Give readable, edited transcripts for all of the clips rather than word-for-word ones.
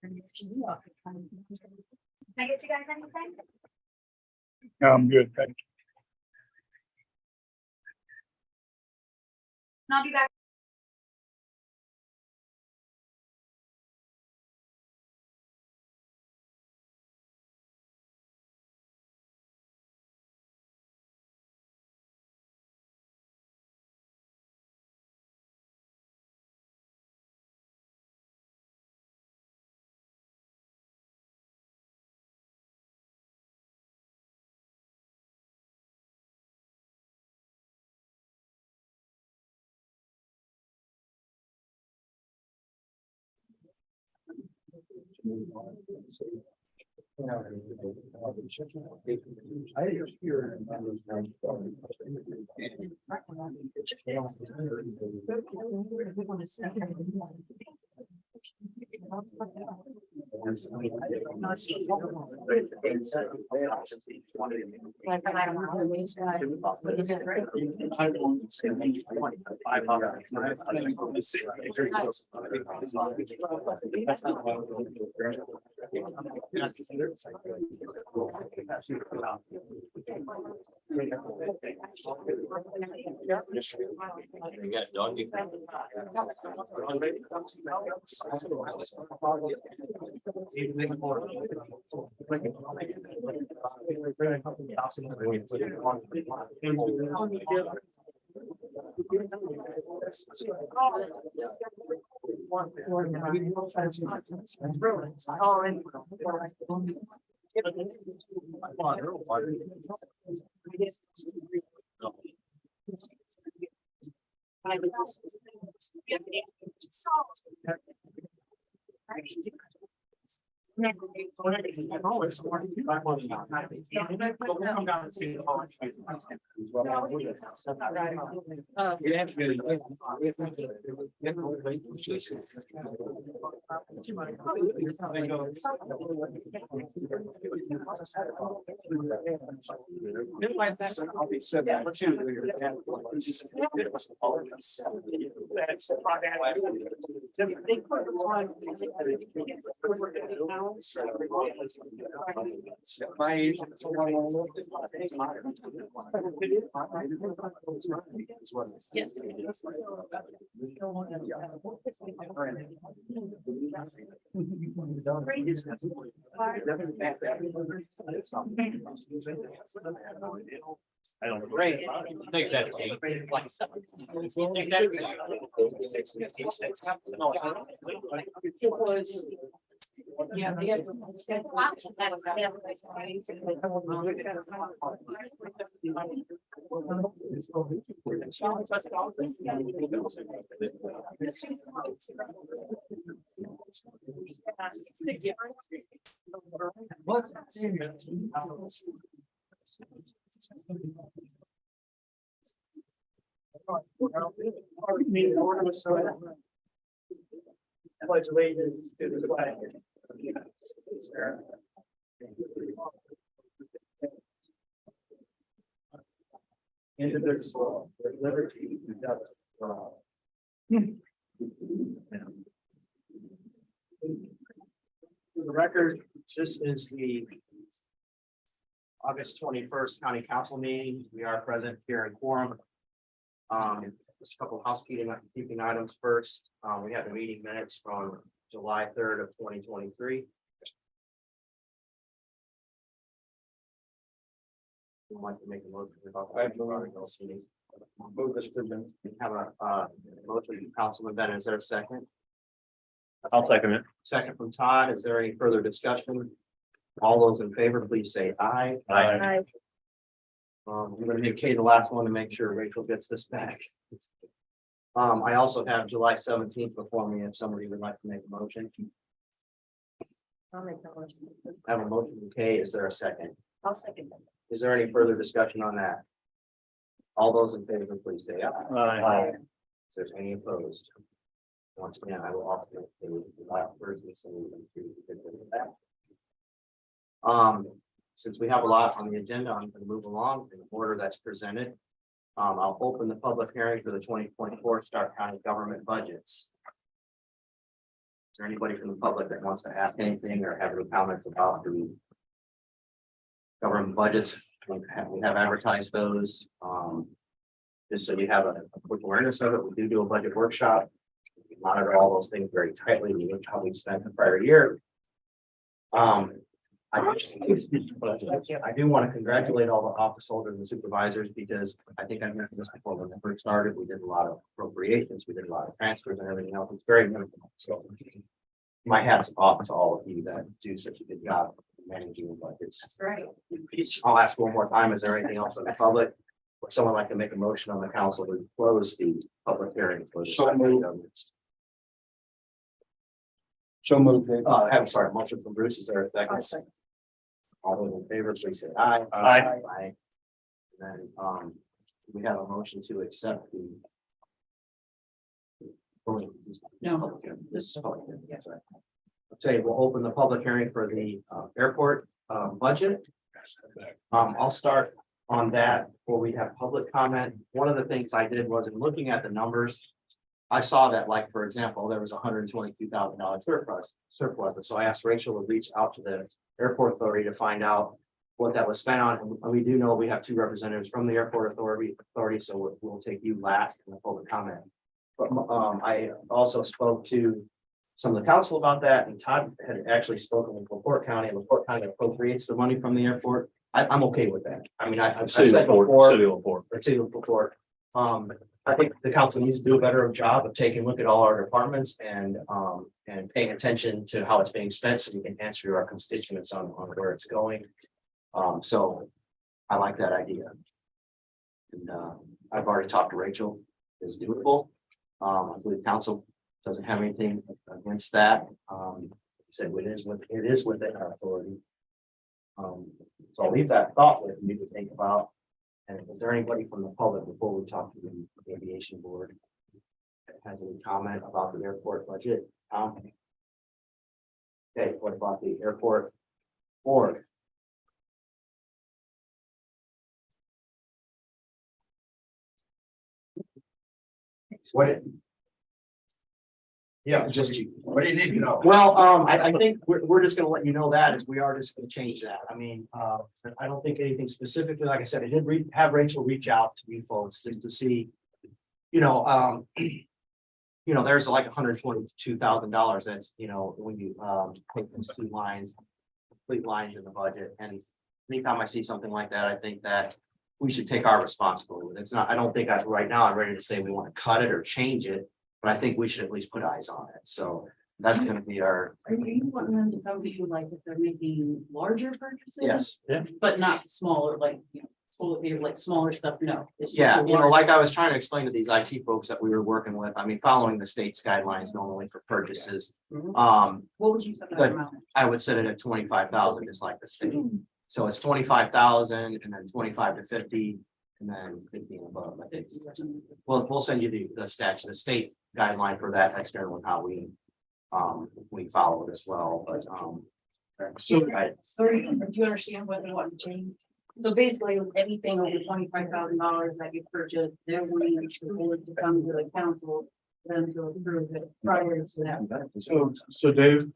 Can I get you guys anything? I'm good, thank you. I'll be back. I don't. Great. Take that. Yeah. Pledge allegiance to the flag. Indivisible, with liberty and justice for all. For the record, this is the August 21st County Council meeting. We are present here in quorum. Just a couple of housekeeping items first. We have the meeting minutes from July 3rd of 2023. Would like to make a motion about that. Move this to have a motion from Councilman Bennett. Is there a second? I'll second it. Second from Todd. Is there any further discussion? All those in favor, please say aye. Aye. I'm gonna make Kay the last one to make sure Rachel gets this back. I also have July 17th before me if somebody would like to make a motion. I'll make that motion. I have a motion from Kay. Is there a second? I'll second them. Is there any further discussion on that? All those in favor, please say aye. Aye. Is there any opposed? Once again, I will alternate the last person, so we can do that. Since we have a lot on the agenda, I'm going to move along in the order that's presented. I'll open the public hearing for the 2024 Starke County government budgets. there anybody from the public that wants to ask anything or have any comments about the government budgets? We have advertised those, just so you have a quick awareness of it. We do a budget workshop. We monitor all those things very tightly. We look how we spent the prior year. I do want to congratulate all the office holders and supervisors, because I think I mentioned this before when I first started. We did a lot of appropriations, we did a lot of transfers and everything else. It's very minimal. So my hat's off to all of you that do such a good job managing the budgets. That's right. I'll ask one more time, is there anything else from the public? Would someone like to make a motion on the council to close the public hearing? So moved. I'm sorry, motion from Bruce, is there a second? I'll second. All those in favor, please say aye. Aye. Aye. And then, we have a motion to accept the. No. This is public hearing, yes, right. Okay, we'll open the public hearing for the airport budget. I'll start on that before we have public comment. One of the things I did was in looking at the numbers, I saw that, like, for example, there was $122,000 surplus. And so I asked Rachel to reach out to the airport authority to find out what that was spent on. And we do know we have two representatives from the airport authority, so we'll take you last in the public comment. But I also spoke to some of the council about that, and Todd had actually spoken with LaPorte County, and LaPorte County appropriates the money from the airport. I'm okay with that. I mean, I've said before, City report. or city before. I think the council needs to do a better job of taking a look at all our departments and paying attention to how it's being spent, so we can answer our constituents on where it's going. So I like that idea. And I've already talked to Rachel, it's doable. I believe council doesn't have anything against that. Said it is within our authority. So I'll leave that thought with you to think about. And is there anybody from the public before we talk to the aviation board that has any comment about the airport budget? Okay, what about the airport board? What? Yeah, just you. What do you need to know? Well, I think we're just gonna let you know that, is we are just gonna change that. I mean, I don't think anything specifically, like I said, I did have Rachel reach out to you folks just to see, there's like $122,000 that's, when you, put those two lines, complete lines in the budget. And anytime I see something like that, I think that we should take our responsibility. It's not, I don't think right now I'm ready to say we want to cut it or change it, but I think we should at least put eyes on it. So that's gonna be our, Are you wanting them to come to you like if they're making larger purchases? yes. But not smaller, like, like smaller stuff, no. It's just Yeah, the large- like I was trying to explain to these IT folks that we were working with, I mean, following the state's guidelines normally for purchases. What would you set that But- amount? I would set it at 25,000, just like the state. So it's 25,000 and then 25 to 50 and then 50 and above. I think. We'll send you the statute, the state guideline for that. That's generally how we follow it as well, but So, right. so do you understand what they want to change? So basically, anything over $25,000 that you purchase, they're willing to come to the council, then to approve it prior to that. So Dave,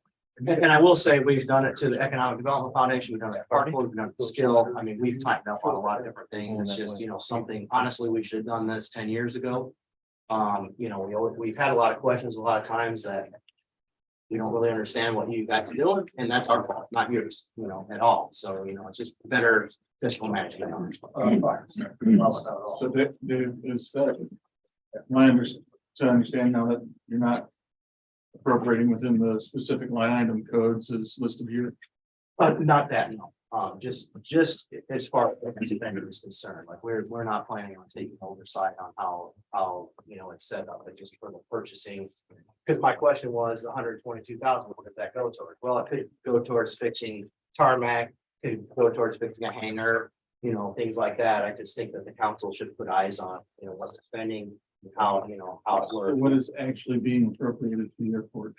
And I will say, we've done it to the Economic Development Foundation, we've done it at Park, we've done it to Skill. I mean, we've tightened up on a lot of different things. It's just, something, honestly, we should have done this 10 years ago. We've had a lot of questions, a lot of times that we don't really understand what you guys are doing, and that's our fault, not yours, at all. So, it's just better fiscal management. so Dave, is that my understanding now that you're not appropriating within the specific line item codes as listed here? Not that, no. Just as far as the spending is concerned, like we're not planning on taking oversight on how it's set up, but just for the purchasing. Because my question was the 122,000, what did that go towards? Well, it could go towards fixing tarmac, could go towards fixing a hangar, things like that. I just think that the council should put eyes on, what they're spending, and how it So works. what is actually being appropriated to the airport?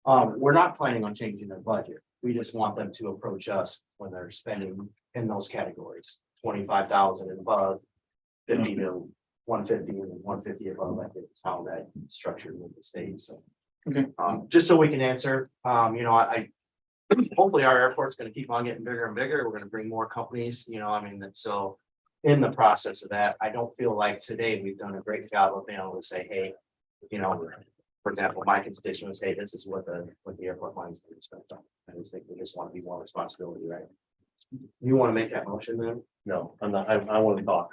We're not planning on changing their budget. We just want them to approach us when they're spending in those categories, 25,000 and above, 50 to 150 and 150 above. I think it's how that is structured with the state. So Okay. Just so we can answer, hopefully our airport's gonna keep on getting bigger and bigger. We're gonna bring more companies, so. In the process of that, I don't feel like today we've done a great job of being able to say, hey, for example, my constituents, hey, this is what the airport funds are spent on. I just think we just want to be more responsibility, right? You want to make that motion then? No, I'm not, I want to talk.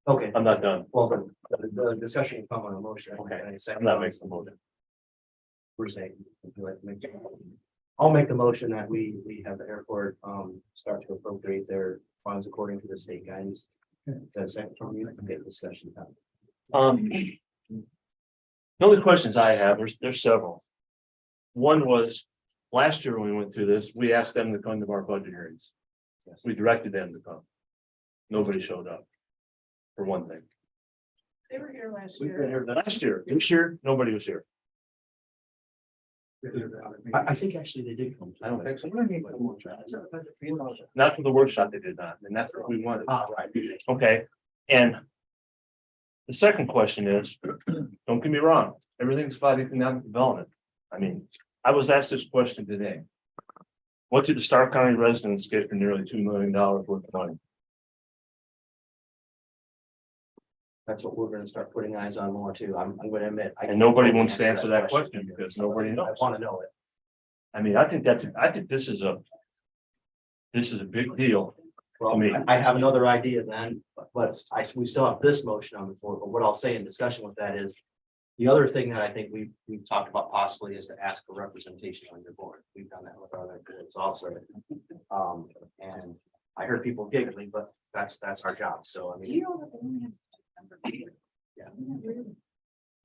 Okay, I'm not done. well, the discussion will come on a motion. Okay. And a second. I'm not making the motion. We're saying, I'll make the motion that we have the airport start to appropriate their funds according to the state guidance. That's second from you, get discussion. The only questions I have, there's several. One was, last year when we went through this, we asked them to come to our budget hearings. Yes. We directed them to come. Nobody showed up. For one thing. They were here last We've year. been here last year. This year, nobody was here. I think actually they did come. I don't think so. Not for the workshop, they did not, and that's what we wanted. Right. Okay, and. The second question is, don't get me wrong, everything's about economic development. I mean, I was asked this question today. What did the Starke County residents get for nearly $2 million worth of money? That's what we're gonna start putting eyes on more too. I'm gonna admit. I And nobody can't wants to answer that question because nobody I knows. wanna know it. I mean, I think this is a big deal. Well, me. I have another idea then, but we still have this motion on the floor, but what I'll say in discussion with that is. The other thing that I think we've talked about possibly is to ask for representation on your board. We've done that with our other boards also. And I heard people giggling, but that's our job, so I mean. You know that they only have September. Yeah. Isn't that weird?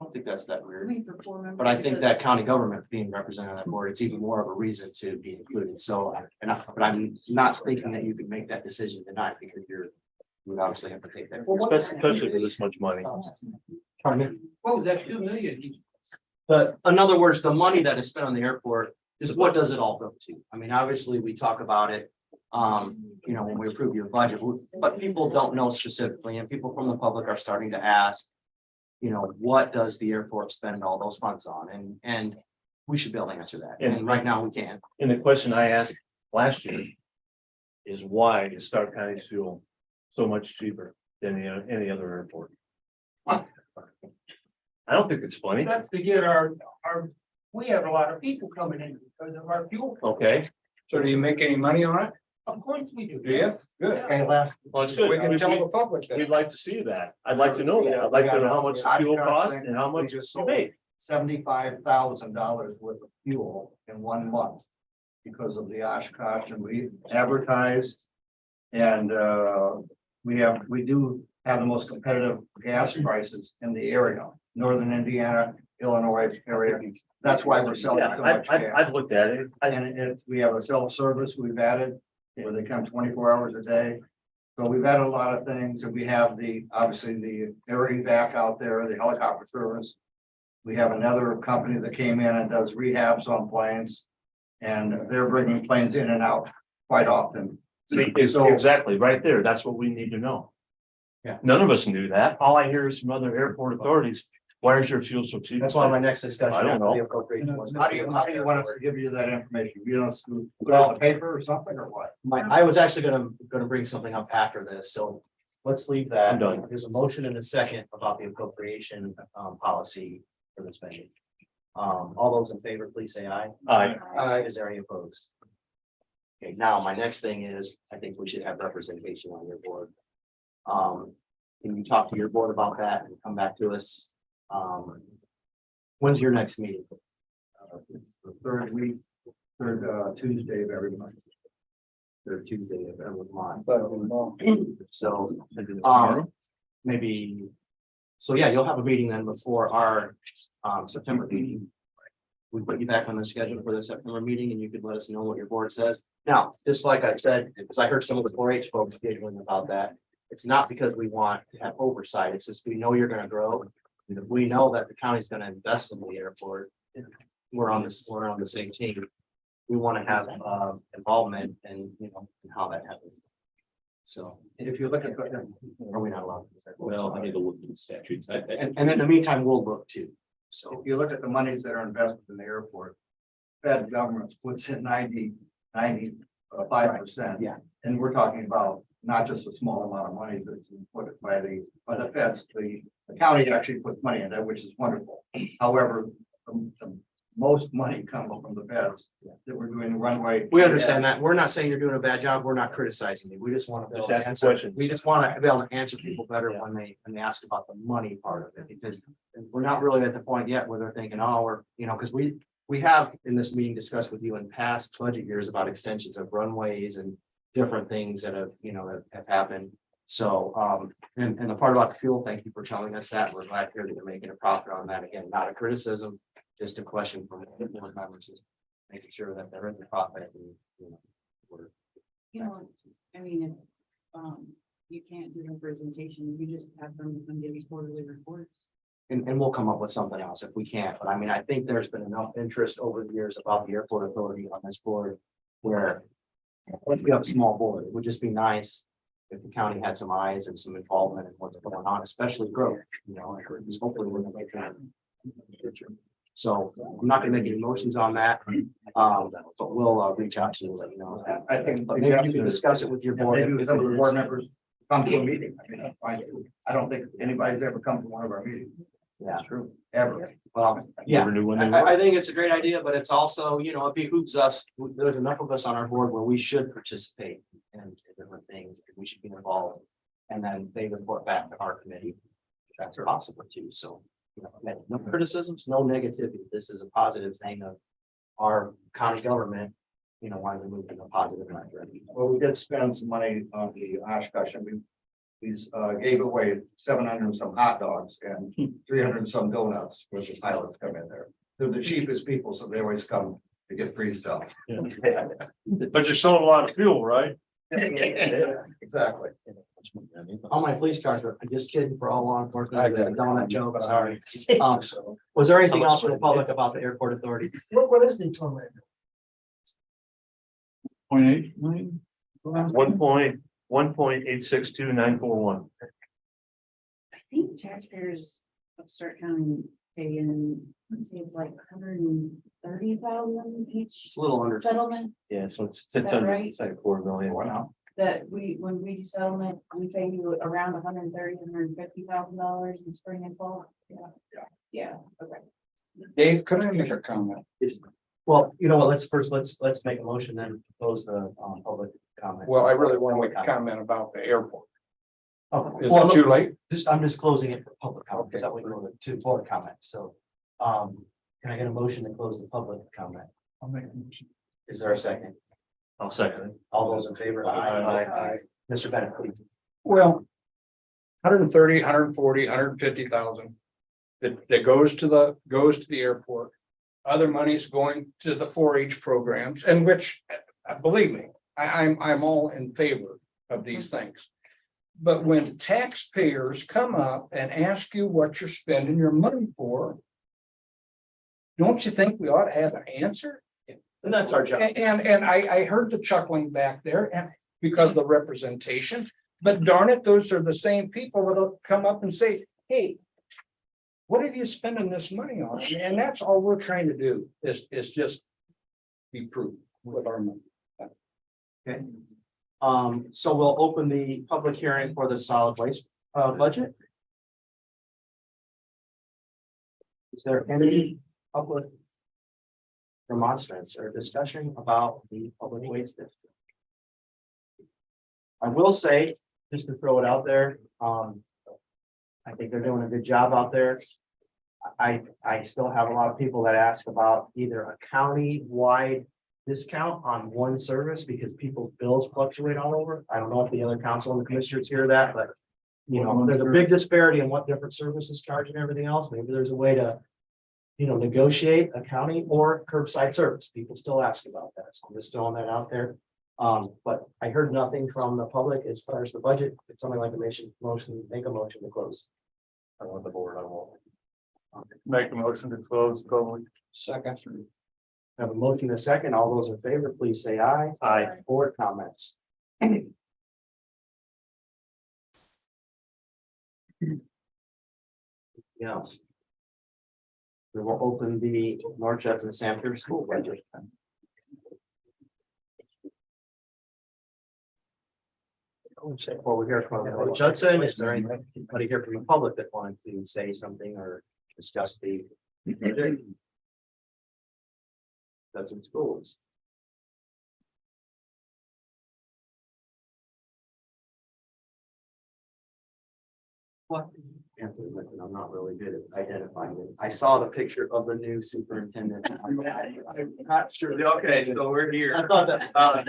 I don't think that's that I weird, mean, for 4 members, but I think because- that county government being represented on that board, it's even more of a reason to be included, so. But I'm not thinking that you can make that decision tonight because you would obviously have to take that. Especially for this much money. Pardon me? What was that, 2 million? But in other words, the money that is spent on the airport is what does it all go to? I mean, obviously, we talk about it. When we approve your budget, but people don't know specifically, and people from the public are starting to ask. What does the airport spend all those funds on? And we should be able to answer that. And right now we can't. And the question I asked last year. Is why is Starke County's fuel so much cheaper than any other airport? I don't think it's funny. That's to get our, we have a lot of people coming in because of our fuel. Okay, So do you make any money on it? Of course we do. Do you? Good. Yeah. Okay, last, well, it's good. we can tell We- the public We'd that. like to see that. I'd like to know that. I'd like to know how much the fuel costs and how much it's made. $75,000 worth of fuel in 1 month. Because of the Oshkosh, and we advertised. And we do have the most competitive gas prices in the area, northern Indiana, Illinois area. That's why we're selling Yeah, so much gas. I've looked at it. And we have a self-service we've added, where they come 24 hours a day. So we've added a lot of things, and we have obviously the air evac out there, the helicopter service. We have another company that came in and does rehabs on planes. And they're bringing planes in and out quite often. See, So- exactly, right there. That's what we need to know. Yeah. None of us knew that. All I hear is from other airport authorities. Why is your fuel so cheap? That's why my next discussion. I don't know. after the appropriation was- How do you want us to give you that information? You don't put it on the paper or something, or what? I was actually gonna bring something up after this, so let's leave that. I'm done. There's a motion and a second about the appropriation policy for the spending. All those in favor, please say aye. Is there any opposed? Okay, now my next thing is, I think we should have representation on your board. Can you talk to your board about that and come back to us? When's your next meeting? The third Tuesday of every month. Third Tuesday of every month. But So, maybe. So yeah, you'll have a meeting then before our September meeting. We put you back on the schedule for the September meeting and you could let us know what your board says. Now, just like I said, because I heard some of the 4-H folks giggling about that. It's not because we want to have oversight. It's just we know you're gonna grow. And if we know that the county's gonna invest in the airport, we're on the same team. We want to have involvement and how that happens. So if you look at, are we not allowed? Well, I need to look at the statutes. And in the meantime, we'll look too. So, If you look at the monies that are invested in the airport, Fed government puts in 95%. Yeah. And we're talking about not just a small amount of money that's put by the feds, the county actually puts money in that, which is wonderful. However, the most money comes from the feds that we're doing the runway. we understand that. We're not saying you're doing a bad job. We're not criticizing you. We just want to be able Just to asking answer. questions. We just want to be able to answer people better when they ask about the money part of it, because we're not really at the point yet where they're thinking, oh, we're, because we have in this meeting discussed with you in past budget years about extensions of runways and different things that have, have happened. So, and the part about the fuel, thank you for telling us that. We're glad to hear that you're making a profit on that. Again, not a criticism, just a question from the board members, just making sure that they're in the profit and, we're. I mean, if, you can't do a presentation, you just have them come give these quarterly reports. And we'll come up with something else if we can't, but I mean, I think there's been enough interest over the years about the airport authority on this board. Where we have a small board, it would just be nice if the county had some eyes and some involvement in what's going on, especially growth, and hopefully we're gonna make that in the future. So I'm not gonna make any motions on that, but we'll reach out to you and let you know. I think. But maybe you can discuss it with your board. Maybe if some of it the is- board members come to a meeting. I mean, that's fine too. I don't think anybody's ever come to one of our meetings, Yeah, True. ever. well, yeah, Never knew when they were. I think it's a great idea, but it's also, it behooves us, there's enough of us on our board where we should participate in different things, we should be involved. And then they report back to our committee. That's possible too, so, no criticisms, no negativity, this is a positive thing of our county government, wanting to move in a positive direction. Well, we did spend some money on the Oshkosh and we gave away 700 and some hot dogs and 300 and some donuts where the pilots come in there. They're the cheapest people, so they always come to get free stuff. But you're selling a lot of fuel, right? Exactly. All my police cars were, I'm just kidding for all law enforcement, it's a donut joke, sorry. Was there anything else for the public about the airport authority? What is the total? 0.8 million? 1.862941. I think taxpayers of Stark County pay in, let's see, it's like 130,000 each It's a little under. settlement. Yeah, so it's that under, right? it's like a $250,000. Wow. That when we do settlement, we pay you around $150,000 in spring and fall. Yeah, okay. Dave, could I make a comment? Well, you know what, let's make a motion then close the public comment. Well, I really want to make a comment about the airport. Oh, Is well, it too late? I'm just closing it for public comment, Okay. so that we go to board comment, so. Can I get a motion to close the public comment? I'll make a motion. Is there a second? I'll second it. All those in favor? Aye. Mr. Bennett, please. Well, 130, 140, 150,000 that goes to the airport. Other money's going to the 4-H programs, and which, believe me, I'm all in favor of these things. But when taxpayers come up and ask you what you're spending your money for, don't you think we ought to have an answer? And that's our job. And I heard the chuckling back there and because of the representation, but darn it, those are the same people that'll come up and say, hey. What are you spending this money on? And that's all we're trying to do is just be prudent with our money. Okay. So we'll open the public hearing for the solid waste budget. Is there any public remonstrance or discussion about the public waste district? I will say, just to throw it out there, I think they're doing a good job out there. I still have a lot of people that ask about either a county-wide discount on one service because people's bills fluctuate all over. I don't know if the other council and the commissioners hear that, but there's a big disparity in what different services charge and everything else. Maybe there's a way to, negotiate a county or curbside service. People still ask about that. So I'm just throwing that out there. But I heard nothing from the public as far as the budget. It's something like a make a motion to close. I want the board on all. Make a motion to close public. Second. Have a motion and a second. All those in favor, please say aye. Aye. Board comments. Yes. We will open the North Judson Sanford School budget. Before we hear from North Judson, is there anybody here from the public that wanted to say something or discuss the Judson schools? What? I'm not really good at identifying it. I saw the picture of the new superintendent. I'm not sure. Okay, so we're here. I thought that. I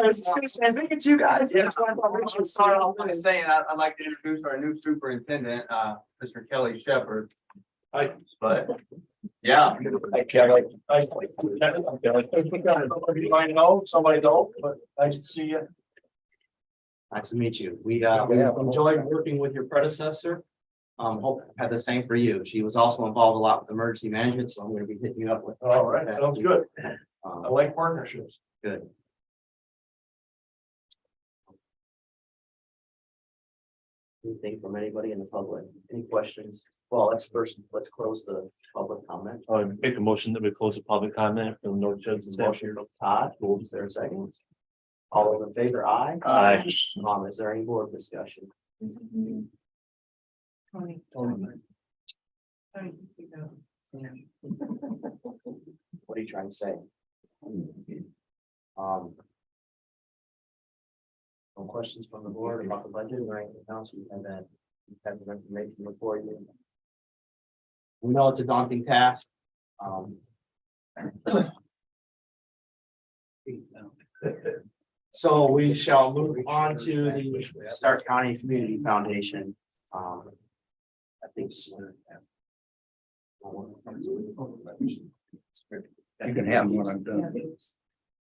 was just gonna say, I think it's you guys. Yeah, that's why I thought Rachel was starting off by saying, I'd like to introduce our new superintendent, Mr. Kelly Shepherd. But, yeah. Hi, Kelly. Hi, Kelly. You might know, somebody don't, but nice to see you. Nice to meet you. We enjoyed working with your predecessor. Hope I had the same for you. She was also involved a lot with emergency management, so I'm gonna be hitting you up with. All right, sounds good. I Um, like partnerships. Good. Anything from anybody in the public? Any questions? Well, let's close the public comment. Make a motion that we close the public comment from North Judson's motion. Todd, is there a second? All those in favor, aye? Aye. Is there any board discussion? Tony. What are you trying to say? No questions from the board about the budget or anything else, and then you have the information before you. We know it's a daunting task. So we shall move on to the Starke County Community Foundation. I think. You can have one, I'm done.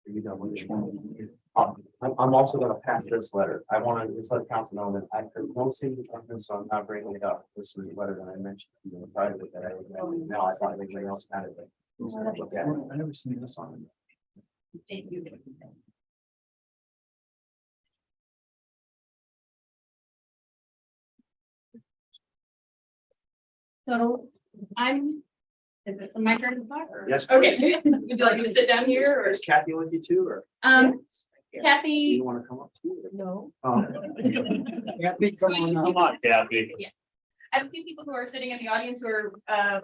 You done with this one? I'm also gonna pass this letter. I want to just let council know that I could mostly, so I'm not bringing it up. This is the letter that I mentioned. Privately that now I thought everybody else had it. I never seen this on. Thank you. So is it my turn to talk? Or- Yes. Okay, would you like me to sit down here or? Is Kathy with you too, or? Do Kathy, you want to come up too? no. Kathy, come on now. Come on, Kathy. I have a few people who are sitting in the audience who are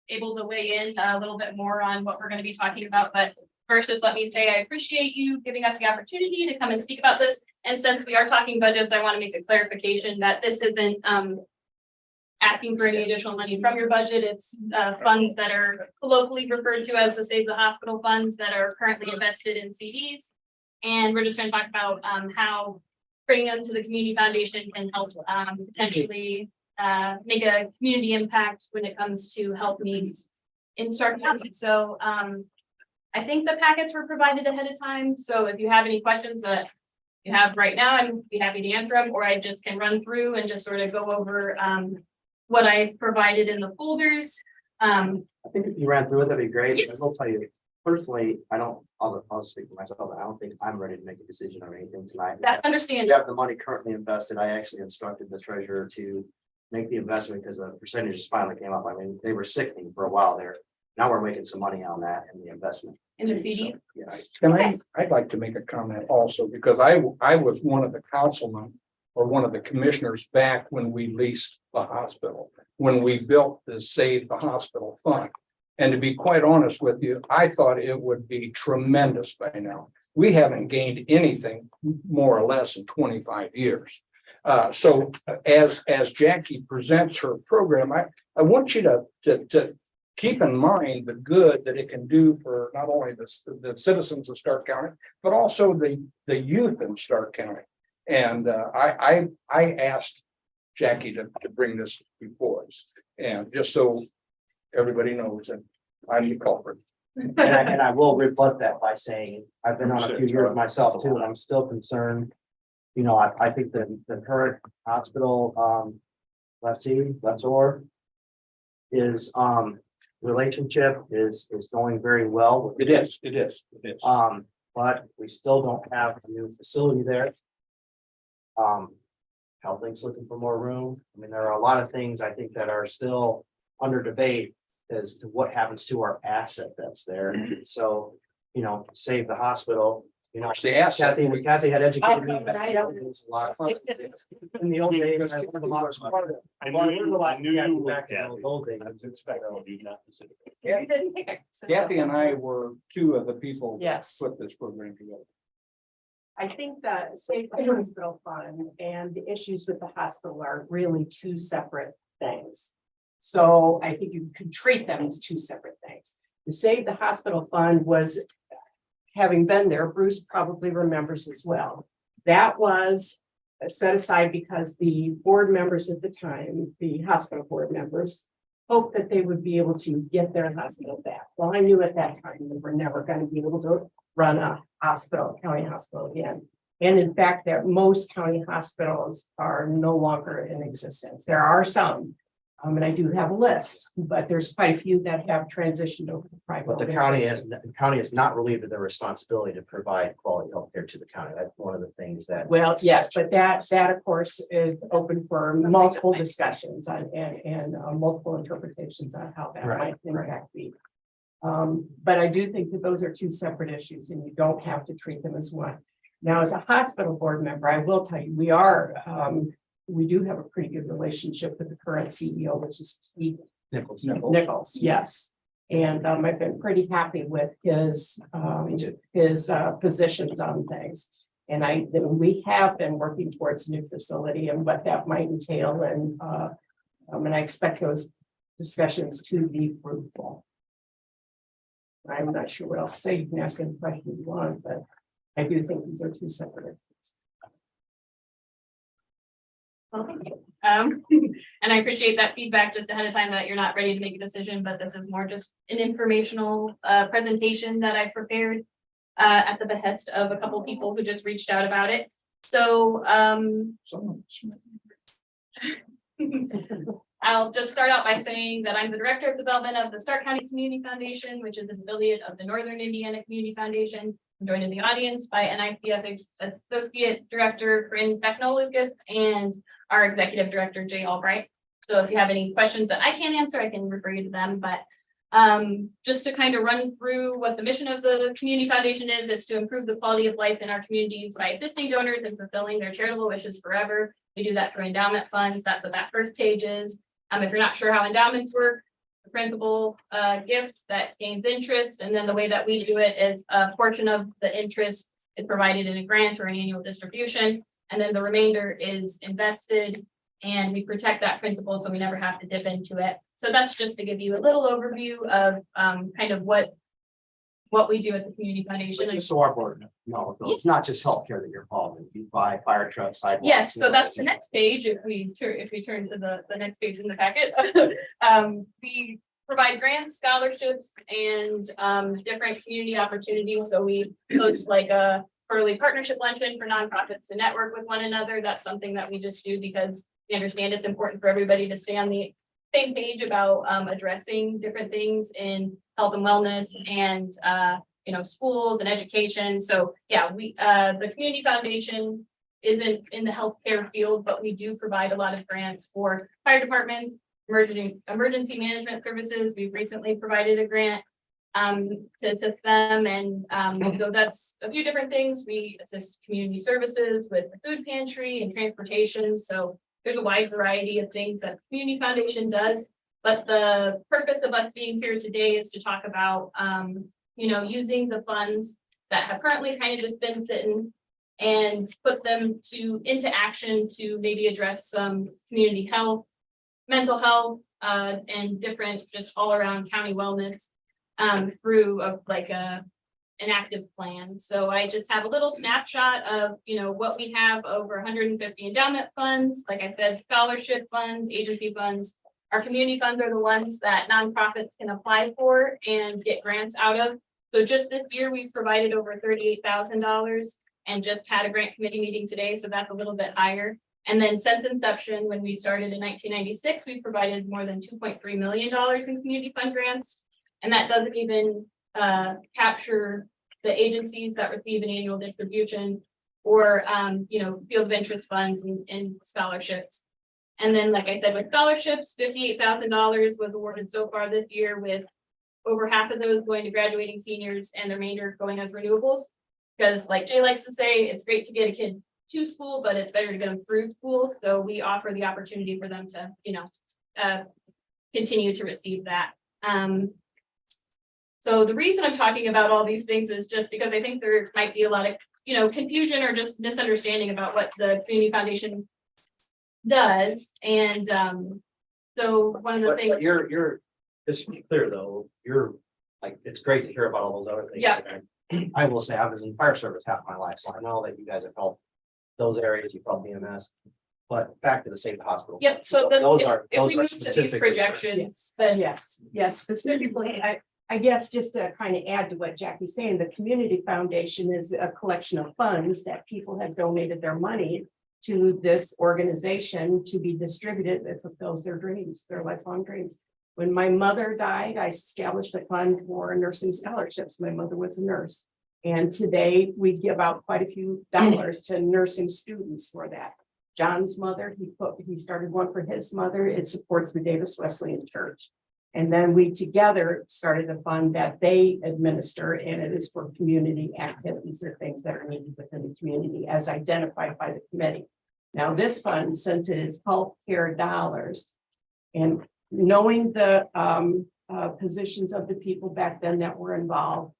able to weigh in a little bit more on what we're going to be talking about, but first, just let me say I appreciate you giving us the opportunity to come and speak about this. And since we are talking budgets, I want to make a clarification that this isn't asking for any additional money from your budget. It's funds that are colloquially referred to as the Save the Hospital funds that are currently invested in CDs. And we're just going to talk about how bringing them to the community foundation can help potentially make a community impact when it comes to health needs in Starke County. So I think the packets were provided ahead of time. So if you have any questions that you have right now, I'd be happy to answer them, or I just can run through and just sort of go over what I've provided in the folders. I think if you ran through it, that'd be great. Yes. I will tell you, personally, I'll speak for myself. I don't think I'm ready to make a decision on anything tonight. That's We understandable. have the money currently invested. I actually instructed the treasurer to make the investment because the percentages finally came up. I mean, they were sickening for a while there. Now we're making some money on that and the investment. In the too, CD? so, yes. I'd like to make a comment also, because I was one of the councilmen or one of the commissioners back when we leased the hospital, when we built the Save the Hospital Fund. And to be quite honest with you, I thought it would be tremendous by now. We haven't gained anything more or less in 25 years. So as Jackie presents her program, I want you to keep in mind the good that it can do for not only the citizens of Starke County, but also the youth in Starke County. And I asked Jackie to bring this before us, and just so everybody knows that I'm the culprit. And I will rebut that by saying, I've been on a few years myself too, and I'm still concerned. You know, I think the current hospital lessor is relationship is going very well. It is. But we still don't have a new facility there. HealthLink's looking for more room. I mean, there are a lot of things I think that are still under debate. as to what happens to our asset that's there. So, you know, save the hospital, you know. The asset. Kathy had educated me. Oh, but I don't- It's a lot of fun. In the old days, I learned a lot of smart. I knew. Back in the old days. I was expecting you not to say. Kathy and I were two of the people that Yes, put this program together. I think that Safe Hospital Fund and the issues with the hospital are really two separate things. So I think you could treat them as two separate things. The Save the Hospital Fund was, having been there, Bruce probably remembers as well. That was set aside because the board members at the time, the hospital board members, hoped that they would be able to get their hospital back. Well, I knew at that time they were never going to be able to run a hospital, county hospital again. And in fact, that most county hospitals are no longer in existence. There are some, and I do have a list, but there's quite a few that have transitioned over to private. But the county has not relieved of their responsibility to provide quality health care to the county. That's one of the things that. Well, yes, but that of course is open for multiple discussions on and multiple interpretations on how that Right, might impact the. But I do think that those are two separate issues and you don't have to treat them as one. Now, as a hospital board member, I will tell you, we do have a pretty good relationship with the current CEO, which is Steve Nichols, yes. And I've been pretty happy with his positions on things. And we have been working towards a new facility and what that might entail and I expect those discussions to be fruitful. I'm not sure what else to say. You can ask any question you want, but I do think these are two separate issues. Well, thank you. And I appreciate that feedback just ahead of time that you're not ready to make a decision, but this is more just an informational presentation that I prepared at the behest of a couple people who just reached out about it. So I'll just start out by saying that I'm the Director of Development of the Starke County Community Foundation, which is an affiliate of the Northern Indiana Community Foundation. I'm joined in the audience by NICF Associate Director Corinne Becknell-Lucas and our Executive Director Jay Albright. So if you have any questions that I can't answer, I can refer you to them. But just to kind of run through what the mission of the Community Foundation is, it's to improve the quality of life in our communities by assisting donors and fulfilling their charitable wishes forever. We do that through endowment funds. That's what that first page is. If you're not sure how endowments work, the principal gift that gains interest, and then the way that we do it is a portion of the interest is provided in a grant or an annual distribution, and then the remainder is invested, and we protect that principal so we never have to dip into it. So that's just to give you a little overview of kind of what we do at the Community Foundation. Just so our board knows, it's not just healthcare that you're involved in. You buy fire trucks, sidewalks. Yes, so that's the next page. If we turn to the next page in the packet, we provide grants, scholarships, and different community opportunities. So we host like a quarterly partnership luncheon for nonprofits to network with one another. That's something that we just do because we understand it's important for everybody to stay on the same page about addressing different things in health and wellness and schools and education. So yeah, the Community Foundation isn't in the healthcare field, but we do provide a lot of grants for fire departments, emergency management services. We've recently provided a grant to assist them, and so that's a few different things. We assist community services with the food pantry and transportation. So there's a wide variety of things that the Community Foundation does. But the purpose of us being here today is to talk about, using the funds that have currently kind of just been sitting and put them into action to maybe address some community health, mental health, and different just all around county wellness through an active plan. So I just have a little snapshot of, what we have over 150 endowment funds, like I said, scholarship funds, agency funds. Our community funds are the ones that nonprofits can apply for and get grants out of. So just this year, we've provided over $38,000 and just had a grant committee meeting today. So that's a little bit higher. And then since inception, when we started in 1996, we provided more than $2.3 million in community fund grants. And that doesn't even capture the agencies that receive an annual distribution or, field of interest funds and scholarships. And then, like I said, with scholarships, $58,000 was awarded so far this year, with over half of those going to graduating seniors and the remainder going as renewables. Because like Jay likes to say, it's great to get a kid to school, but it's better to get them through school. So we offer the opportunity for them to, continue to receive that. So the reason I'm talking about all these things is just because I think there might be a lot of, confusion or just misunderstanding about what the Community Foundation does. And so one of the But things. you're, just to be clear though, you're like, it's great to hear about all those other things. Yeah. And I will say I was in fire service half my life, so I know that you guys have helped those areas, you've helped EMS. But back to the state hospital. Yep, so Those if are. if those we are move to these specifically- projections, then Yes, specifically, I guess just to kind of add to what Jackie's saying, the Community Foundation is a collection of funds that people have donated their money to this organization to be distributed that fulfills their dreams, their lifelong dreams. When my mother died, I established a fund for nursing scholarships. My mother was a nurse. And today we give out quite a few dollars to nursing students for that. John's mother, he started one for his mother. It supports the Davis Wesleyan Church. And then we together started a fund that they administer, and it is for community activities or things that are needed within the community as identified by the committee. Now, this fund, since it is healthcare dollars, and knowing the positions of the people back then that were involved,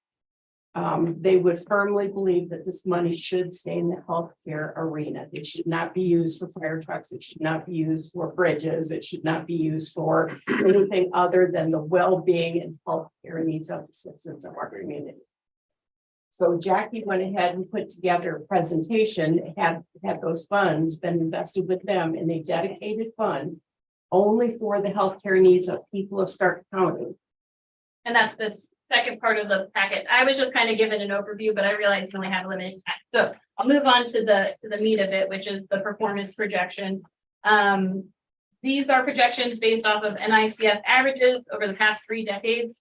they would firmly believe that this money should stay in the healthcare arena. It should not be used for fire trucks. It should not be used for bridges. It should not be used for anything other than the well-being and healthcare needs of the citizens of our community. So Jackie went ahead and put together a presentation, had those funds been invested with them in a dedicated fund only for the healthcare needs of people of Starke County. and that's this second part of the packet. I was just kind of given an overview, but I realized we only have a limited time. So I'll move on to the meat of it, which is the performance projection. These are projections based off of NICF averages over the past 3 decades.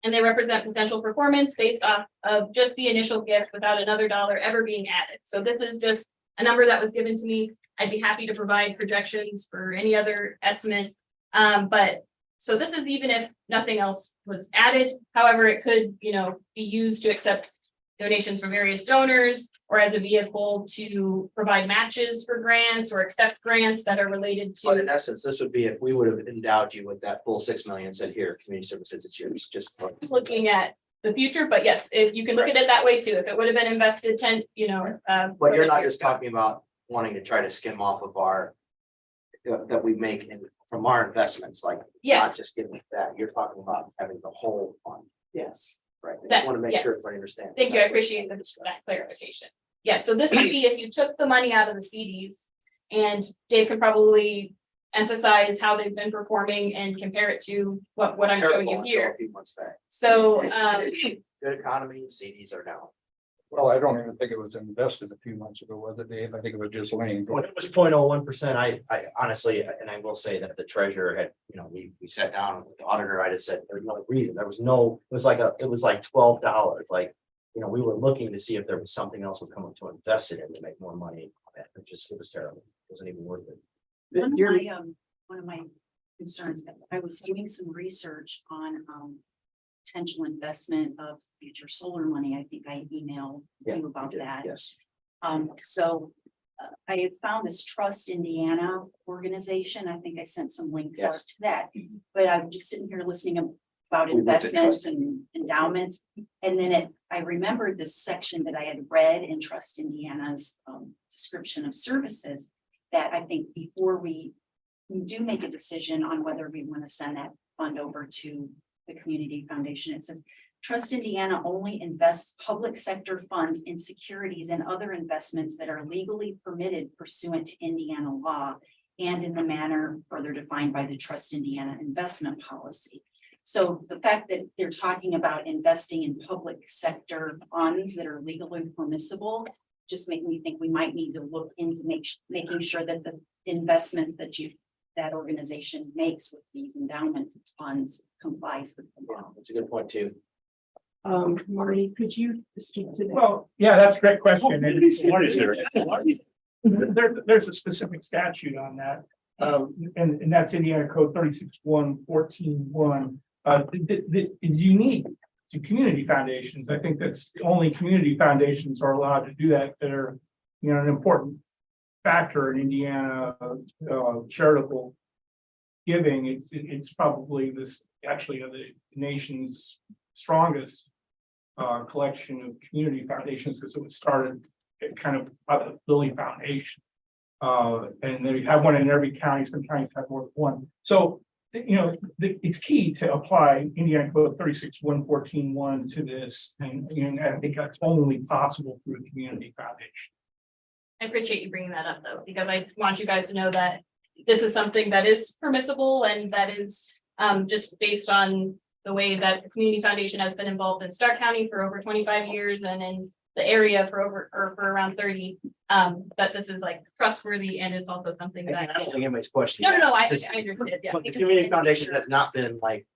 And they represent potential performance based off of just the initial gift without another dollar ever being added. So this is just a number that was given to me. I'd be happy to provide projections for any other estimate. So this is even if nothing else was added. However, it could, be used to accept donations from various donors or as a vehicle to provide matches for grants or accept grants that are related But in to. essence, this would be if we would have endowed you with that full 6 million, and said, here, community services, it's yours, just. Looking at the future, but yes, if you can look at it that way too, if it would have been invested 10, But you're not just talking about wanting to try to skim off of our. That we make from our investments, like. Yeah. Not just giving that, you're talking about having the whole fund, Yes. right? I That- just want to make sure yes. everybody understands. Thank you, I That's what- appreciate that clarification. Yeah, so this would be if you took the money out of the CDs, and Dave could probably emphasize how they've been performing and compare it to what I'm showing Terrible you until here. a few months back. So, Good economy, CDs are down. Well, I don't even think it was invested a few months ago, was it, Dave? I think it was just laying. When it was 0.01%, I honestly, and I will say that the treasurer had, we sat down with the auditor, I just said, there's no reason, it was like $12, like. We were looking to see if there was something else we're coming to invest it in to make more money. It was terrible, it wasn't even worth it. One of my concerns, I was doing some research on potential investment of future solar money. I think I emailed Yeah, you about we did, that. yes. I had found this Trust Indiana organization. I think I sent some links out Yes. to that. But I'm just sitting here listening about We looked at investments Trust. and endowments. And then I remembered this section that I had read in Trust Indiana's description of services, that I think before we do make a decision on whether we want to send that fund over to the Community Foundation, it says Trust Indiana only invests public sector funds in securities and other investments that are legally permitted pursuant to Indiana law and in the manner further defined by the Trust Indiana investment policy. So the fact that they're talking about investing in public sector funds that are legally permissible just make me think we might need to look into making sure that the investments that organization makes with these endowment funds complies with the law. That's a good point too. Marty, could you speak to that? Well, yeah, that's a great question. And What is there? there's a specific statute on that. And that's Indiana Code 36-1-14-1, is unique to community foundations. I think that's the only community foundations are allowed to do that, that are, an important factor in Indiana, charitable giving. It's probably actually the nation's strongest collection of community foundations, because it was started kind of by the Lilly Foundation. And they have one in every county. Some counties have more than one. So, it's key to apply Indiana Code 36-1-14-1 to this. And I think that's only possible through a community foundation. I appreciate you bringing that up though, because I want you guys to know that this is something that is permissible and that is just based on the way that the community foundation has been involved in Starke County for over 25 years and in the area for around 30. That this is like trustworthy and it's also something And that. I don't think anybody's questioning. No, that. I Just- understand, yeah. But the community foundation has not been like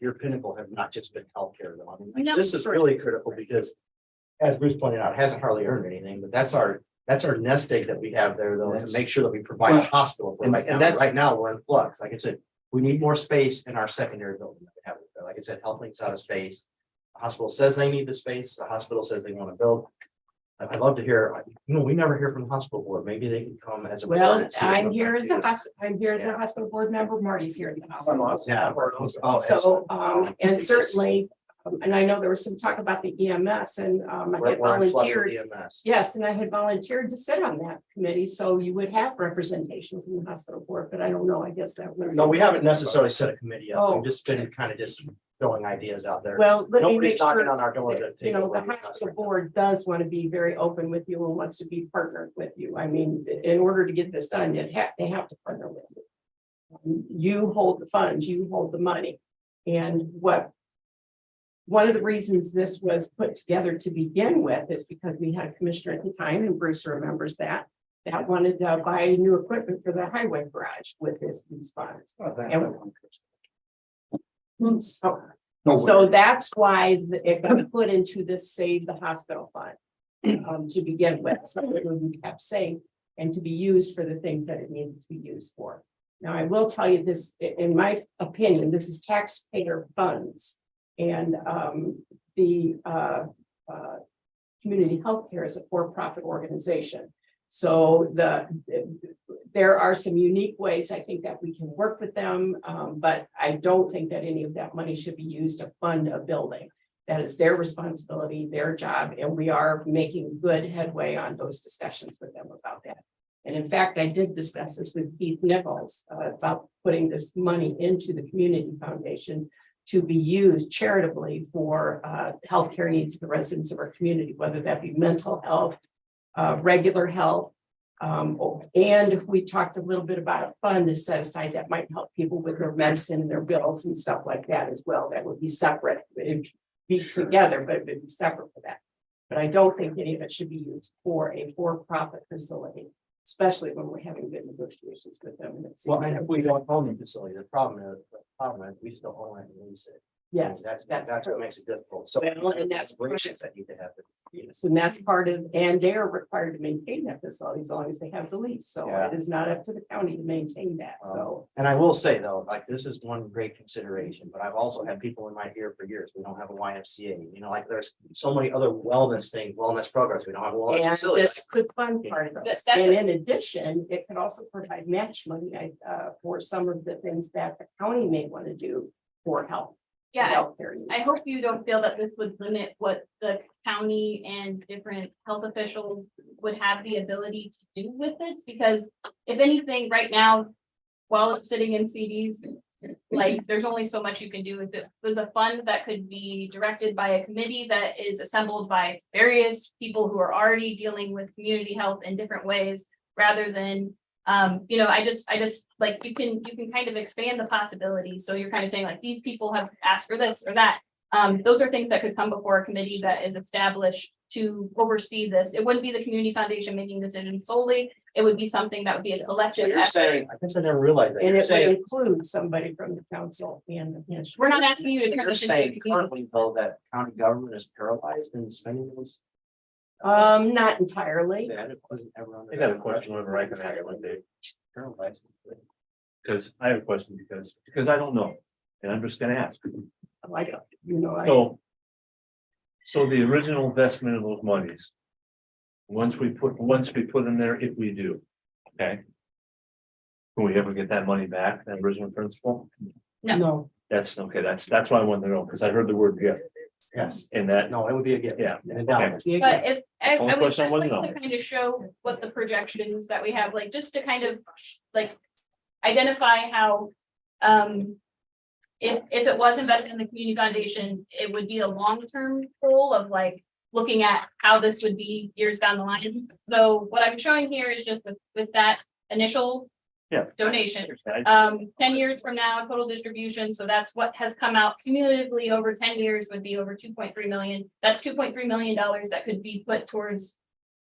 your pinnacle have not just been healthcare though. I mean, like, No, this is really critical because. As Bruce pointed out, it hasn't hardly earned anything, but that's our nest egg that we have there though, to make sure that we provide a hospital for right now. Right now, we're in flux. Like I said, we need more space in our secondary building that we have. Like I said, HealthLink's out of space. The hospital says they need the space. The hospital says they want to build. I'd love to hear, we never hear from the hospital board. Maybe they can come as a. board Well, and see us I'm what here that as a is. I'm here as a hospital board member. Marty's here as a hospital. Yeah. Oh, So, excellent. and certainly, and I know there was some talk about the EMS and, I had We're in flux with volunteered. EMS. Yes, and I had volunteered to sit on that committee, so you would have representation from the hospital board, but I don't know, I guess that was. No, we haven't necessarily set a committee up. Oh. We've just been kind of just throwing ideas out there. Well, let me Nobody's make knocking sure, on our door. that, the hospital board does want to be very open with you and wants to be partnered with you. I mean, in order to get this done, they have to partner with you. You hold the funds, you hold the money. And one of the reasons this was put together to begin with is because we had a commissioner at the time, and Bruce remembers that wanted to buy new equipment for the highway garage with these funds. So that's why it got put into this Save the Hospital Fund to begin with, so it would be kept safe and to be used for the things that it needed to be used for. Now, I will tell you this, in my opinion, this is taxpayer funds. And the community healthcare is a for-profit organization. So there are some unique ways I think that we can work with them, but I don't think that any of that money should be used to fund a building. That is their responsibility, their job, and we are making good headway on those discussions with them about that. And in fact, I did discuss this with Keith Nichols about putting this money into the community foundation to be used charitably for healthcare needs of the residents of our community, whether that be mental health, regular health. And we talked a little bit about a fund to set aside that might help people with their medicine and their bills and stuff like that as well. That would be separate. It'd be together, but it'd be separate for that. But I don't think any of it should be used for a for-profit facility, especially when we're having good negotiations with them. And it Well, seems and that if we don't own the facility, the problem is we still own it and lease it. yes, That's that's what true. makes it difficult. So. Well, and that's operations that need to happen. Yes, and that's part of, and they're required to maintain that facility as long as they have the lease. So Yeah. it is not up to the county to maintain that. So, And I will say though, like this is one great consideration, but I've also had people in my ear for years. We don't have a YMCA, like there's so many other wellness things, wellness programs. We don't have a wellness and facility. this could fund part of it. That's And in addition, it could also provide match money for some of the things that the county may want to do for health. Yeah, healthcare I needs. hope you don't feel that this would limit what the county and different health officials would have the ability to do with this, because if anything, right now, while it's sitting in CDs, like, there's only so much you can do with it. There's a fund that could be directed by a committee that is assembled by various people who are already dealing with community health in different ways, rather than I just like you can kind of expand the possibilities. So you're kind of saying like these people have asked for this or that. Those are things that could come before a committee that is established to oversee this. It wouldn't be the community foundation making decisions solely. It would be something that would be an So elected. you're saying, I guess I never realized that. And You're it would saying, include somebody from the council and the. We're not asking you to turn you're this into a saying community. currently though that county government is paralyzed in spending those. Not entirely. That it wasn't ever on. I got a question whenever I can ask one day. Paralyzed. because I have a question because I don't know, and I'm just gonna ask. Like, you know, So the original investment of those monies. Once we put in there, if we do, okay. Can we ever get that money back, that original principal? no, That's okay, that's why I wanted to know, because I heard the word gift Yes, in that, no, it would be a gift. yeah. An Okay. endowment. But if, I Only would question I just wanted like to to kind of show what the projections that we have, like, just to kind of, like, identify how, if it was invested in the community foundation, it would be a long-term goal of like, looking at how this would be years down the line. So what I'm showing here is just with that initial Yeah. donation. I- 10 years from now, total distribution, so that's what has come out cumulatively over 10 years would be over 2.3 million. That's $2.3 million that could be put towards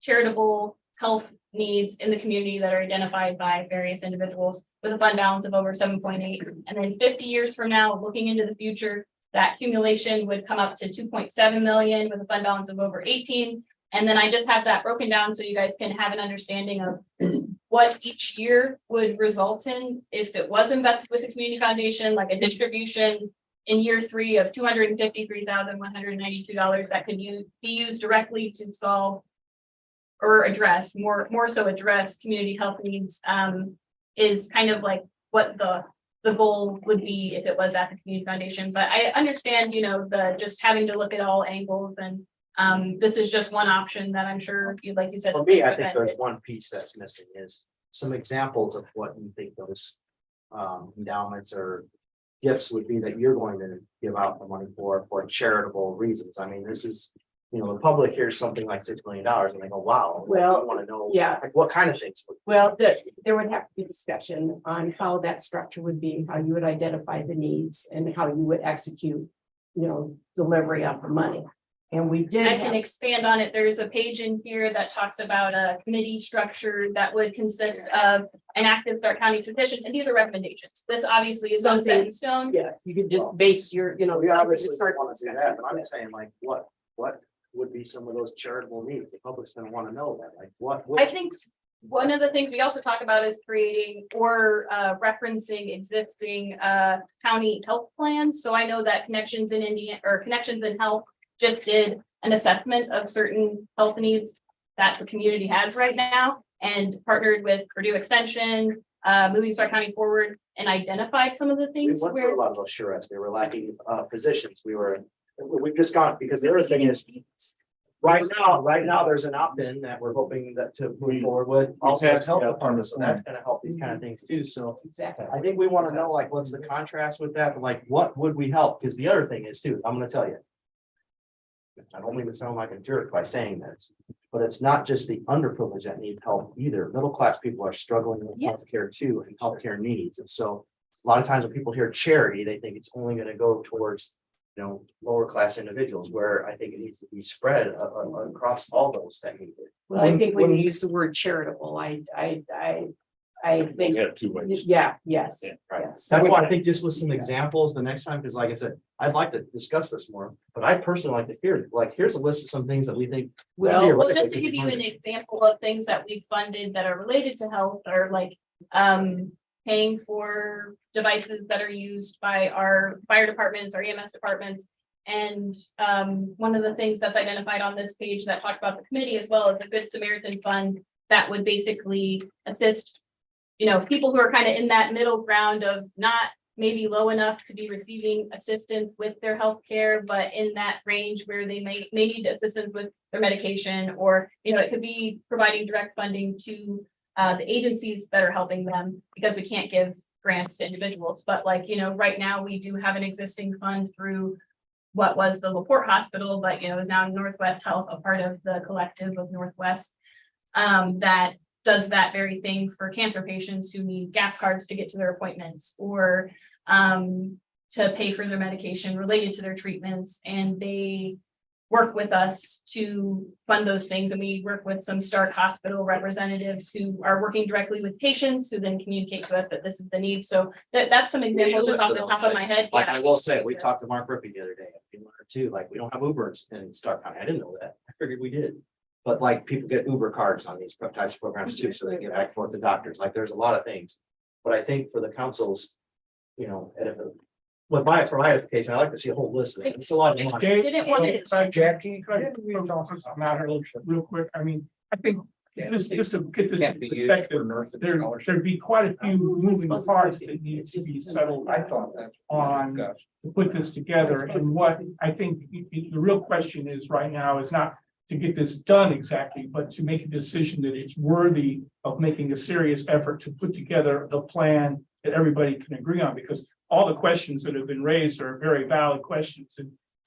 charitable health needs in the community that are identified by various individuals with a fund balance of over 7.8. And then 50 years from now, looking into the future, that accumulation would come up to 2.7 million with a fund balance of over 18. And then I just have that broken down so you guys can have an understanding of what each year would result in if it was invested with the community foundation, like a distribution in year 3 of $253,192 that could be used directly to solve or address more so address community health needs, is kind of like what the goal would be if it was at the community foundation. But I understand, the just having to look at all angles, and this is just one option that I'm sure you, like you said. For me, I think there's one piece that's missing is some examples of what you think those endowments or gifts would be that you're going to give out the money for charitable reasons. I mean, this is, the public hears something like $6 million and they go, wow. Well, I want to know. yeah. Like, what kind of things? well, there would have to be discussion on how that structure would be, how you would identify the needs and how you would execute, delivery of the money. And we did. I can expand on it. There's a page in here that talks about a committee structure that would consist of an active Starke County position, and these are recommendations. This obviously is not set in stone. Yes, you could just base your, We something obviously to start want to do that, but I'm saying like, what would be some of those charitable needs? The public's gonna want to know that, like what? I think one of the things we also talk about is creating or referencing existing county health plans. So I know that Connections in Indiana or Connections in Health just did an assessment of certain health needs that the community has right now and partnered with Purdue Extension, moving Starke County forward, and identified some of the We things went where. through a lot of those surettes. We were lacking physicians. We've just gone, because the other thing is, right now, there's an opt-in that we're hoping that to move forward with. Also, Yeah, it's health yeah. department, so that's gonna help these kind of things too. So exactly. I think we want to know, like, what's the contrast with that, but like, what would we help? Because the other thing is too, I'm gonna tell you. I don't mean to sound like a jerk by saying this, but it's not just the underprivileged that need help either. Middle class people are struggling with Yes. healthcare too, and healthcare needs. And so a lot of times when people hear charity, they think it's only gonna go towards, lower class individuals, where I think it needs to be spread across all those that need it. Well, I think when you use the word charitable, I think, Yeah, 2 ways. yeah, yes. Yeah, right. yes. That's why I think just with some examples the next time, because like I said, I'd like to discuss this more, but I personally like to hear, like, here's a list of some things that we think. Well, Well, theoretically just to could be give you an funded. example of things that we've funded that are related to health are like, paying for devices that are used by our fire departments, our EMS departments. And, one of the things that's identified on this page that talks about the committee as well as the Good Samaritan Fund that would basically assist, people who are kind of in that middle ground of not maybe low enough to be receiving assistance with their health care, but in that range where they may need assistance with their medication, or, it could be providing direct funding to the agencies that are helping them, because we can't give grants to individuals. But like, right now we do have an existing fund through what was the LaPorte Hospital, but, is now Northwest Health, a part of the collective of Northwest, that does that very thing for cancer patients who need gas cards to get to their appointments, or to pay for their medication related to their treatments. And they work with us to fund those things. And we work with some Starke Hospital representatives who are working directly with patients who then communicate to us that this is the need. So that's some examples just off the top of my head. Like Yeah. I will say, we talked to Mark Rippey the other day. We learned too, like, we don't have Ubers in Starke County. I didn't know that. I figured we did. But like, people get Uber cards on these types of programs too, so they can get back and forth to doctors. Like, there's a lot of things. But I think for the councils, you know, for my application, I like to see a whole list of it. It's a lot of money. Didn't want to. Jackie, could I also some matter real quick? I mean, I think just to get this Can't in be used perspective, for nursing there, scholarship. there'd be quite a few moving parts that need to be settled I thought that's. on to put this together. And what I think the real question is right now is not to get this done exactly, but to make a decision that it's worthy of making a serious effort to put together the plan that everybody can agree on, because all the questions that have been raised are very valid questions,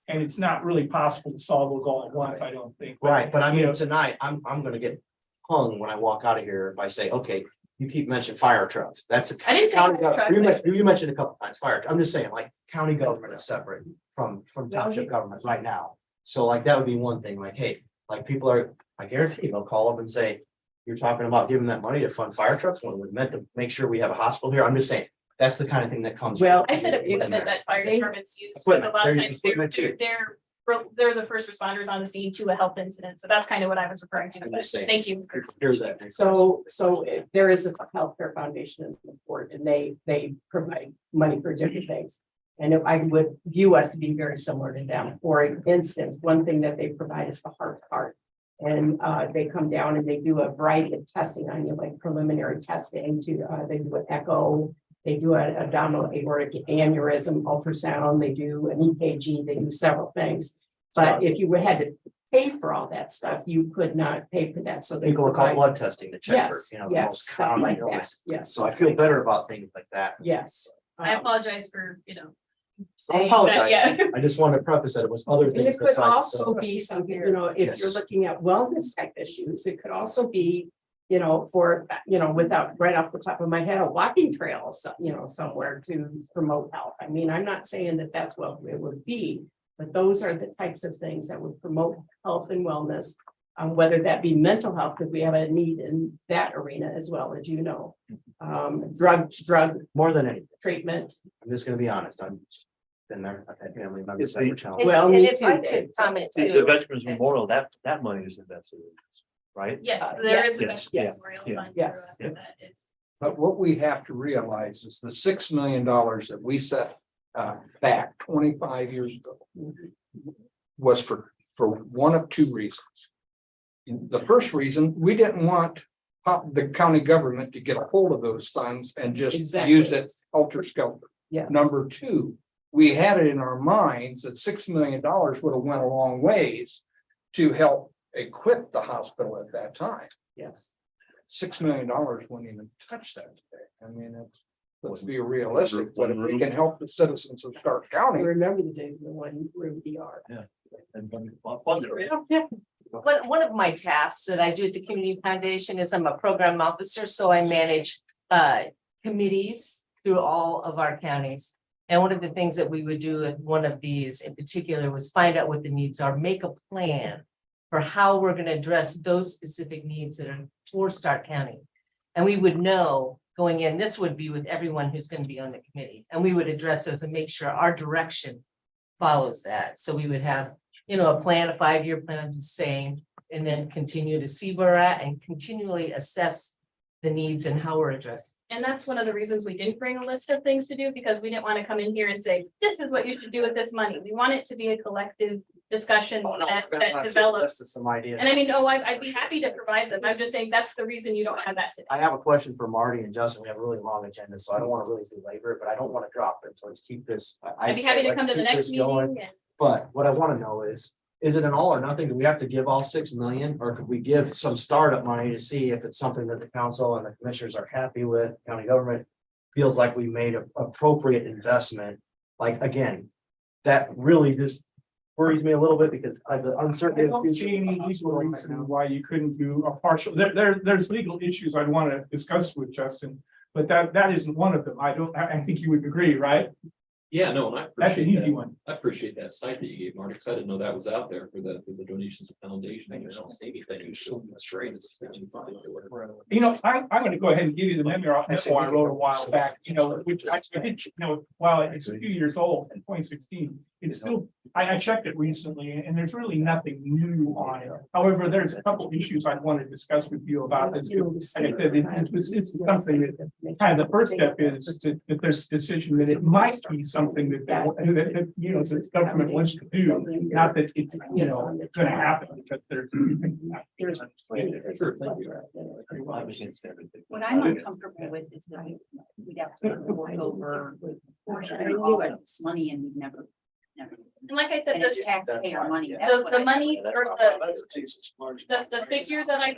and it's not really possible to solve those all at once, I don't think. Right, but I you mean, know, tonight, I'm gonna get hung when I walk out of here if I say, okay, you keep mentioning fire trucks. That's a. I didn't say county fire gov- trucks, You mentioned a couple times fire. I'm just saying, like, county government is separate from township government right now. So like, that would be one thing, like, hey, like, people are, I guarantee they'll call up and say, you're talking about giving that money to fund fire trucks when we're meant to make sure we have a hospital here. I'm just saying, that's the kind of thing that comes. Well, I said equipment that fire departments use, because a lot of times they're the first responders on the scene to a health incident, so that's kind of what I was referring to. I'm But just saying, thank you. Hear that. So there is a healthcare foundation in the board, and they provide money for different things. And I would view us to be very similar to them. For instance, one thing that they provide is the heart card. And they come down and they do a variety of testing on you, like preliminary testing they do an echo, they do an abdominal aortic aneurysm ultrasound, they do an EKG, they do several things. But if you had to pay for all that stuff, you could not pay for that, so they People will call provide. blood testing to check for, Yes, you know, the yes, most stuff common like that, illness. yes. So I feel better about things like that. Yes. I apologize for, I saying that, apologize. yeah. I just wanted to preface that it was other And things. it could besides also the- be something, you know, if you're Yes. looking at wellness type issues, it could also be, you know, for, you know, without, right off the top of my head, a walking trail, you know, somewhere to promote health. I mean, I'm not saying that that's what it would be, but those are the types of things that would promote health and wellness. Whether that be mental health, because we have a need in that arena as well, as you know. Drug More than anything, treatment. I'm just gonna be honest, I've been there, I've had family members that It's were challenged. Well, And me if I too, could Dave. comment The too. Veterans Memorial, that money is invested in this, right? Yes, there is a Yes, special yes, memorial yeah, fund. yes, for that is. But what we have to realize is the $6 million that we set back 25 years ago was for one of two reasons. The first reason, we didn't want the county government to get a hold of those funds and just Exactly. use it helter-skelter. Yes. Number two, we had it in our minds that $6 million would have went a long ways to help equip the hospital at that time. Yes. $6 million wouldn't even touch that today. I mean, let's be realistic, but if we can help the citizens of Starke I County. remember the days of the one room ER. And fund it. One of my tasks that I do at the Community Foundation is I'm a program officer, so I manage committees through all of our counties. And one of the things that we would do at one of these in particular was find out what the needs are, make a plan for how we're going to address those specific needs that are for Starke County. And we would know going in, this would be with everyone who's going to be on the committee, and we would address those and make sure our direction follows that. So we would have, you know, a plan, a 5-year plan, just saying, and then continue to see where we're at and continually assess the needs and how we're addressing. And that's one of the reasons we didn't bring a list of things to do, because we didn't want to come in here and say, this is what you should do with this money. We want it to be a collective discussion that develops. Some ideas. And I mean, oh, I'd be happy to provide them. I'm just saying that's the reason you don't have that today. I have a question for Marty and Justin. We have a really long agenda, so I don't want to really belabor it, but I don't want to drop it. So let's keep this. I'd be happy to come to the next meeting. and- But what I want to know is it an all or nothing? Do we have to give all 6 million, or could we give some startup money to see if it's something that the council and the commissioners are happy with? County government feels like we made an appropriate investment. Like, again, that really just worries me a little bit because the I uncertainty. don't see any legal reason why you couldn't do a partial, there's legal issues I'd want to discuss with Justin, but that isn't one of them. I think you would agree, right? Yeah, no, and I That's an appreciate easy that. one. I appreciate that site that you gave, Mark, because I didn't know that was out there for the donations of foundation. I don't see anything. You should that's great. It's fine or whatever. You know, I'm gonna go ahead and give you the memo I wrote a while back, you know, which I did, you know, while it's a few years old in 2016. it's still, I checked it recently and there's really nothing new on it. However, there's a couple issues I want to discuss with you about this. And if it's something that kind of the first step is that there's a decision that it might be something that you know, the government wants to do, not that it's, you know, gonna happen, because there's. What I'm uncomfortable with is that we'd have to work over. This money and we've never. And like I said, And it's this, taxpayer money. That's what the I- money or the figure that I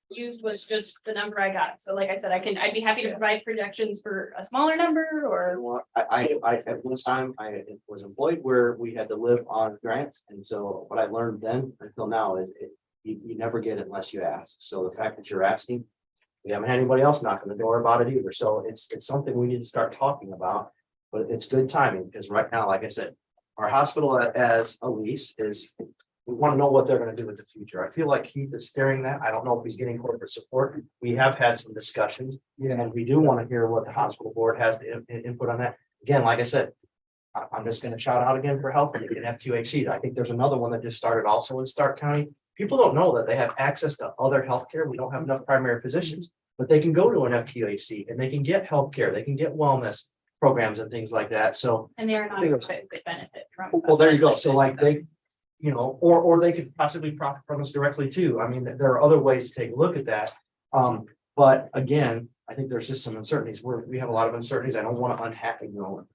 used was just the number I got. So like I said, I'd be happy to provide projections for a smaller number or. At one time, I was employed where we had to live on grants, and so what I learned then until now is you never get it unless you ask. So the fact that you're asking, we haven't had anybody else knock on the door about it either, so it's something we need to start talking about. But it's good timing, because right now, like I said, our hospital as a lease is, we want to know what they're gonna do with the future. I feel like Keith is steering that. I don't know if he's getting corporate support. We have had some discussions. And we do want to hear what the hospital board has to input on that. Again, like I said, I'm just gonna shout out again for help in FQHC. I think there's another one that just started also in Starke County. People don't know that they have access to other healthcare. We don't have enough primary physicians, but they can go to an FQHC and they can get healthcare. They can get wellness programs and things like that. So, And they're not going to benefit from. well, there you go. So like they, you know, or they could possibly profit from us directly too. I mean, there are other ways to take a look at that. But again, I think there's just some uncertainties. We have a lot of uncertainties. I don't want to unhappy, you know,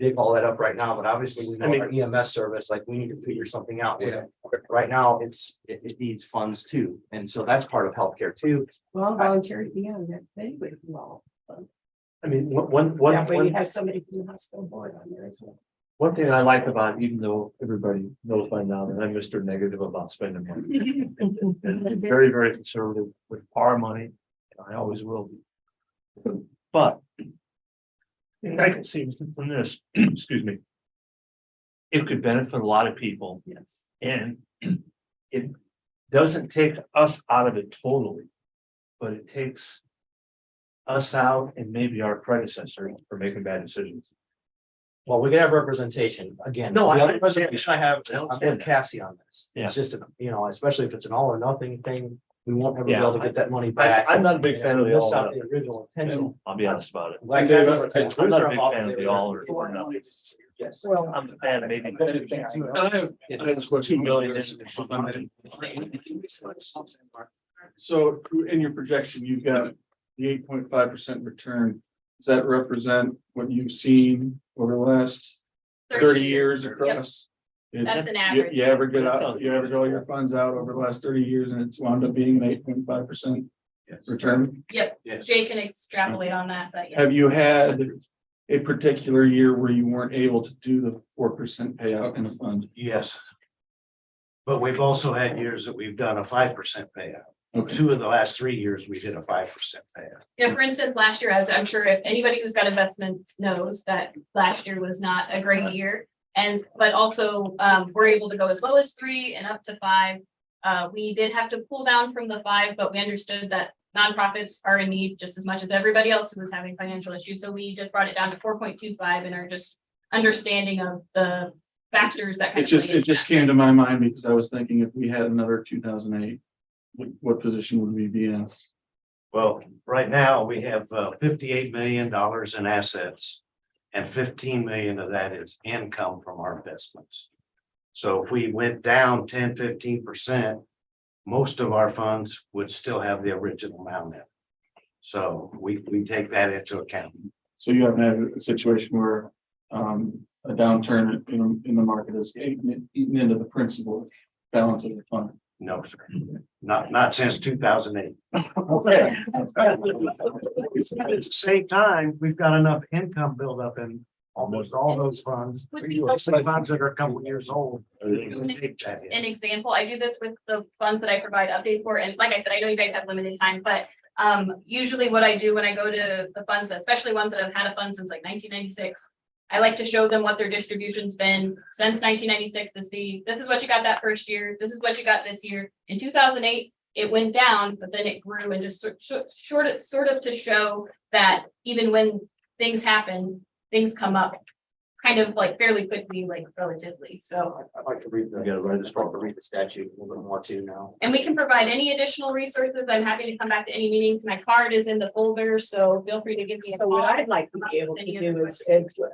dig all that up right now, but obviously we know our EMS service, like we need to figure something out with it. Right now, it needs funds too. And so that's part of healthcare too. Well, volunteer to be on that anyway, well. I mean, That way you have somebody from the hospital board on there as well. one thing I like about, it, even though everybody knows by now that I'm Mr. Negative about spending money. And very, very conservative with our money, and I always will be. But. I can see from this, excuse me. It could benefit a lot of people. Yes. And it doesn't take us out of it totally. But it takes us out and maybe our predecessor for making bad decisions. Well, we can have representation again. No, The I other understand. presentation I have, I I'm understand with Cassie on this. Yeah. It's just, you know, especially if it's an all or nothing thing, we won't ever be Yeah, able to get that money back. I'm not a big fan of the Miss all. out or the nothing. original intention. I'll be honest about it. Like Dave, that, I'm not a big fan of the all or nothing. Yes. Well, I'm a fan of maybe. I have this question. 2 million. So in your projection, you've got the 8.5% return. Does that represent what you've seen over the last 30 years across? It's- That's an average. You ever get out, you ever go your funds out over the last 30 years and it's wound up being an 8.5% return? Yep, Yes. Jay can extrapolate on that, but yeah. Have you had a particular year where you weren't able to do the 4% payout in a fund? Yes. But we've also had years that we've done a 5% payout. Okay. 2 of the last 3 years, we did a 5% payout. Yeah, for instance, last year, as I'm sure if anybody who's got investments knows that last year was not a great year. And, but also, we're able to go as low as 3 and up to 5. We did have to pull down from the 5, but we understood that nonprofits are in need just as much as everybody else who was having financial issues. So we just brought it down to 4.25 and are just understanding of the factors that. It just came to my mind because I was thinking if we had another 2008, what position would we be in? Well, right now, we have $58 million in assets. And 15 million of that is income from our investments. So if we went down 10–15%, most of our funds would still have the original amount in it. So we take that into account. So you haven't had a situation where a downturn in the market is eaten into the principal balance of the fund? No, sir. Not since 2008. Okay. At the same time, we've got enough income built up in almost all those funds. Would be Especially funds that are a couple years old. we can take that in. An example, I do this with the funds that I provide updates for, and like I said, I know you guys have limited time, but usually what I do when I go to the funds, especially ones that have had a fund since like 1996, I like to show them what their distribution's been since 1996 to see, this is what you got that first year, this is what you got this year. In 2008, it went down, but then it grew, and just sort of to show that even when things happen, things come up kind of like fairly quickly, like relatively, so. I'd like to read the, read the statute a little bit more too now. And we can provide any additional resources. I'm happy to come back to any meetings. My card is in the folder, so feel free to give me a So call. what I'd like to be able to Any do other is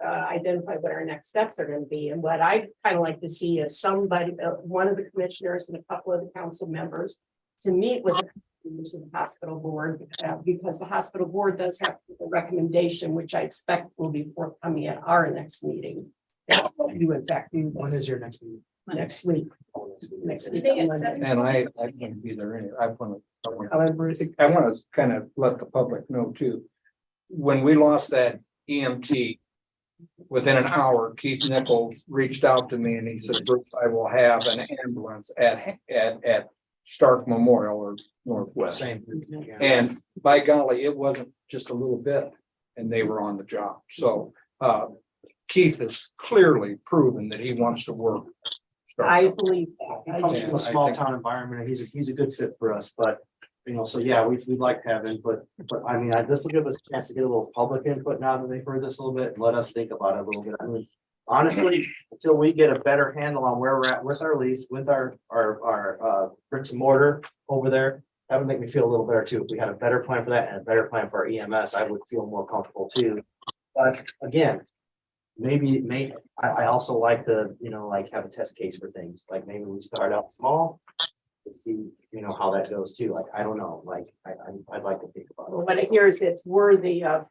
identify what our next steps are gonna be, and what I'd kind of like to see is somebody, one of the commissioners and a couple of the council members to meet with the members of the hospital board, because the hospital board does have a recommendation, which I expect will be forthcoming at our next meeting. You in fact do When is your next meeting? next week. Next week. I think it's on Monday. And I wouldn't be there anyway. I want to kind of let the public know too. When we lost that EMT, within an hour, Keith Nichols reached out to me and he said, Bruce, I will have an ambulance at Starke Memorial or Northwest. Same. And by golly, it wasn't just a little bit, and they were on the job. So Keith has clearly proven that he wants to work. I believe that. He I comes do. from a small town environment, and he's a good fit for us, but, you know, so yeah, we'd like to have input. But I mean, this will give us a chance to get a little public input now that they've heard this a little bit, and let us think about it a little bit. I mean, honestly, until we get a better handle on where we're at with our lease, with our bricks and mortar over there, that would make me feel a little better too. If we had a better plan for that and a better plan for our EMS, I would feel more comfortable too. But again, maybe I also like to, you know, like have a test case for things, like maybe we start out small. To see, you know, how that goes too, like, I don't know, like, I'd like to think about Well, it. what I hear is it's worthy of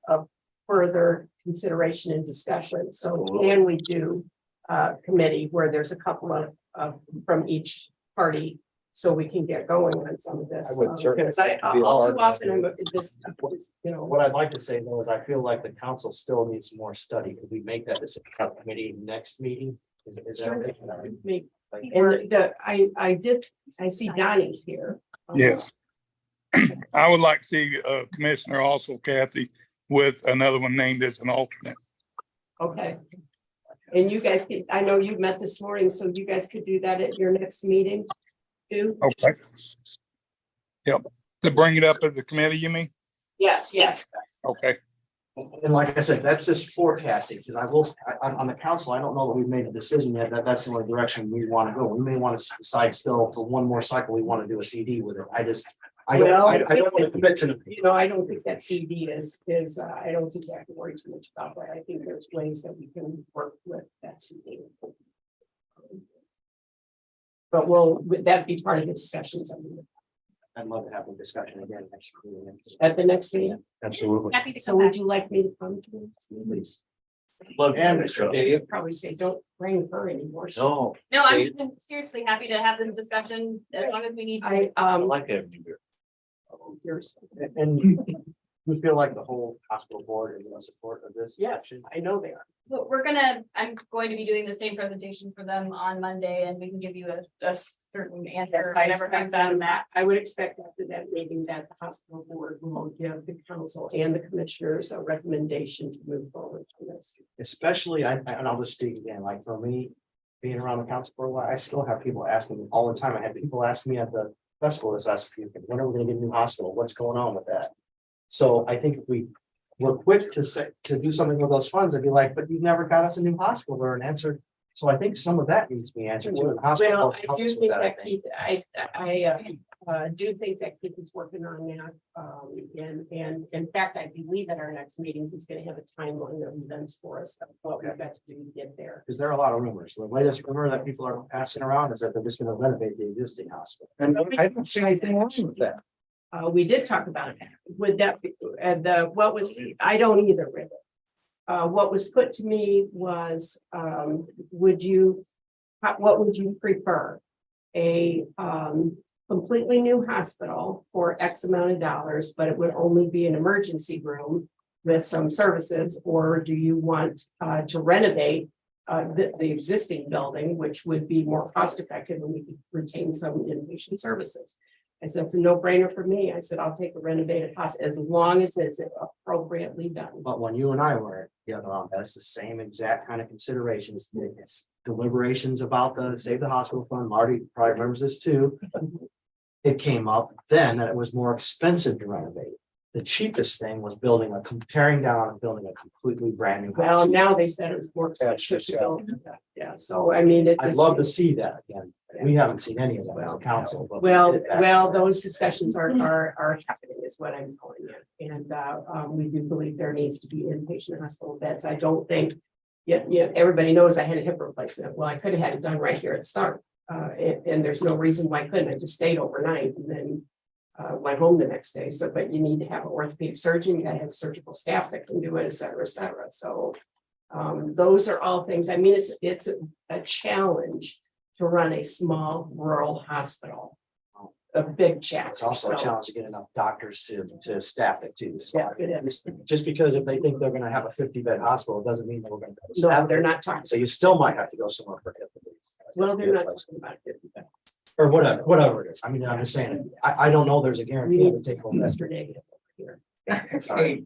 further consideration and discussion. So can we do a committee where there's a couple of from each party? So we can get going on some of this. I would certainly Because all too often, you know. What I'd like to say though is I feel like the council still needs more study. Could we make that decision at the committee next meeting? Is that okay? Like, And I see Donnie's here. Yes. I would like to see a commissioner also, Kathy, with another one named as an alternate. Okay. And you guys, I know you met this morning, so you guys could do that at your next meeting too? Okay. Yep. To bring it up as a committee, you mean? Yes, yes. Okay. And like I said, that's just forecasting, because on the council, I don't know that we've made a decision yet, that's the only direction we want to go. We may want to decide still for one more cycle, we want to do a CD with it. I don't want to commit to. You know, I don't think that CD is, I don't think I have to worry too much about that. I think there's ways that we can work with that CD. But would that be part of the discussions? I'd love to have a discussion again next meeting. At the next meeting? Absolutely. Happy to So come back. would you like me to come to the next meeting? Please. Love to And have Mr. it. Dave. Probably say, don't bring her anymore. No, No, I'm seriously happy to have this discussion as long as we need. I, I like having you here. yours. And we feel like the whole hospital board is in support of this. Yes, action. I know they are. But I'm going to be doing the same presentation for them on Monday and we can give you a certain answer, Yes, I whatever expect comes out of them, that. I would expect after that meeting that the hospital board will give the council and the commissioners a recommendation to move forward on this. Especially, and I'll just speak again, like for me, being around the council for a while, I still have people asking me all the time. I had people ask me at the festival this last week, when are we gonna get a new hospital? What's going on with that? So I think if we're quick to do something with those funds, I'd be like, but you never got us a new hospital or an answer. So I think some of that needs to be answered too. The hospital Well, I helps do with think that, I that think. Keith, I do think that Keith is working on that. And in fact, I believe at our next meeting, he's gonna have a timeline of events for us, of what we've got to do to get there. Because there are a lot of rumors. The latest rumor that people are passing around is that they're just gonna renovate the existing hospital. And I don't see anything wrong with that. We did talk about it. Would that be, what was, I don't either, really. What was put to me was, what would you prefer? A completely new hospital for X amount of dollars, but it would only be an emergency room with some services, or do you want to renovate the existing building, which would be more cost effective and we could retain some inpatient services? I said, it's a no brainer for me. I said, I'll take a renovated hospital as long as it's appropriately done. But when you and I were together on, that's the same exact kind of considerations. It's deliberations about the Save the Hospital Fund. Marty probably remembers this too. It came up then that it was more expensive to renovate. the cheapest thing was tearing down and building a completely brand new Well, house. now they said it was more expensive to build. Yeah, so I mean, I'd love to see that again. We haven't seen any of that as a council, but. Well, those discussions are happening is what I'm calling it. And, we do believe there needs to be inpatient hospital beds. I don't think, everybody knows I had a hip replacement. Well, I could have had it done right here at Starke. And there's no reason why I couldn't. I just stayed overnight and then went home the next day. So, but you need to have an orthopedic surgeon, you gotta have surgical staff that can do it, et cetera, et cetera. So those are all things. I mean, it's a challenge to run a small rural hospital. A big challenge. It's also a So, challenge to get enough doctors to staff it too. So Yes, it is. just because if they think they're gonna have a 50-bed hospital, doesn't mean that we're gonna. No, they're not talking. So you still might have to go somewhere for hip. Well, they're not talking about 50 beds. Or whatever it is. I mean, I'm just saying, I don't know there's a We guarantee need of to it take taking. Mr. Negative over here. Sorry.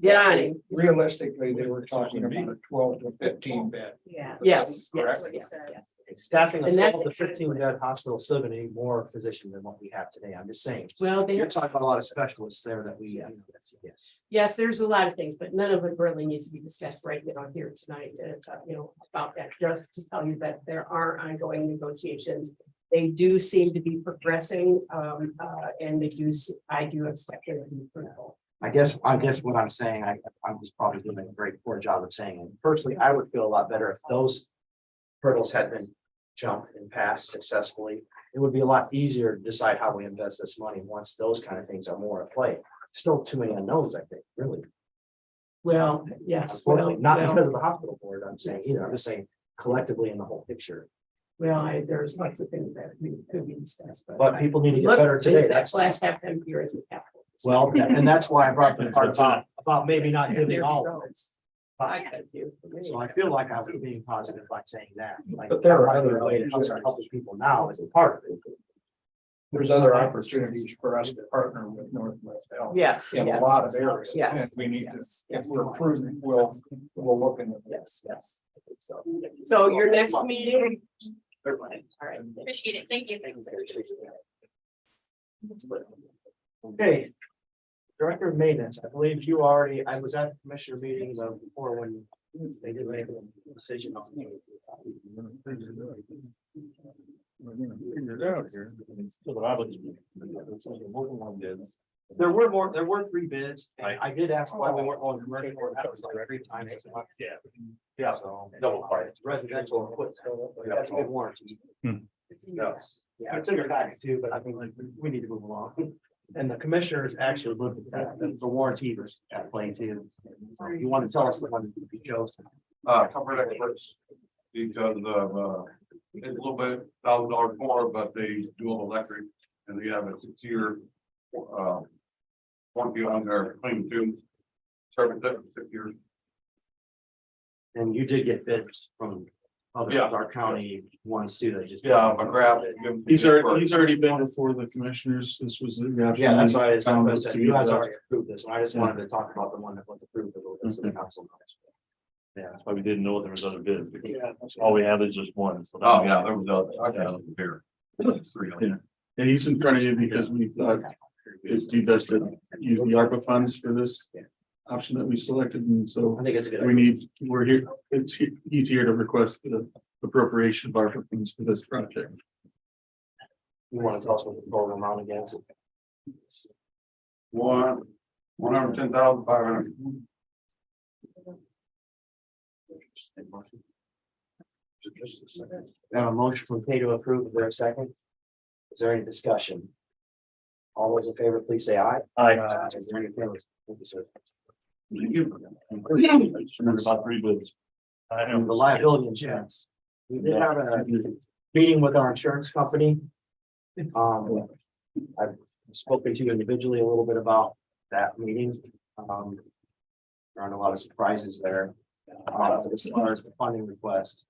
Get on him. Realistically, they were talking about a 12 to 15 bed. Yeah. Yes, Correct. yes, yes. Staffing a And that's 12 to 15-bed hospital is still gonna need more physicians than what we have today. I'm just saying. Well, You're talking about a lot of specialists there that we, yes. yes, there's a lot of things, but none of it really needs to be discussed right now here tonight. About that, just to tell you that there are ongoing negotiations. They do seem to be progressing, and I do expect them to be fruitful. I guess what I'm saying, I'm just probably doing a very poor job of saying it. Personally, I would feel a lot better if those hurdles had been jumped and passed successfully. It would be a lot easier to decide how we invest this money once those kind of things are more at play. Still too many unknowns, I think, really. Well, yes, well, Unfortunately, not because of the hospital board, I'm saying either. I'm just saying collectively in the whole picture. there's lots of things that could be discussed, But people need to get Look, better today. things that That's last half time here is the capital. well, and that's why I brought the part about maybe not giving all of it. I got you. So I feel like I was being positive by saying that. Like, But there are that might be other a way to help people now as a part of it. There's other opportunities for us to partner with Northwest Health. Yes, In a yes. lot of areas. Yes, And we need to, yes, if yes. we're prudent, we'll look into this. Yes. I think so. So your next meeting? All right. Appreciate it. Thank you. Okay. Director of Maintenance, I believe you already, I was at the commissioner meeting before when they did make a decision on. There were 3 bids. And I did ask why we weren't on commercial, or that was like every time. Yeah. So double price, residential equipment, that's a good warranty. Yeah, I took it back too, but I think like we need to move along. And the commissioners actually looked at that, the warranty was at play too. So you want to tell us the one that you chose? Comfort experts, because of, it's a little bit $1,000 more, but they do all electric and they have a 6-year, warranty on their clean tube. Service it for 6 years. And you did get bids from other Yeah. our county ones too, that just. Yeah, but grab it. He's already been before the commissioners. This was. Yeah, that's why I said, you guys already approved this, one. I just wanted to talk about the one that was approved a little bit, so the council knows. Yeah, that's why we didn't know there was other bids. All we have is just one. So Oh, yeah, there was a, I got it here. 3 Yeah. And he's in front of you because we thought it's best to use the ARPA funds for this option that we selected, and so I think it's a good. we're here, he's here to request the appropriation of ARPA funds for this project. You want to tell us what the total amount again is? 110,500. We have a motion from Kay to approve. Is there a second? Is there any discussion? All those in favor, please say aye. I Is there any opposed? Thank you, sir. just remember about 3 bids. I And the know. liability insurance. We did have a meeting with our insurance company. I've spoken to you individually a little bit about that meeting. There aren't a lot of surprises there. As far as the funding request,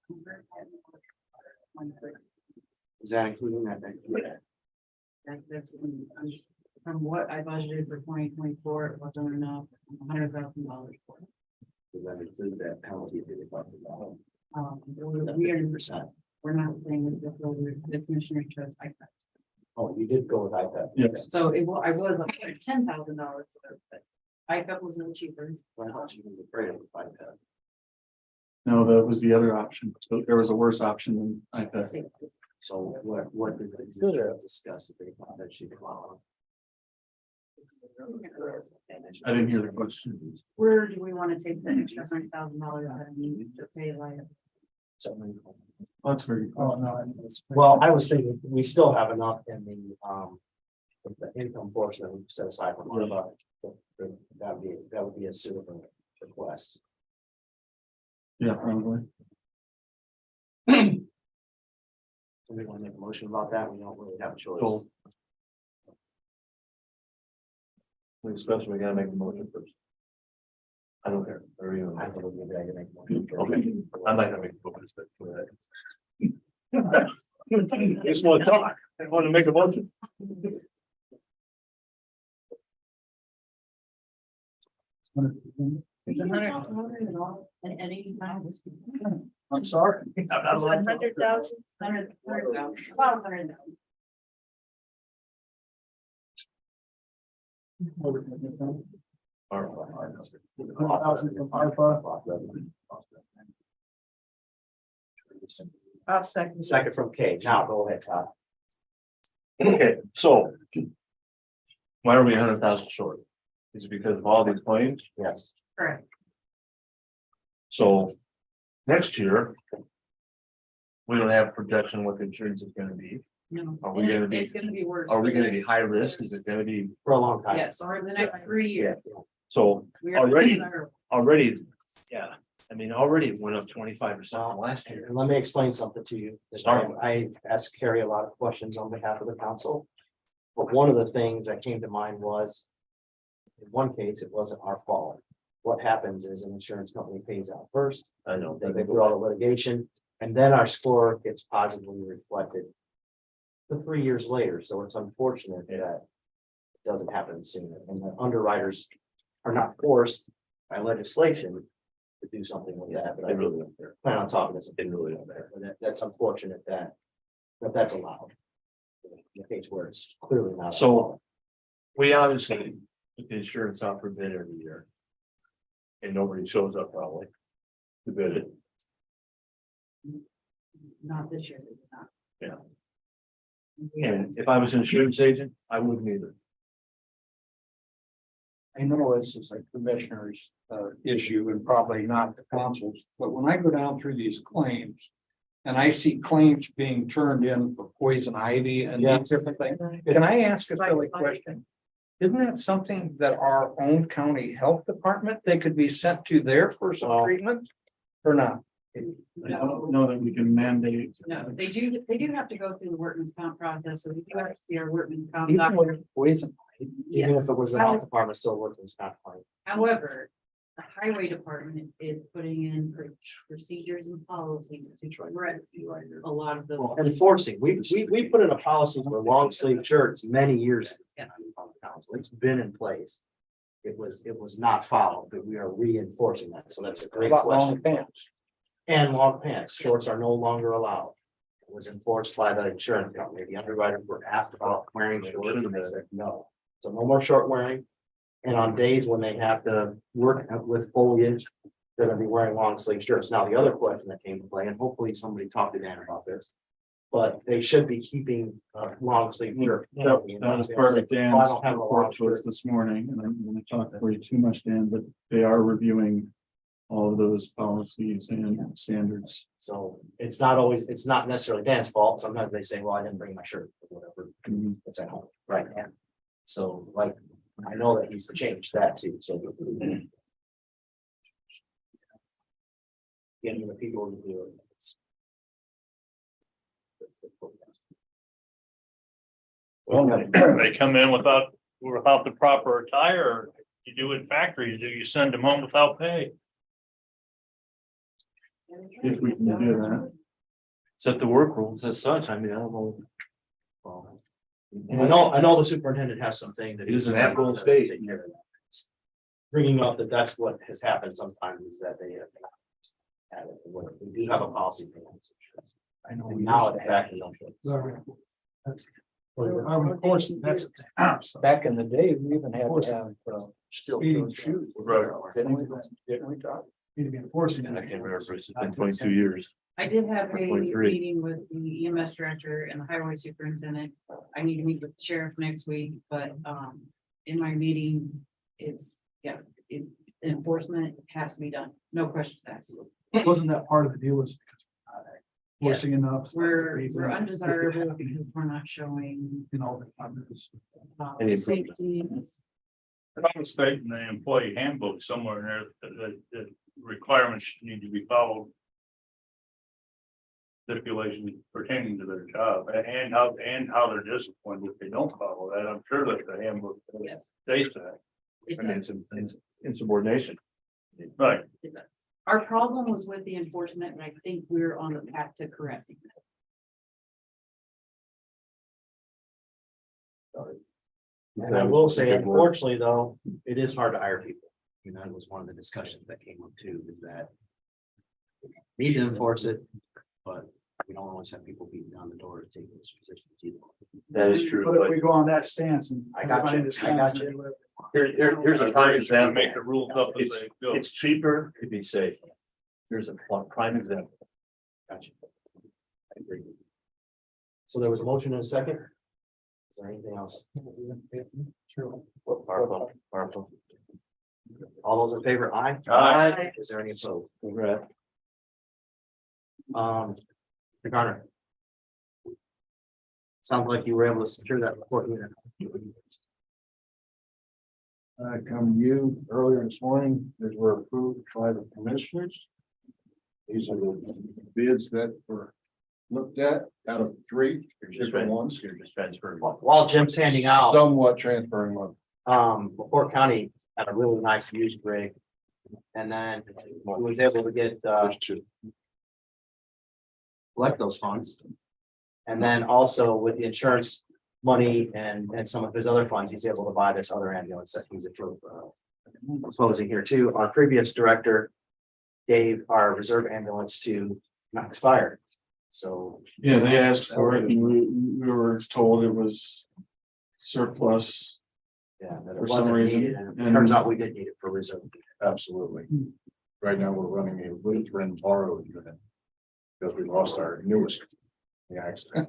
is that including that? That's, from what I budgeted for 2024, it wasn't enough, $100,000 for it. Does that include that penalty that we talked about? We are, we're not saying that the commissioner chose like that. Oh, you did go with iPad. Yes. So I was up to $10,000, but iPad was no cheaper. Well, how much you can afraid of iPad? No, that was the other option. So there was a worse option than iPad. So what did they discuss that they thought that she could allow? I didn't hear the question. Where do we want to take the extra $100,000 out of need to pay like? That's very. Well, I was thinking, we still have enough in the income portion that we set aside from our budget. That would be a super request. Yeah, probably. So we want to make a motion about that, we don't really have a choice. So. Especially we gotta make a motion first. I don't care, or you. I believe maybe I can make a motion. Okay, I'd like to make a motion, but go ahead. Just want to talk, I want to make a motion. It's $100 and at 85. I'm sorry. It's 100,000, 100,000, about 100,000. I'll second. Second from Kate, now go ahead, Todd. Okay, so. Why are we 100,000 short? Is it because of all these claims? Yes. Correct. So. Next year. We don't have projection what the insurance is gonna be. No, Are we gonna be- it's gonna be worse. Are we gonna be high risk? Is it gonna be, For a long time. Yes, over the next 3 years. so We are- already, yeah, I mean, already it went up 25% from last year. And let me explain something to you. Start. I asked Carrie a lot of questions on behalf of the council. But one of the things that came to mind was. In one case, it wasn't our fault. What happens is an insurance company pays out first, I know. they go through all the litigation, and then our score gets positively reflected. The 3 years later, so it's unfortunate that it doesn't happen sooner, and the underwriters are not forced by legislation. To do something like that, but I really don't plan on talking to some people really don't there, but that's unfortunate that's allowed. In a case where it's clearly not. So. We obviously put the insurance out for bid every year. And nobody shows up probably. To bid it. Not this year. It's not. Yeah. And if I was an insurance agent, I wouldn't either. I know this is a commissioner's issue and probably not the council's, but when I go down through these claims. And I see claims being turned in for poison ivy and Yeah. these different things. Can I ask a silly question? Isn't that something that our own county health department, they could be sent to there for some treatment? Or not? I don't know that we can mandate. No, they do have to go through the workman's comp process, so we do have to see our workman's comp Even doctor. with poison, even if Yes. it was the health department still working, it's not fine. However, the highway department is putting in procedures and policies to correct a lot of the. Enforcing, we put in a policy for long sleeve shirts many years ago. Yeah. On the council. It's been in place. It was not followed, but we are reinforcing that, so that's a great About long question. pants. And long pants, shorts are no longer allowed. It was enforced by the insurance company, the underwriters were asked about wearing shorts, and they said no. So no more short wearing. And on days when they have to work with foliage, they're gonna be wearing long sleeve shirts. Now, the other question that came to play, and hopefully somebody talked to Dan about this. But they should be keeping long sleeve shirt. That was part of Well, I Dan's don't have a long report to us shirt. this morning, and I'm gonna talk for you too much, Dan, but they are reviewing. All of those policies and standards. So it's not necessarily Dan's fault. Sometimes they say, well, I didn't bring my shirt or whatever. It's at home right now. So like, I know that he's changed that too, so. Getting the people to do it. Well, they come in without the proper attire. You do it in factories, do you send them home without pay? If we can do that. Set the work rules as such, I mean, I don't know. And I know the superintendent has something that. It is an at-will state. Take care of that. Bringing up that that's what has happened sometimes is that they have it. We do have a policy for that. I know. And now the fact we don't. Of course, that's. Back in the day, we even had to have. Speeding shoes. Right. Didn't we, Todd? Need to be enforcing. I can't remember, it's been 22 years. I did have a 23. meeting with the EMS director and the highway superintendent. I need to meet with the sheriff next week, but in my meetings, it's, yeah, enforcement has to be done. No questions asked. Wasn't that part of the deal was Yes. forcing enough? We're undesirable because we're not showing You know, the Any safety. If I'm mistaken, the employee handbook somewhere in there, the requirements need to be followed. Stipulations pertaining to their job and how they're disciplined if they don't follow that. I'm sure that the handbook Yes. states that. It I mean, does. it's insubordination. Right. It does. Our problem was with the enforcement, and I think we're on the path to correcting that. And I will say, unfortunately, though, it is hard to hire people. You know, that was one of the discussions that came up too, is that need to enforce it, but we don't always have people beating down the door to take those positions either. That is true, But if but we go on that stance and. I got you, I got you. here's a prime example. Make the rules up as they go. It's cheaper to be safe. Here's a prime example. Gotcha. I agree. So there was a motion and a second. Is there anything else? Powerful. All those in favor, aye? Aye. Is there any opposed? Congrats. Mr. Garner. Sounds like you were able to secure that report unit. Come to you earlier this morning, that were approved by the commissioners. These are the bids that were looked at out of 3 different ones. You're just transferring. While Jim's handing out, Somewhat transferring one. LaPorte County had a really nice used rig. And then he was able to get, There's 2. collect those funds. And then also with the insurance money and some of his other funds, he's able to buy this other ambulance that he's proposing here too. Our previous director gave our reserve ambulance to Knox Fire. So Yeah, they asked for it and we were told it was surplus. yeah, that it For some wasn't reason, needed, and it and- turns out we did need it for reserve. Absolutely. Right now, we're running a Lutheran borrowed unit. Because we lost our newest. in The accident.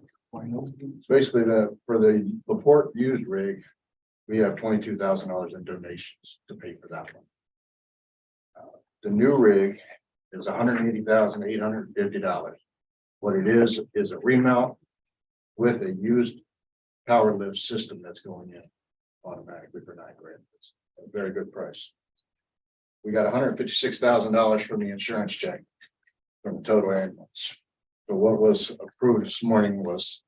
Basically, for the LaPorte used rig, we have $22,000 in donations to pay for that one. The new rig is $180,850. What it is a remount with a used power lift system that's going in automatically for $9,000. It's a very good price. We got $156,000 from the insurance check from the total ambulance. So what was approved this morning was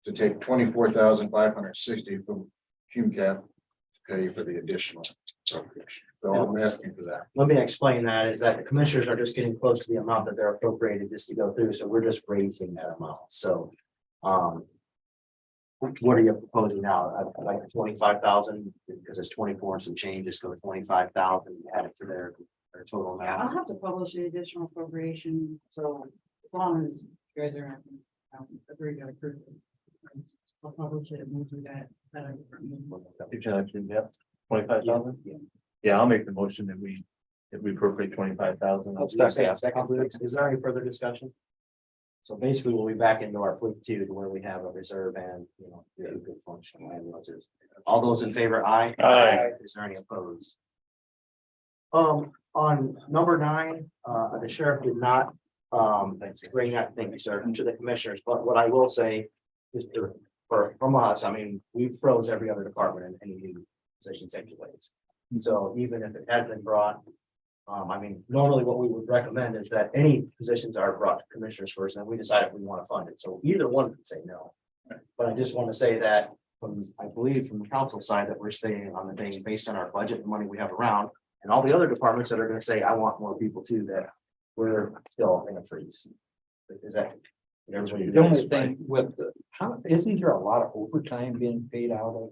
to take $24,560 from QCAP to pay for the additional. So I'm asking for that. Let me explain that is that the commissioners are just getting close to the amount that they're appropriated just to go through, so we're just raising that amount, so. What are you proposing now? I'd like 25,000 because it's 24 and some change, just go to 25,000, add it to their total Yeah, I'll amount. have to publish the additional appropriation, so as long as you guys are agree to approve it. I'll publish it and we'll do that. Yeah, 25,000. Yeah, I'll make the motion that we appropriate 25,000. Is there any further discussion? So basically, we'll be back into our fleet two to where we have a reserve and, you know, two good functional ambulances. All those in favor, aye. Aye. Is there any opposed? On number 9, the sheriff did not, bring that, thank you, sir, to the commissioners, but what I will say is from us, I mean, we froze every other department in any new positions anyways. So even if it had been brought, I mean, normally what we would recommend is that any positions are brought to commissioners first, and we decide if we want to fund it. So either one could say no. But I just want to say that from, I believe from the council side that we're staying on the thing based on our budget, the money we have around, and all the other departments that are going to say, I want more people too, that we're still in a freeze. Is that? The only thing with isn't there a lot of overtime being paid out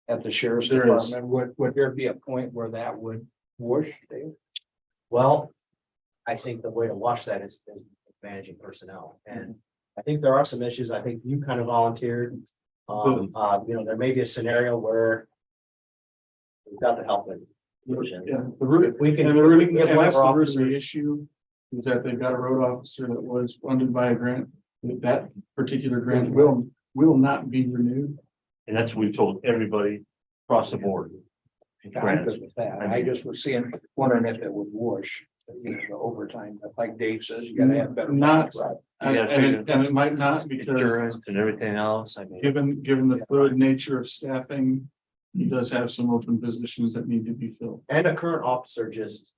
at the sheriff's There is. department? Would there be a point where that would whoosh? Dave? Well, I think the way to watch that is managing personnel, and I think there are some issues. I think you kind of volunteered There may be a scenario where we've got the help with. Yeah, the root, If we can, and the if we root, can get and one of that's our the root of the officers, issue. Is that they've got a road officer that was funded by a grant, that particular grant will not be renewed. And that's what we've told everybody across the board. I'm good with that. I just was wondering if it would wash, the overtime, like Dave says, you gotta have better. Not, and, Yeah, and it might not because Insurance and everything else, I mean. given the fluid nature of staffing, he does have some open positions that need to be filled. and a current officer just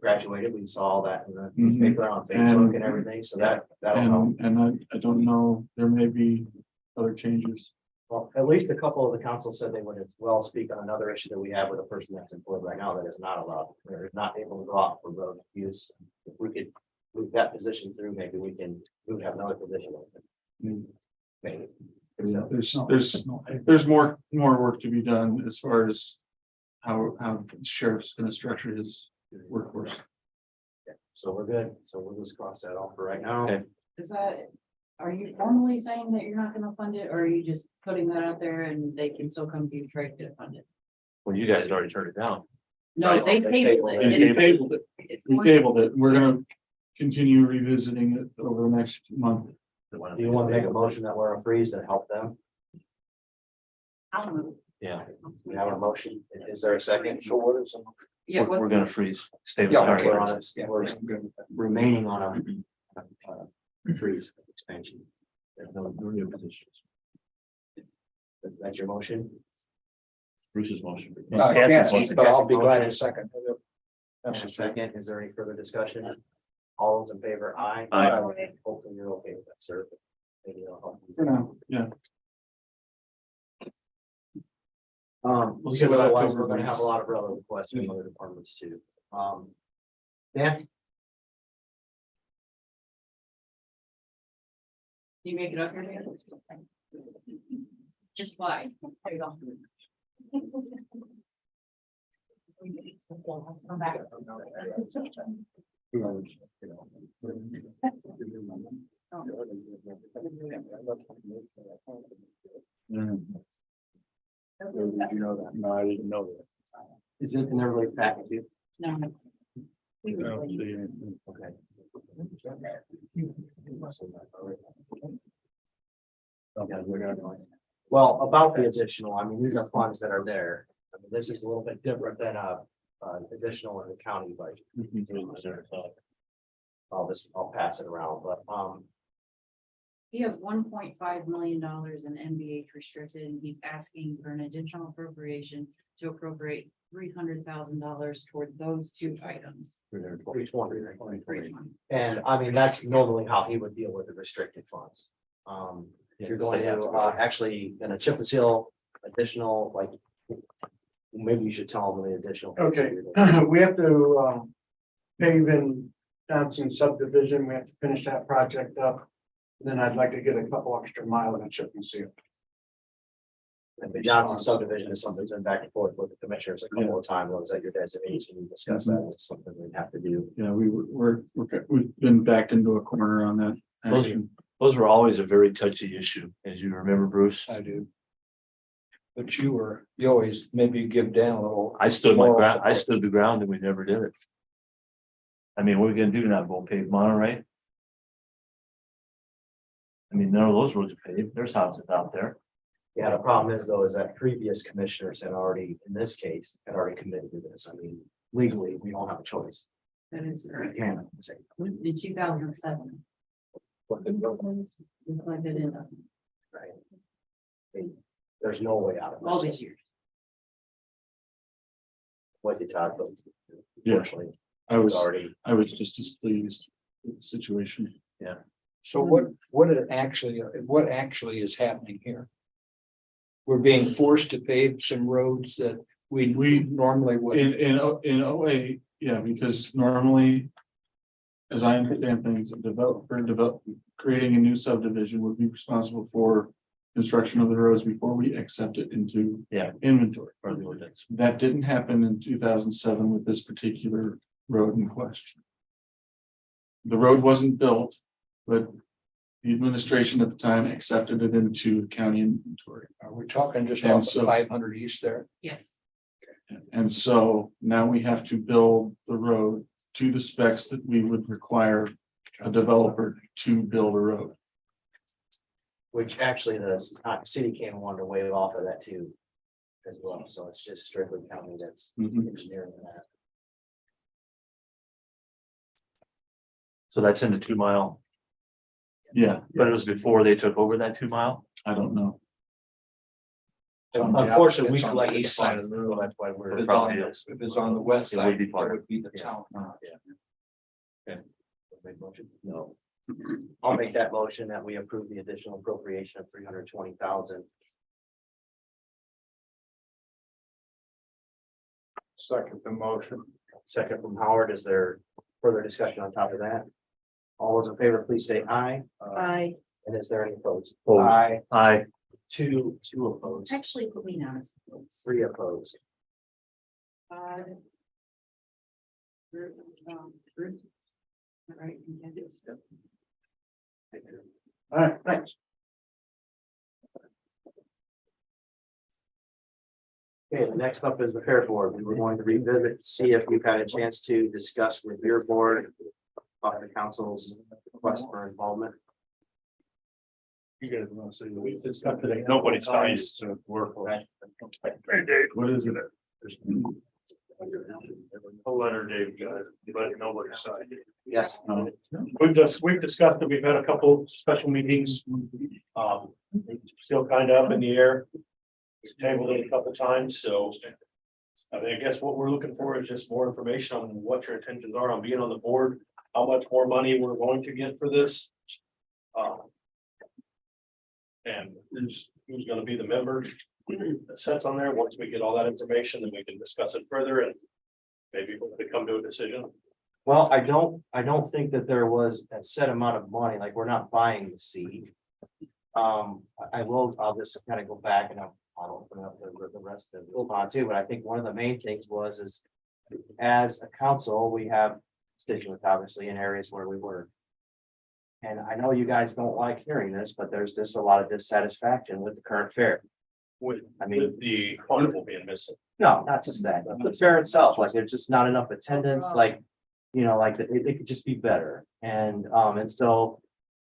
graduated. We saw that in the Mhm. paper on Facebook and everything, so that'll help. And I don't know, there may be other changes. Well, at least a couple of the council said they would as well speak on another issue that we have with a person that's employed right now that is not allowed, or is not able to go out for road use. If we could move that position through, maybe we would have another position. open. Maybe. So, There's more work to be done as far as how the sheriff's gonna structure his workforce. so we're good. So we'll just cross that off for right now. Okay. Is that, are you formally saying that you're not gonna fund it, or are you just putting that out there and they can still come to you to try to get it funded? Well, you guys already turned it down. No, they tabled it. We tabled it. It's We going- tabled it. We're gonna continue revisiting it over the next month. Do you want to make a motion that we're on freeze to help them? I'll move. Yeah, We have a motion. Is there a second? So what is? Yeah, we're what's, gonna freeze. Stay with Yeah, our We're on plans. it. We're remaining on a freeze expansion. There's no new positions. That's your motion? Bruce's motion. But I'll be glad in a second. And a second, is there any further discussion? All those in favor, aye. Aye. Hopefully you're okay with that, sir. Maybe I'll help you. For now, yeah. We'll see Because what otherwise October we're gonna have a brings. lot of other requests from other departments too. Dan? you make it up here? Dan? Just fly. There you go. Come back. You know that? No, I didn't know that. Is it in everybody's packet too? No. I don't see anything. Okay. Well, about the additional, I mean, these are funds that are there. I mean, this is a little bit different than additional in the county budget. I'll pass it around, but, He has $1.5 million in NBH restricted, and he's asking for an additional appropriation to appropriate $300,000 toward those two items. 320. 320. And I mean, that's normally how he would deal with the restricted funds. You're going to, actually, in a chip and seal additional, like, maybe you should tell them the additional. Okay, we have to pave in Johnson subdivision. We have to finish that project up. Then I'd like to get a couple extra mile in a chip and seal. And the Johnson subdivision is something that's been back and forth with the commissioners a couple of times. Was at your designation, we discussed that. It's something we'd have to do. Yeah, we've been backed into a corner on that. action. Those were always a very touchy issue, as you remember, Bruce. I do. But you always maybe give down a little. I stood my moral ground, I support. stood the ground and we never did it. I mean, what are we gonna do now? Go pave Monterey? I mean, none of those roads are paved. There's houses out there. Yeah, the problem is though, is that previous commissioners had already, in this case, had already committed to this. I mean, legally, we don't have a choice. That is We correct. can't say. In 2007. We plugged it in Right. There's no way out of all this. these years. With you, Todd, but Yeah. unfortunately, I it's was already. just displeased with the situation. So what actually is happening here? We're being forced to pave some roads that we normally wouldn't. In OA, yeah, because normally, as I understand things, a developer creating a new subdivision would be responsible for construction of the roads before we accept it into Yeah. inventory. Or the ordinance. That didn't happen in 2007 with this particular road in question. The road wasn't built, but The administration at the time accepted it into county inventory. Are we talking just And off so- of 500 east there? Yes. And so now we have to build the road to the specs that we would require a developer to build a road. Which actually the city came and wanted to waive off of that too. As well, so it's just strictly county that's Mhm. engineering that. So that's in the 2 mile, Yeah, but it was before they took over that 2 mile. I don't know. Unfortunately, we It's on the collect the east side funds, of the road. so that's why we're. It probably is. If it's on the west It would side, be it part of would be the Yeah. town. Make motion? No. I'll make that motion that we approve the additional appropriation of 320,000. Second the motion. Second from Howard. Is there further discussion on top of that? All those in favor, please say aye. I And is there any opposed? Opposed. Aye. Aye. Two opposed, actually put me down as. three opposed. All right. All right, thanks. Okay, the next up is the fair board. We were going to revisit, see if we've had a chance to discuss with your board about the council's request for involvement. You guys want to say we discussed it, nobody's trying to work for it. Hey, Dave, what is it? A letter, Dave, guys, but nobody's signed it. Yes. We've discussed it, we've had a couple special meetings. Still kind of up in the air. Tabled it a couple times, so. I mean, I guess what we're looking for is just more information on what your intentions are on being on the board, how much more money we're going to get for this. And who's gonna be the member that sits on there. Once we get all that information, then we can discuss it further and maybe we come to a decision. Well, I don't think that there was a set amount of money, like we're not buying the seed. I'll just kind of go back and I'll open up the rest of the response too, but I think one of the main things is as a council, we have constituents obviously in areas where we work. And I know you guys don't like hearing this, but there's just a lot of dissatisfaction with the current fair. With the carnival being missing. No, not just that, the fair itself, like there's just not enough attendance, like, you know, like it could just be better. And so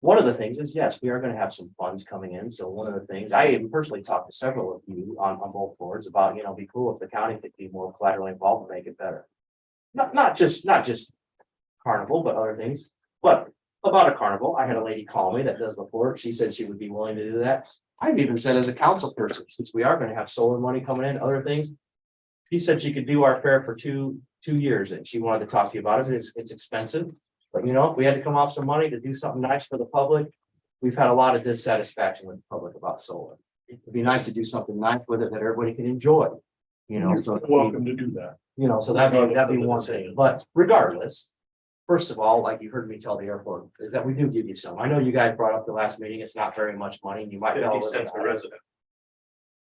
one of the things is, yes, we are gonna have some funds coming in. So one of the things, I even personally talked to several of you on both boards about, you know, be cool if the county could be more collaterally involved and make it better. Not just carnival, but other things. But about a carnival, I had a lady call me that does the board. She said she would be willing to do that. I've even said as a council person, since we are gonna have solar money coming in, other things. She said she could do our fair for two years and she wanted to talk to you about it. It's expensive. But you know, if we had to come off some money to do something nice for the public, we've had a lot of dissatisfaction with the public about solar. It'd be nice to do something nice with it that everybody can enjoy. You know, so Welcome to do that. you know, so that'd be one thing, but regardless. First of all, like you heard me tell the airport, is that we do give you some. I know you guys brought up the last meeting, it's not very much money, and you might. 50 cents a resident.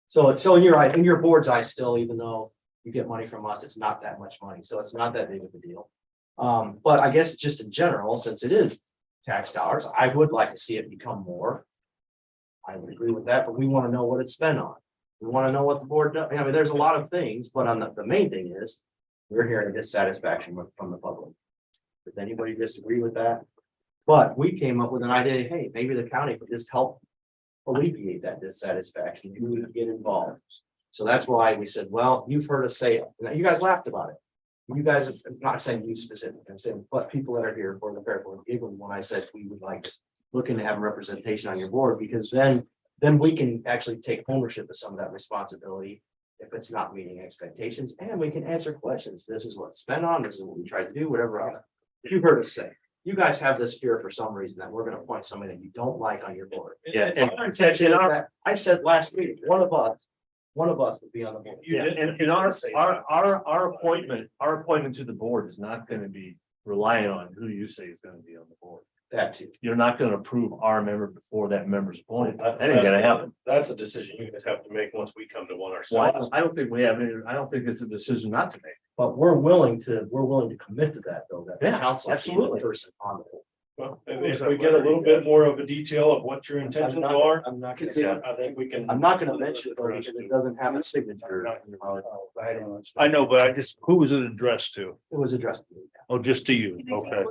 So in your board's eye still, even though you get money from us, it's not that much money, so it's not that big of a deal. But I guess just in general, since it is tax dollars, I would like to see it become more. I would agree with that, but we want to know what it's spent on. We want to know what the board does. I mean, there's a lot of things, but on the main thing is, we're hearing dissatisfaction from the public. Does anybody disagree with that? But we came up with an idea, hey, maybe the county could just help alleviate that dissatisfaction, you need to get involved. So that's why we said, well, you've heard us say, it. You guys laughed about it. You guys, I'm not saying you specifically, I'm saying, but people that are here for the fair board, even when I said we would like looking to have a representation on your board, because then we can actually take ownership of some of that responsibility if it's not meeting expectations, and we can answer questions. This is what it's spent on, this is what we try to do, whatever else. You heard us say, you guys have this fear for some reason that we're gonna appoint somebody that you don't like on your board. Yeah, and Our intention is that, I said last meeting, one of us would be on the board. You did- and our appointment to the board is not gonna be relying on who you say is gonna be on the board. That too. You're not gonna approve our member before that member's appointed. That ain't gonna happen. That's a decision you guys have to make once we come to one Well, ourselves. I don't think we have any, I don't think it's a decision not to make. But we're willing to commit to that though, that the Yeah, council be the absolutely. person on the board. Well, if we get a little bit more of a detail of what your intentions are, I'm not gonna, I think we can. I'm not gonna mention it though, because it doesn't have a signature. I know, but I just, who was it addressed to? It was addressed to me. Oh, just to you, okay.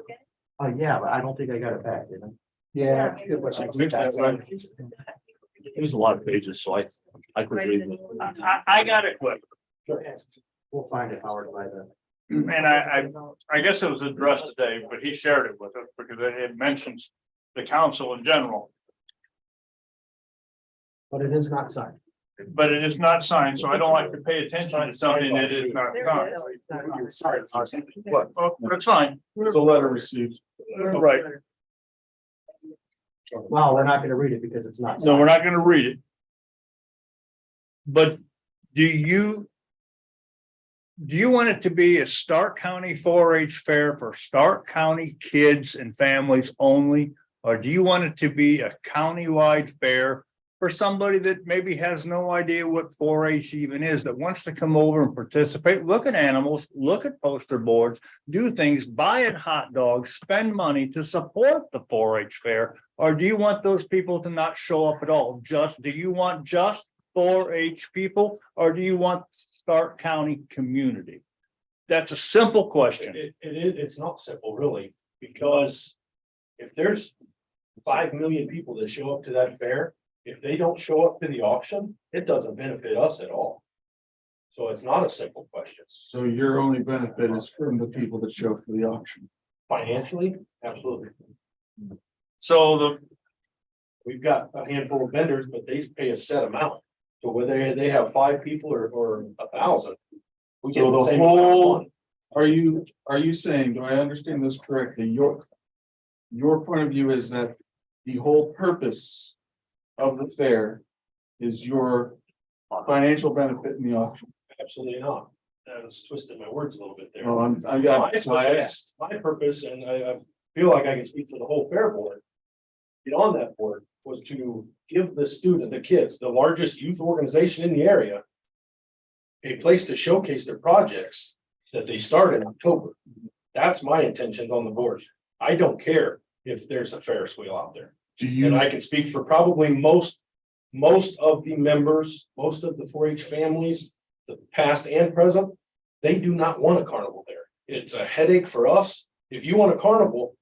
Yeah, but I don't think I got it back, did I? Yeah. It was a lot of pages, so I could read it. I got it, quick. We'll find it, Howard, by the. And I guess it was addressed today, but he shared it with us because it mentions the council in general. But it is not signed. But it is not signed, so I don't like to pay attention to something that is not signed. What? Oh, that's fine. It's a letter received. Right. Well, we're not gonna read it because it's not. So we're not gonna read it. But do you want it to be a Stark County 4-H fair for Stark County kids and families only? Or do you want it to be a countywide fair for somebody that maybe has no idea what 4-H even is, that wants to come over and participate, look at animals, look at poster boards, do things, buy a hot dog, spend money to support the 4-H fair? Or do you want those people to not show up at all? Do you want just 4-H people, or do you want Stark County community? That's a simple question. It's not simple, really, because if there's 5 million people that show up to that fair, if they don't show up to the auction, it doesn't benefit us at all. So it's not a simple question. So your only benefit is from the people that show up for the auction. Financially, absolutely. So We've got a handful of vendors, but they pay a set amount. So whether they have 5 people or 1,000. We get So the the same amount of whole, money. are you saying, do I understand this correctly? Your point of view is that the whole purpose of the fair is your financial benefit in the auction? Absolutely not. I was twisting my words a little bit there. Oh, I got it. My purpose, and I feel like I can speak for the whole fair board. Get on that board was to give the kids, the largest youth organization in the area. A place to showcase their projects that they start in October. That's my intentions on the board. I don't care if there's a Ferris wheel out there. And I can speak for probably most of the members, most of the 4-H families, the past and present, they do not want a carnival there. It's a headache for us. If you want a carnival,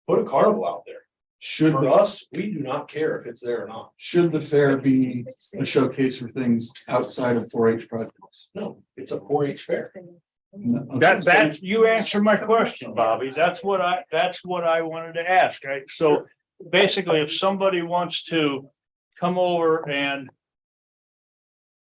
put a carnival out there. For us, we do not care if it's there or not. Should the fair be a showcase for things outside of 4-H projects? No, it's a 4-H fair. that you answered my question, Bobby. That's what I wanted to ask. Right? So basically, if somebody wants to come over and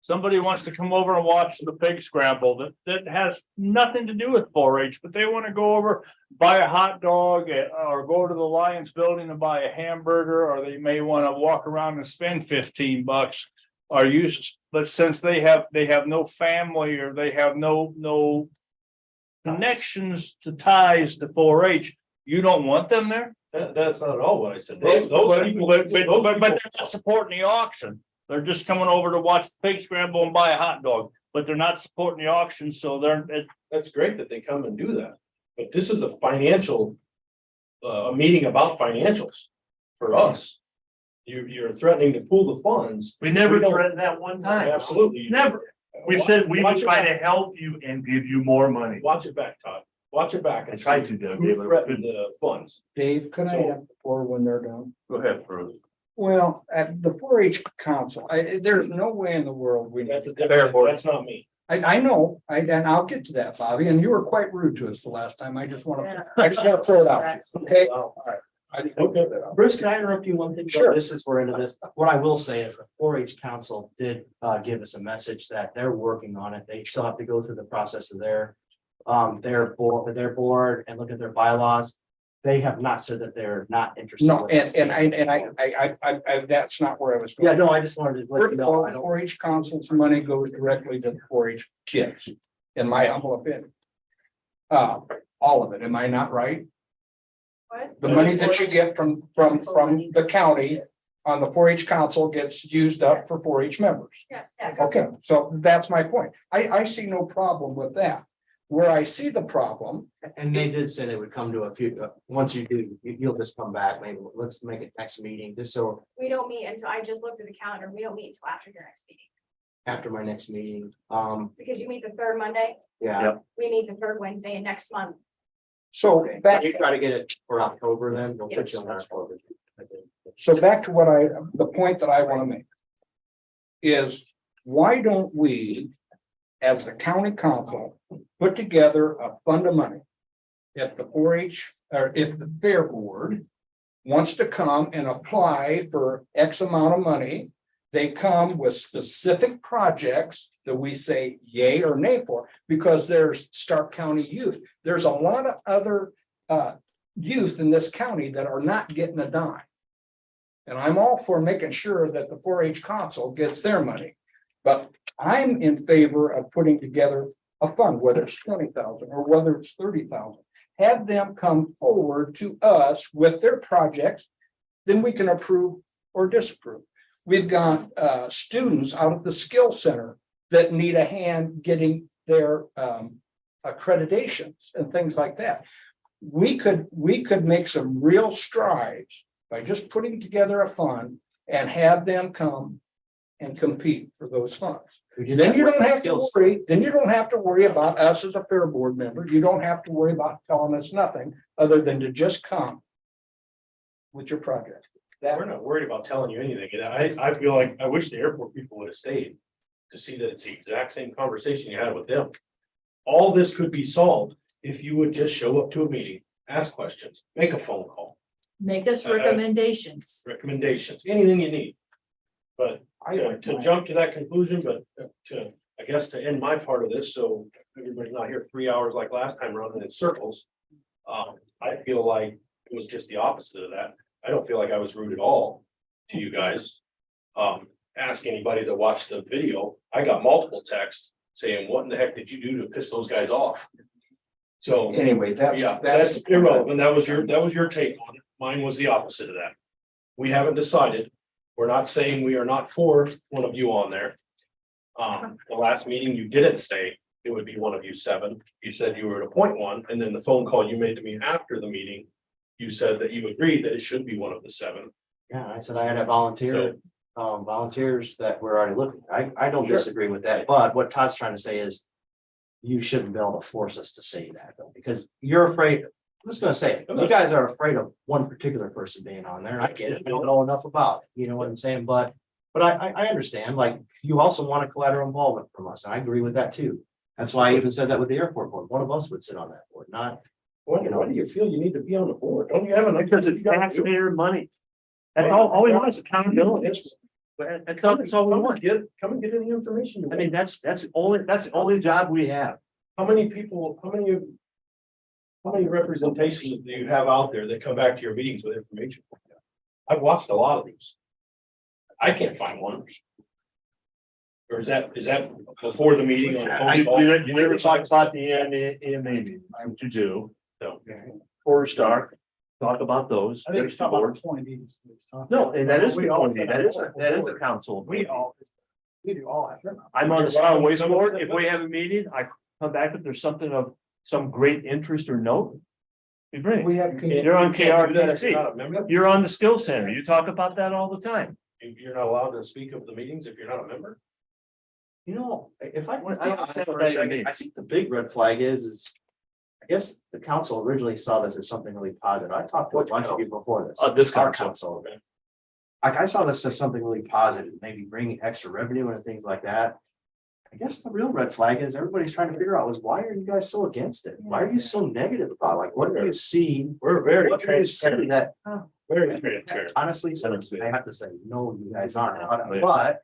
watch the pig scramble that has nothing to do with 4-H, but they want to go over, buy a hot dog, or go to the Lions building and buy a hamburger, or they may want to walk around and spend $15. But since they have no family, or they have no connections to ties to 4-H, you don't want them there? That's not at all what I said. But they're not supporting the auction. They're just coming over to watch the pig scramble and buy a hot dog, but they're not supporting the auction, so That's great that they come and do that, but this is a financial. A meeting about financials for us. You're threatening to pool the funds. We never don't- threatened that one time. Absolutely. Never. We said we would Watch it try back. to help you and give you more money. Watch it back, Todd. Watch it back. I and tried see to, Doug. Who threatened the funds? Dave, could I have before when they're done? Go ahead, Bruce. Well, at the 4-H council, there's no way in the world we. That's a Fair different, board. that's not me. I know, and I'll get to that, Bobby, and you were quite rude to us the last time. I just want to throw it out, okay? All right. Okay. Bruce, can I interrupt you one thing? Sure. This is, we're into this. What I will say is the 4-H council did give us a message that they're working on it. They still have to go through the process of their board and look at their bylaws. They have not said that they're not interested. No, with this. and I, that's not where I was going. Yeah, no, I just wanted to let First you of know. all, I don't- 4-H council's money goes directly to the 4-H kids, in my humble opinion. All of it, am I not right? What? The money that you get from the county on the 4-H council gets used up for 4-H members. Yes. Okay, so that's my point. I see no problem with that. where I see the problem. And they did say they would come to a few, once you do, you'll just come back, maybe let's make it next meeting, just so We don't meet until, I just looked at the calendar, we don't meet until after your next meeting, after my next meeting, because you meet the third Monday, yeah. we meet the third Wednesday, and next month. So Okay. back, You try to get it for October then, we'll put you on October. so back to what the point that I want to make. Is why don't we, as the county council, put together a fund of money? If the 4-H, or if the fair board wants to come and apply for X amount of money, they come with specific projects that we say yay or nay for, because there's Starke County youth. There's a lot of other youth in this county that are not getting a dime. And I'm all for making sure that the 4-H council gets their money. But I'm in favor of putting together a fund, whether it's 20,000 or whether it's 30,000. Have them come forward to us with their projects, then we can approve or disapprove. We've got students out of the skill center that need a hand getting their accreditations and things like that. We could make some real strides by just putting together a fund and have them come and compete for those funds. Then you don't have to worry, about us as a fair board member. You don't have to worry about telling us nothing other than to just come with your project. We're not worried about telling you anything. And I feel like, I wish the airport people would have stayed to see that it's the exact same conversation you had with them. All this could be solved if you would just show up to a meeting, ask questions, make a phone call, Make us recommendations. recommendations, anything you need. But to jump to that conclusion, but to, I guess, to end my part of this, so everybody's not here 3 hours like last time running in circles. I feel like it was just the opposite of that. I don't feel like I was rude at all to you guys. Ask anybody that watched the video. I got multiple texts saying, what in the heck did you do to piss those guys off? So Anyway, that's irrelevant. That was your take on it. Mine was the opposite of that. We haven't decided. We're not saying we are not for one of you on there. The last meeting you didn't say it would be one of you 7. You said you were to appoint one, and then the phone call you made to me after the meeting, you said that you agreed that it should be one of the 7. Yeah, I said I had a volunteer, volunteers that were already looking. I don't disagree with that, but what Todd's trying to say is. You shouldn't be able to force us to say that though, because you're afraid, I'm just gonna say it, you guys are afraid of one particular person being on there, and I get it, I don't know enough about it, you know what I'm saying, but I understand, like, you also want a collateral involvement from us, and I agree with that too. That's why I even said that with the airport board, one of us would sit on that board, not. Why do you feel you need to be on the board? Don't you have an? Because it's taxpayer money. That's all we want is accountability. But that's all we want. Come and get any information. You I mean, that's the only job we have. How many people, how many representations do you have out there that come back to your meetings with information? I've watched a lot of these. I can't find one. Or is that before the meeting? You never talk about the EMA meeting, what you do, so, or Starke, talk about those. I think it's talking about 20. No, and that is, that is a council. We do all that. I'm on the solid waste board. If we have a meeting, I come back if there's something of some great interest or note. We bring. You're on KRPC. You're on the skill center. You talk about that all the time. You're not allowed to speak of the meetings if you're not a member? You know, if I I don't understand what that means. I think the big red flag is. I guess the council originally saw this as something really positive. I talked to a bunch of people before this. This Our council. Like, I saw this as something really positive, maybe bringing extra revenue and things like that. I guess the real red flag is everybody's trying to figure out is why are you guys so against it? Why are you so negative about it? Like, what do you see? We're very What do you see transparent. that, Very transparent. honestly, I have to say, no, you guys aren't, Yeah.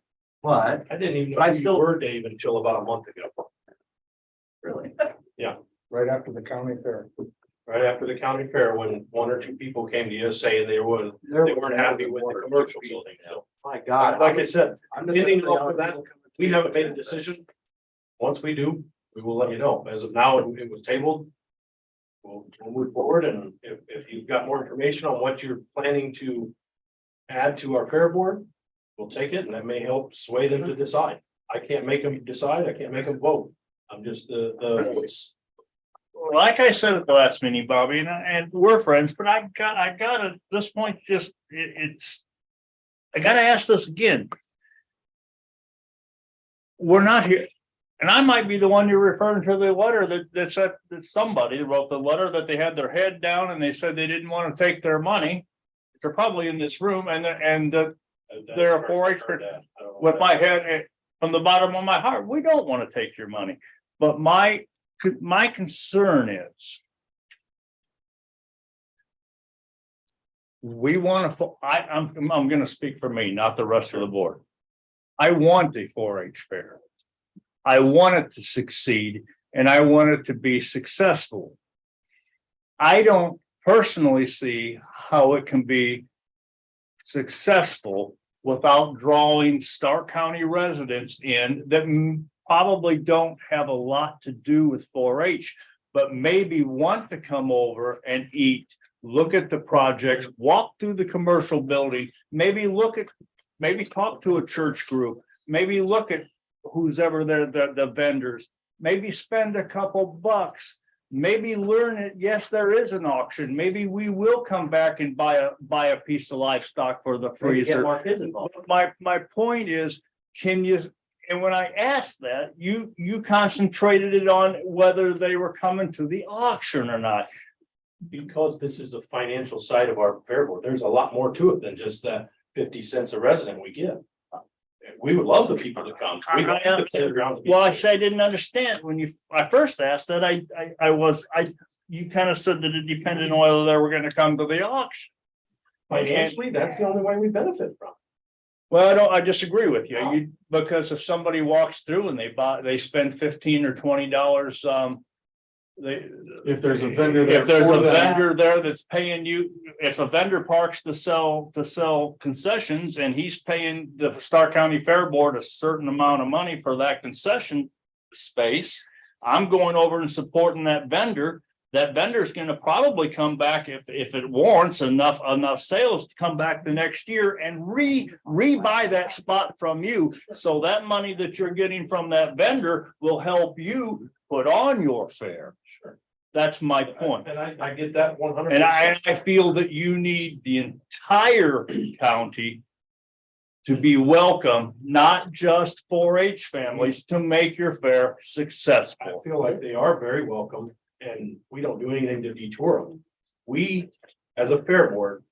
but, I didn't even But I know still- you were, Dave, until about a month ago. really. right after the county fair. Right after the county fair, when 1 or 2 people came to you saying they weren't happy with the commercial building. So, My God. like I said, I'm just ending gonna off with that, we haven't made a decision. Once we do, we will let you know. As of now, it was tabled. We'll move forward, and if you've got more information on what you're planning to add to our fair board, we'll take it, and that may help sway them to decide. I can't make them decide. I can't make them vote. I'm just the voice. like I said at the last meeting, Bobby, and we're friends, but I got at this point, just, it's. I gotta ask this again. We're not here, and I might be the one you're referring to the letter that said that somebody wrote the letter that they had their head down and they said they didn't want to take their money. They're probably in this room and they're a 4-H with my head from the bottom of my heart. We don't want to take your money, but my concern is. We want to, I'm going to speak for me, not the rest of the board. I want the 4-H fair. I want it to succeed and I want it to be successful. I don't personally see how it can be successful without drawing Starke County residents in that probably don't have a lot to do with 4-H, but maybe want to come over and eat, look at the projects, walk through the commercial building, maybe talk to a church group, maybe look at who's ever there, the vendors, maybe spend a couple bucks, maybe learn it. Yes, there is an auction. Maybe we will come back and buy a piece of livestock for the freezer. My point is, can you, and when I asked that, you concentrated it on whether they were coming to the auction or not. Because this is the financial side of our fair board, there's a lot more to it than just that 50 cents a resident we get. We would love the people to come. Well, I said I didn't understand when I first asked that. You kind of said that it depended on whether they were going to come to the auction. Financially, that's the only way we benefit from. Well, I disagree with you. Because if somebody walks through and they spend $15 or $20, If there's a vendor there. if there's a vendor there that's paying you, if a vendor parks to sell concessions and he's paying the Starke County Fair Board a certain amount of money for that concession space, I'm going over and supporting that vendor. That vendor's going to probably come back if it warrants enough sales to come back the next year and re-buy that spot from you. So that money that you're getting from that vendor will help you put on your fair. Sure. That's my point. And I get that 100%. And I feel that you need the entire county to be welcome, not just 4-H families, to make your fair successful. I feel like they are very welcome and we don't do anything to detour them. We, as a fair board,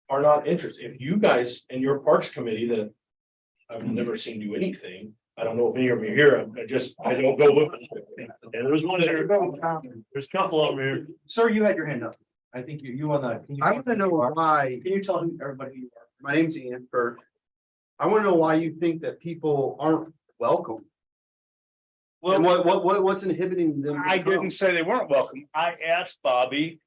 are not interested. If you guys and your parks committee that I've never seen do anything, I don't know if any of you are here. I don't go with it. And there's one there. There's a couple of them here. Sir, you had your hand up. I think you on that. I want to know why. Can you tell everybody who you are? My name's Ian Burke. I want to know why you think that people aren't welcome. Well, And what's inhibiting them? I didn't say they weren't welcome. I asked Bobby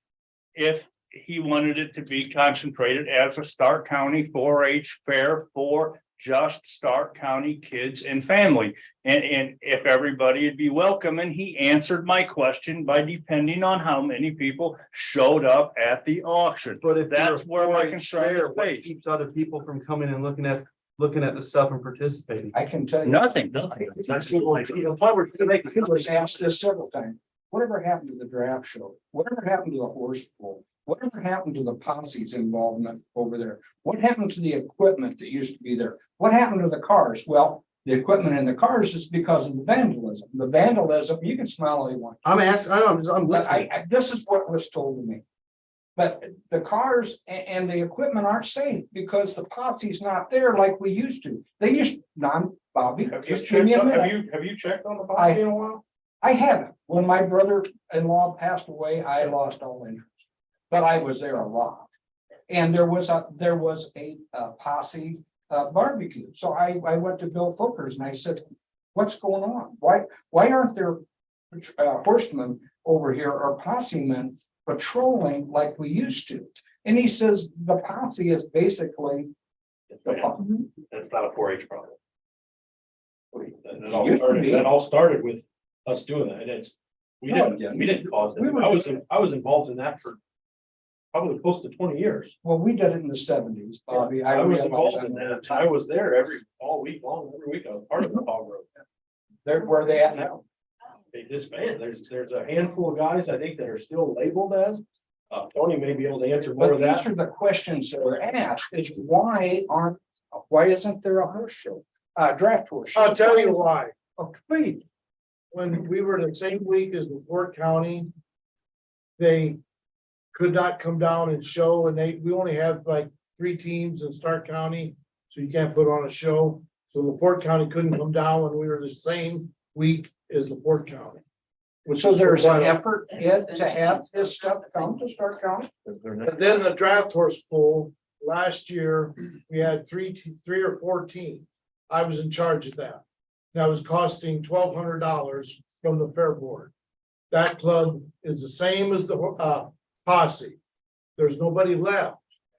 if he wanted it to be concentrated as a Starke County 4-H fair for just Starke County kids and family. And if everybody would be welcome, and he answered my question by depending on how many people showed up at the auction. But if That's where my concern is what based. keeps other people from coming and looking at the stuff and participating? I can tell you. Nothing. That's the point we're gonna make. People has asked this several times. Whatever happened to the draft show? Whatever happened to the horse pool? Whatever happened to the posse's involvement over there? What happened to the equipment that used to be there? What happened to the cars? Well, the equipment in the cars is because of the vandalism. The vandalism, you can smile all you want. I'm listening. This is what was told to me. But the cars and the equipment aren't safe because the posse's not there like we used to. They used, Bobby. Have just give me a minute. you checked on the posse in a while? I haven't. When my brother-in-law passed away, I lost all interest. But I was there a lot. And there was a posse barbecue. So I went to Bill Fooker's and I said, what's going on? Why aren't there horsemen over here or posse men patrolling like we used to? And he says the posse is basically That's not a 4-H problem. That all started with us doing that, and we didn't cause it. I was involved in that for probably close to 20 years. Well, we did it in the 70s, Bobby. I was involved in that. I was there all week long, every week. I was part of the hog road. Where are they at now? they disband. There's a handful of guys, I think, that are still labeled as. Tony may be able to answer more But of that. these are the questions that were asked, is why isn't there a horse show? Draft horse show? I'll tell you why. Oh, please. When we were the same week as LaPorte County, they could not come down and show, and we only have like 3 teams in Stark County, so you can't put on a show. So LaPorte County couldn't come down when we were the same week as LaPorte County. So there's an quite a- effort, Ed, to have this stuff come to Stark County? And then the draft horse pool, last year, we had 3 or 4 teams. I was in charge of that. That was costing $1,200 from the fair board. That club is the same as the posse. There's nobody left.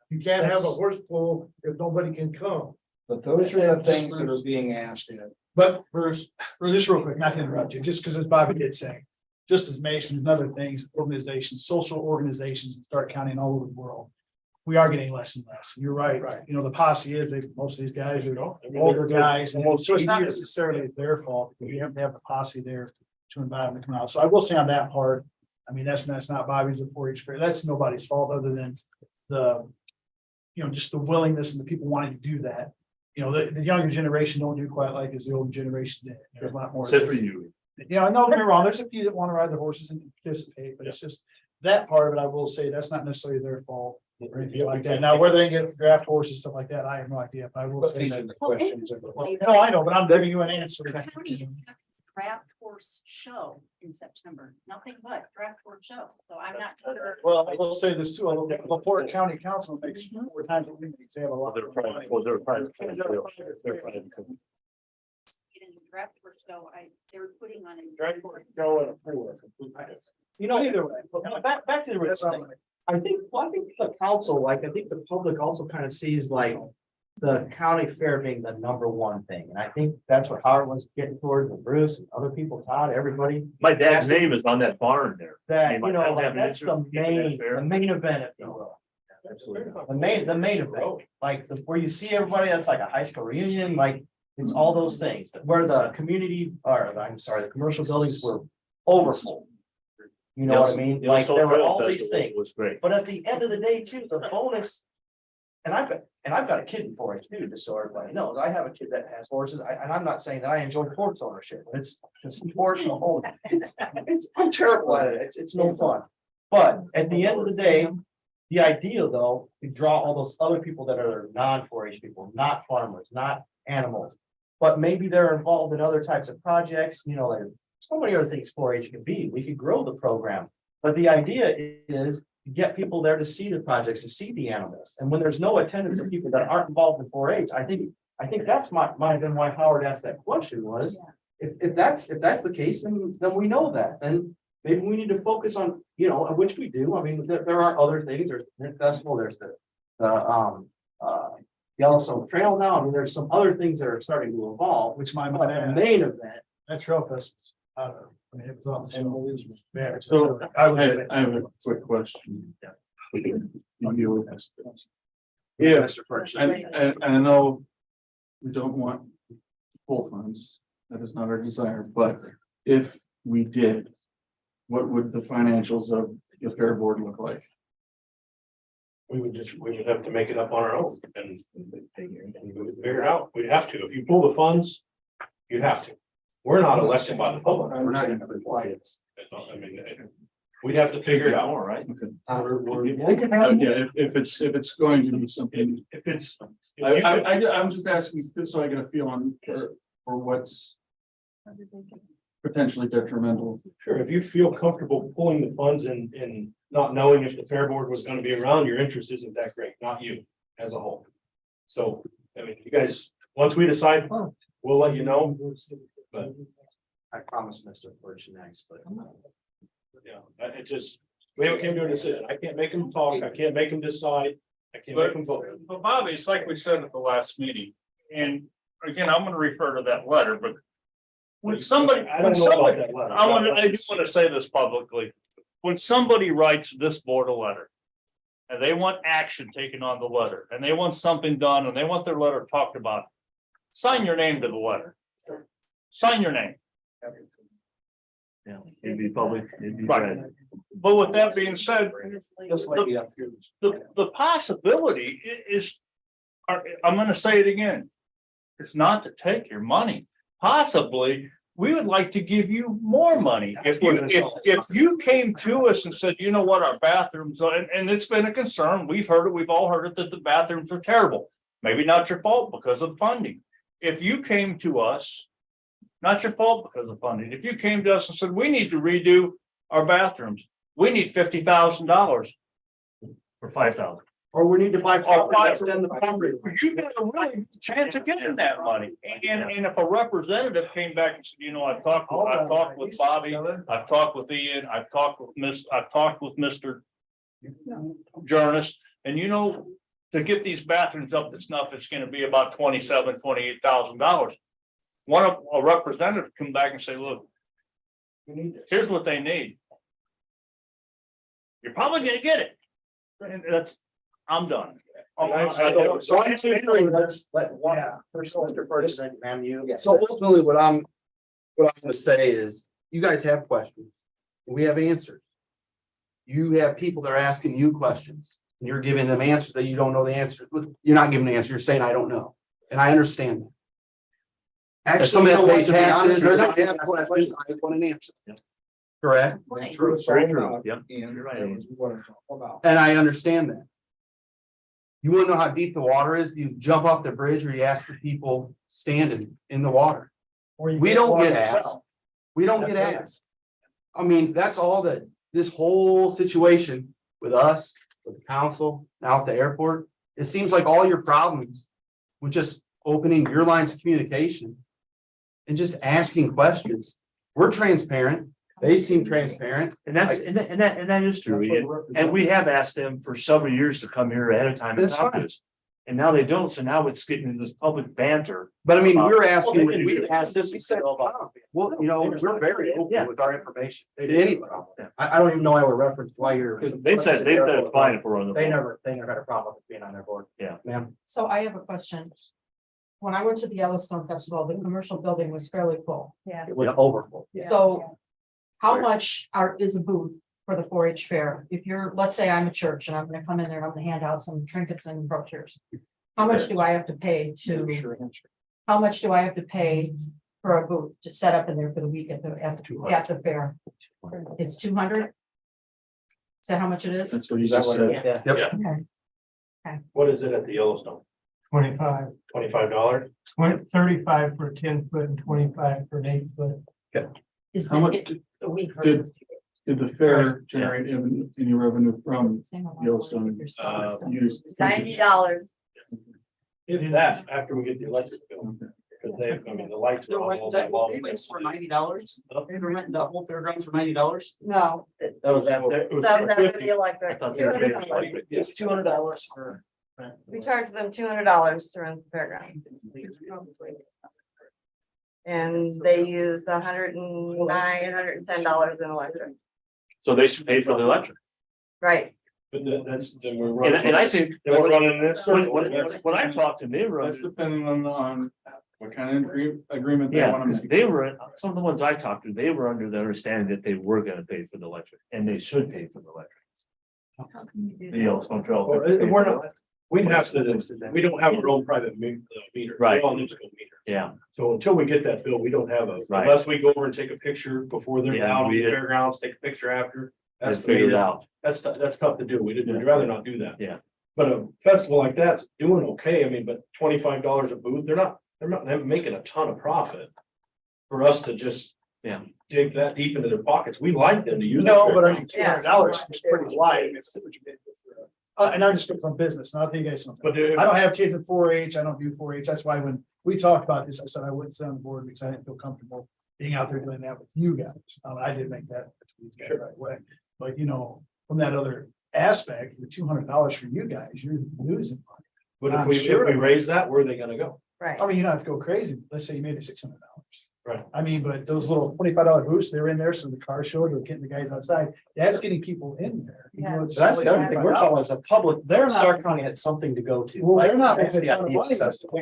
You can't have a horse pool if nobody can come. But those are the things that are being asked, Ed. But Bruce, or just real quick, not to interrupt you, just because as Bobby did say, just as Masons and other things, organizations, social organizations in Stark County and all over the world, we are getting less and less. You're right. You know, the posse is, most of these guys are older guys, and so it's not necessarily their fault, because you have to have the posse there to invite them to come out. So I will say on that part, I mean, that's not Bobby's at 4-H fair. That's nobody's fault other than just the willingness and the people wanting to do that. You know, the younger generation don't do quite like as the older generation did. There's a lot more. Except for you. Yeah, no, don't get me wrong. There's a few that want to ride the horses and participate, but it's just that part of it. I will say that's not necessarily their fault or anything like that. Now, where they get draft horses, stuff like that, I have no idea, but I will say that. No, I know, but I'm giving you an answer. Draft horse show in September, nothing but draft horse show, so I'm not sure. Well, I will say this too, LaPorte County Council makes 4 times what we make. They have a lot. They're private. In the draft horse show, they were putting on a. Draft horse show and a pool. You know, Either way. back to the original thing. I think the council, I think the public also kind of sees like the county fair being the #1 thing. And I think that's what Howard was getting towards, and Bruce and other people, Todd, everybody. My dad's name is on that barn there. That, Might you know, have like an that's the interest in that fair. main event, if you will. The main event, like where you see everybody, that's like a high school reunion, like it's all those things. Where the the commercial buildings were overfull. You know what I mean? The Like Yellowstone there were Trail all these Festival things. Was great. But at the end of the day, too, the bonus. And I've got a kid in 4-H too, just so everybody knows. I have a kid that has horses. And I'm not saying that I enjoy horse ownership. It's horse and whole. I'm terrible at it. It's no fun. But at the end of the day, the idea though, to draw all those other people that are non-4-H people, not farmers, not animals. But maybe they're involved in other types of projects, you know, like so many other things 4-H can be. We could grow the program. But the idea is to get people there to see the projects, to see the animals. And when there's no attendance of people that aren't involved in 4-H, I think that's might have been why Howard asked that question was, if that's the case, then we know that. Then maybe we need to focus on, you know, which we do. I mean, there are other things. There's the festival, there's the Yellowstone Trail now. I mean, there's some other things that are starting to evolve, Which my but the main event. that trail fest. I mean, it was on. So I have a quick question. You deal with this. Yeah, Mr. First. and I know we don't want full funds, that is not our desire, but if we did, what would the financials of the fair board look like? We would have to make it up on our own and we would figure it out. We'd have to. If you pull the funds, you'd have to. We're not elected by the public. We're not gonna apply it. I mean, we'd have to figure it out. All right. Yeah, if it's going to be something, If it's. I'm just asking, just so I get a feel on for what's potentially detrimental. Sure, if you feel comfortable pulling the funds and not knowing if the fair board was gonna be around, your interest isn't that great, not you as a whole. So, I mean, you guys, once we decide, we'll let you know, but I promise Mr. Birch next, but. yeah, it just, we haven't came to a decision. I can't make them talk, I can't make them decide, I can't make them vote. But Bobby, it's like we said at the last meeting, and again, I'm gonna refer to that letter, but. When somebody, I don't know about that letter. I just wanna say this publicly, when somebody writes this board a letter. And they want action taken on the letter, and they want something done, and they want their letter talked about. Sign your name to the letter. Sign your name. Yeah, it'd be public, it'd be. Right. read. But with that being said, Just like the, the possibility is, I'm gonna say it again. It's not to take your money. Possibly, we would like to give you more money. If you came to us and said, you know what, our bathrooms, and it's been a concern, we've heard it, we've all heard it, that the bathrooms are terrible. Maybe not your fault because of funding. If you came to us, not your fault because of funding. If you came to us and said, we need to redo our bathrooms, we need $50,000. For 5,000. or we need to buy. Or property, extend the property, you got a really good chance of getting that money. And if a representative came back and said, you know, I've talked with Bobby, I've talked with Ian, I've talked with Mr. Jarnes, and you know, to get these bathrooms up to snuff, it's gonna be about $28,000. A representative come back and say, look, here's what they need. You're probably gonna get it. And that's, I'm done. So I'm saying, let's let one, first, Mr. Ferguson, ma'am, you. So ultimately, what I'm gonna say is, you guys have questions, we have answers. You have people that are asking you questions, and you're giving them answers that you don't know the answers. You're not giving the answer, you're saying, I don't know, and I understand that. Actually, some of that pay taxes, they're not have questions, I want an answer. Correct? True, very true. Yep. You're right. And I understand that. You wanna know how deep the water is? You jump off the bridge, or you ask the people standing in the water. We don't get asked. We don't get asked. I mean, that's all that this whole situation with us, with the council, now at the airport, it seems like all your problems with just opening your lines of communication and just asking questions. We're transparent. They seem transparent. And that is true, Ian. And we have asked them for several years to come here ahead of time and That's talk to fine. us. And now they don't, so now it's getting into this public banter. But I mean, we're asking, Well, we asked this, we said, well, you know, we're very open with our information to anybody. I don't even know why we're referenced, why you're. Because they said it's fine if we're on the. They board. never had a problem with being on their board. Yeah. Ma'am. So I have a question. When I went to the Yellowstone Festival, the commercial building was fairly full. Yeah. It was overfull. So how much is a booth for the 4-H fair? If you're, let's say I'm a church and I'm gonna come in there and I'm gonna hand out some trinkets and brochures. How much do I have to pay how much do I have to pay for a booth to set up in there for the week at the fair? It's 200? Is that how much it is? That's what you just said. Yep. Okay. What is it at the Yellowstone? $25, $25? 35 for a 10-foot and 25 for an 8-foot. Is How that much it? A week. Did the fair generate any revenue from Yellowstone? Use? $90. If that, after we get the electric bill, because they, I mean, the lights are all that long. For $90. Ever rented the whole fairgrounds for $90? No, That was after. the electric. I thought they were paying for it. It's $200 for. We charge them $200 to rent the fairgrounds. And they used $110 in electric. So they should pay for the electric. Right. But that's, then we're running. And I think Then we're running this. when I talked to them, they were That's under, depending on what kind of agreement they yeah, want to because make. they were, some of the ones I talked to, they were under the understanding that they were gonna pay for the electric, and they should pay for the electric. The Yellowstone Trail. We're not, we have to, we don't have our own private meter. Right. We're all neutral meter. Yeah, So until we get that bill, we don't have a, Right. unless we go over and take a picture before they're Yeah, out on the read it. fairgrounds, take a picture after. That's let's the figure it meter. out. That's tough to do. We'd rather not do that. Yeah. But a festival like that's doing okay. I mean, but $25 a booth, they're not making a ton of profit. For us to just. Yeah. Dig that deep into their pockets. We like them to use. No, the but I fairgrounds. mean, $200 is pretty wide. And I'm just from business, not that you guys know. But I don't have kids at 4-H. I don't do 4-H. That's why when we talked about this, I said I wouldn't sit on the board because I didn't feel comfortable being out there doing that with you guys. I did make that right away. But you know, from that other aspect, the $200 for you guys, you're losing money. But I'm if sure. we raise that, where are they gonna go? Right. I mean, you don't have to go crazy. Let's say you made it $600. Right. I mean, but those little $25 booths, they're in there, so the car showed or getting the guys outside, that's getting people in there. You know, it's That's the other thing, we're talking as $25. a public, They're not- Stark County had something to go to. Well, they're not That's making a the ton of idea. money.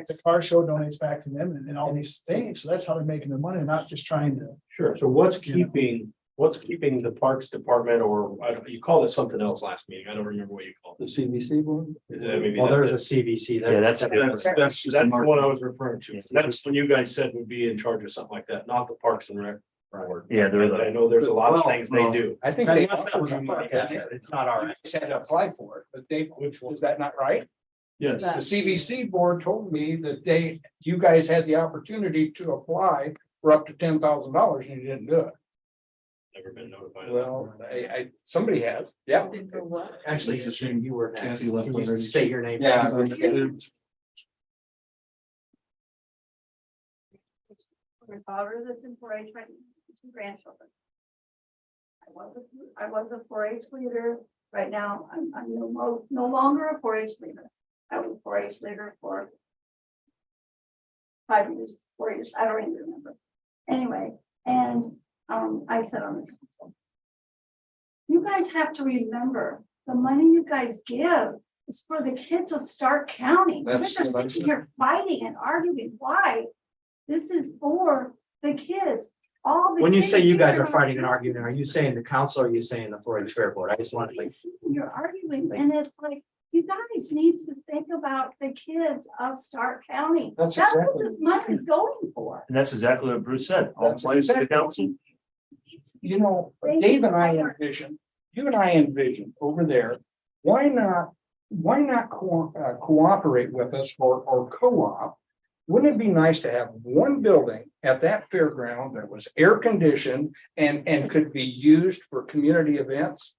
The car show donates back to them and all these things. So that's how they're making their money, not just trying to. Sure, so what's keeping What's keeping the Parks Department, or you called it something else last meeting, I don't remember what you called it. The CVC board? Is that maybe Well, that's there's a CVC. Yeah, that's. That's the one I was referring to. That's when you guys said would be in charge of something like that, not the Parks and Rec. board. Yeah, there is I know there's a lot of Well, things they do. I think they Unless that was a park asset, it's not our. They had to apply for it, but they, is that not right? Yes. The CVC board told me that you guys had the opportunity to apply for up to $10,000 and you didn't do it. Never been notified. Well, somebody has, yeah. Actually, it's a shame you were next. Kathy left Can you already. state your name? Yeah. My daughter that's in 4-H, my two grandchildren. I was a 4-H leader. Right now, I'm no longer a 4-H leader. I was a 4-H leader for 5 years, 4 years, I don't even remember. Anyway, and I sat on the council. You guys have to remember, the money you guys give is for the kids of Starke County. You guys are sitting here fighting and arguing why. This is for the kids. All the When you kids say you guys here are fighting and arguing, are you saying the council or are you saying the 4-H Fair Board? I just want to. You're arguing, and it's like, you guys need to think about the kids of Starke County. That's That's what exactly- this money is going for. And that's exactly what Bruce said. All plays to the council. You know, Thank Dave you. and I envision, you and I envision over there, why not cooperate with us or co-op? Wouldn't it be nice to have one building at that fairground that was air conditioned and could be used for community events?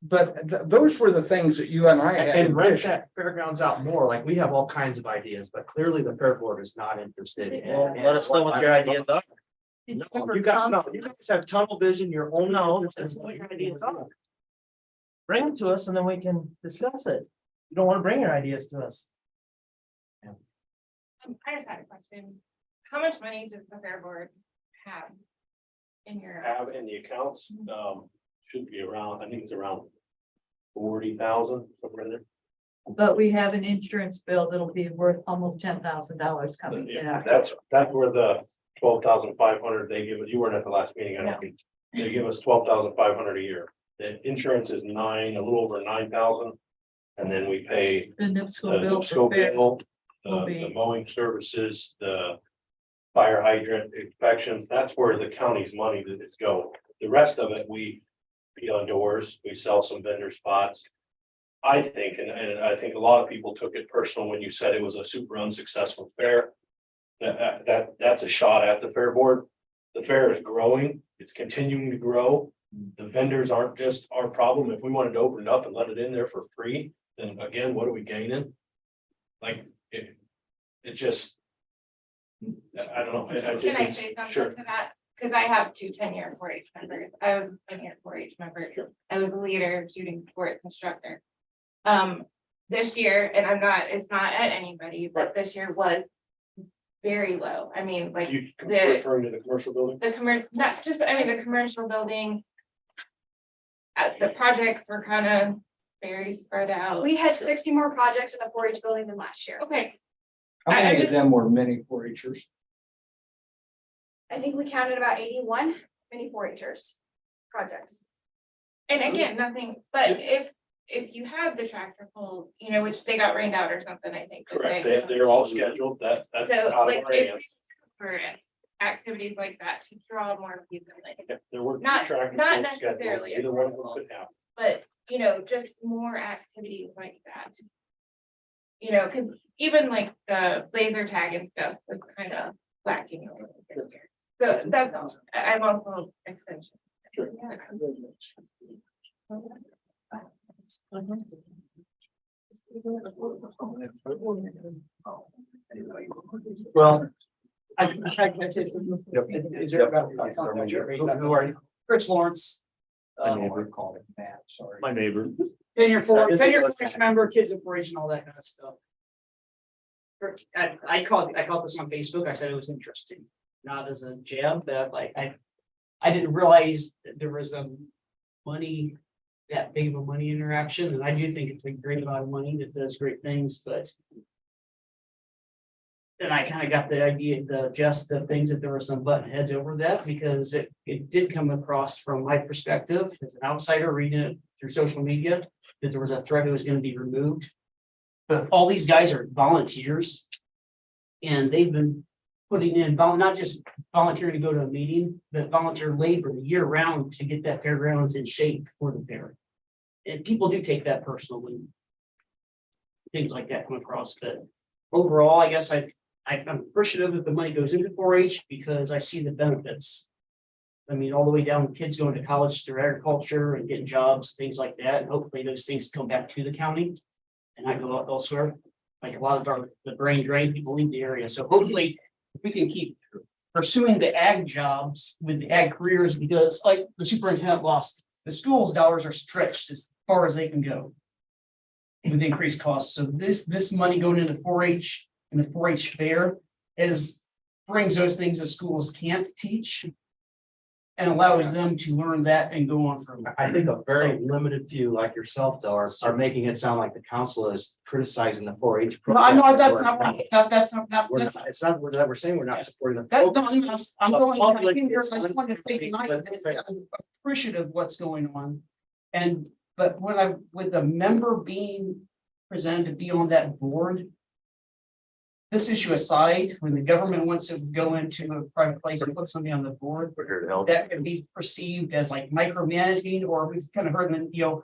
But those were the things that you and I had. And rent envisioned. that fairgrounds out more, like we have all kinds of ideas, but clearly the Fair Board is not interested in. Well, let us know what your ideas are. No, you guys have tunnel vision, your own. No, that's what your ideas are. Bring them to us and then we can discuss it. You don't want to bring your ideas to us. I just had a question. How much money does the Fair Board have in your? Have in the accounts, should be around, I think it's around 40,000, somewhere in there. But we have an insurance bill that'll be worth almost $10,000 coming in. Yeah, that's where the 12,500 they give it. You weren't at the last meeting, I don't think. They give us 12,500 a year. The insurance is a little over 9,000. And then we pay The the NIPSCO bill. NIPSCO bill, will the be- mowing services, the fire hydrant inspection. That's where the county's money that is going. The rest of it, we be on doors, we sell some vendor spots. I think, and I think a lot of people took it personal when you said it was a super unsuccessful fair. That's a shot at the Fair Board. The fair is growing, it's continuing to grow. The vendors aren't just our problem. If we wanted to open it up and let it in there for free, then again, what are we gaining? Like, it just. I don't know. Can I say Sure. something to that? Because I have 2 10-year 4-H members. I was a 10-year 4-H member. I was a leader, shooting sports instructor. This year, and it's not at anybody, but this year was very low. I mean, like You the referring to the commercial building? not just, the commercial building. The projects were kind of very spread out. We had 60 more projects in the 4-H building than last year. Okay, How many of them were mini 4-Hers? I think we counted about 81 mini 4-Hers projects. and again, nothing, but if you have the tractor pull, which they got rained out or something, I think. Correct. They're all scheduled. That's So out of like our hands. for activities like that to draw more people in, If there were Not- tractor not pulls scheduled, necessarily either one of them could happen. but just more activities like that. Cause even like the laser tag and stuff was kind of lacking a little bit here. So that's all. I'm also extension. Sure. Well, Can I say something? Is there about? who are you? Chris Lawrence. My neighbor. Call it Matt, sorry. My neighbor. 10-year 4-H 4-H member, kids in 4-H and all that kind of stuff. I called this on Facebook. I said it was interesting, not as a jab, but I didn't realize that there was that big of a money interaction, and I do think it's a great amount of money that does great things, but And I kind of got the idea, the gist of things, that there were some button heads over that, because it did come across from my perspective as an outsider reading it through social media, that there was a threat it was going to be removed. But all these guys are volunteers. And they've been putting in, not just volunteering to go to a meeting, but volunteer labor year round to get that fairgrounds in shape for the fair. And people do take that personally. Things like that come across, but overall, I guess I'm appreciative that the money goes into 4-H because I see the benefits. I mean, all the way down, kids going to college through agriculture and getting jobs, things like that, and hopefully those things come back to the county and not go out elsewhere. Like a lot of the brain drain people leave the area, so hopefully if we can keep pursuing the ag jobs with the ag careers, because like the superintendent lost, the school's dollars are stretched as far as they can go with increased costs. So this money going into 4-H and the 4-H fair brings those things that schools can't teach and allows them to learn that and go on from. I think a very limited few like yourself though are making it sound like the council is criticizing the 4-H. No, I know that's not right. That's not, It's not that we're saying we're not supporting the. that, no, I'm going, I public came here, is I just wanted to say tonight that I'm appreciative of what's going on. And, but with the member being presented to be on that board, this issue aside, when the government wants to go into a private place and put somebody on the board, that can be perceived as like micromanaging, or we've kind of heard that,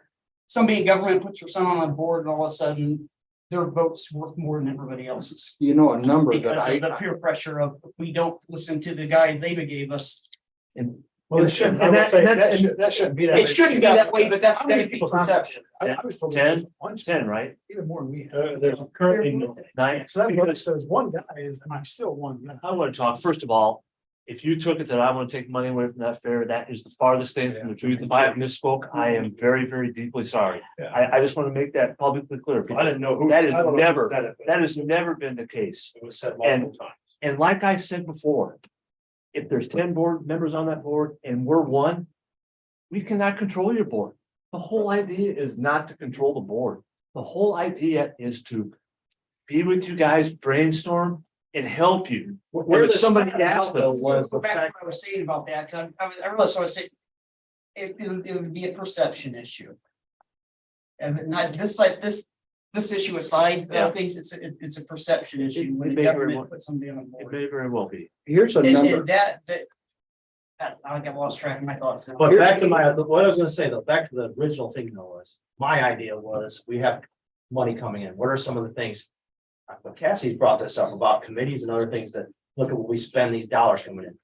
somebody in government puts their son on a board and all of a sudden their vote's worth more than everybody else's. A number Because of the peer pressure of, if we don't listen to the guy they gave us. Well, it shouldn't, And that shouldn't be that. It shouldn't be that way, but that's How many people's people- perception. I was told 10, one, 10, right? even more than we have. There's currently 9. So that's what it says, one guy is, and I'm still one guy. I want to talk, first of all, if you took it that I want to take money away from that fair, that is the farthest thing from the truth. If I have misspoke, I am very, very deeply sorry. Yeah. I just want to make that publicly clear. I didn't know who. That is I don't know who never, said it, but that has never been the case. It was said multiple times. And like I said before, if there's 10 board members on that board and we're one, we cannot control your board. The whole idea is not to control the board. The whole idea is to be with you guys, brainstorm and help you. Where If somebody asked though us, was the fact. What I was saying about that, 'cause I realized what I was saying. It would be a perception issue. And not this issue aside, things, it's a perception issue when the government puts somebody on the it board. may very well be. Here's a And number. that, I got lost track of my thoughts. now. But back to what I was gonna say though, back to the original thing though was, my idea was, we have money coming in. What are some of the things? Cassie's brought this up about committees and other things that look at what we spend these dollars coming in.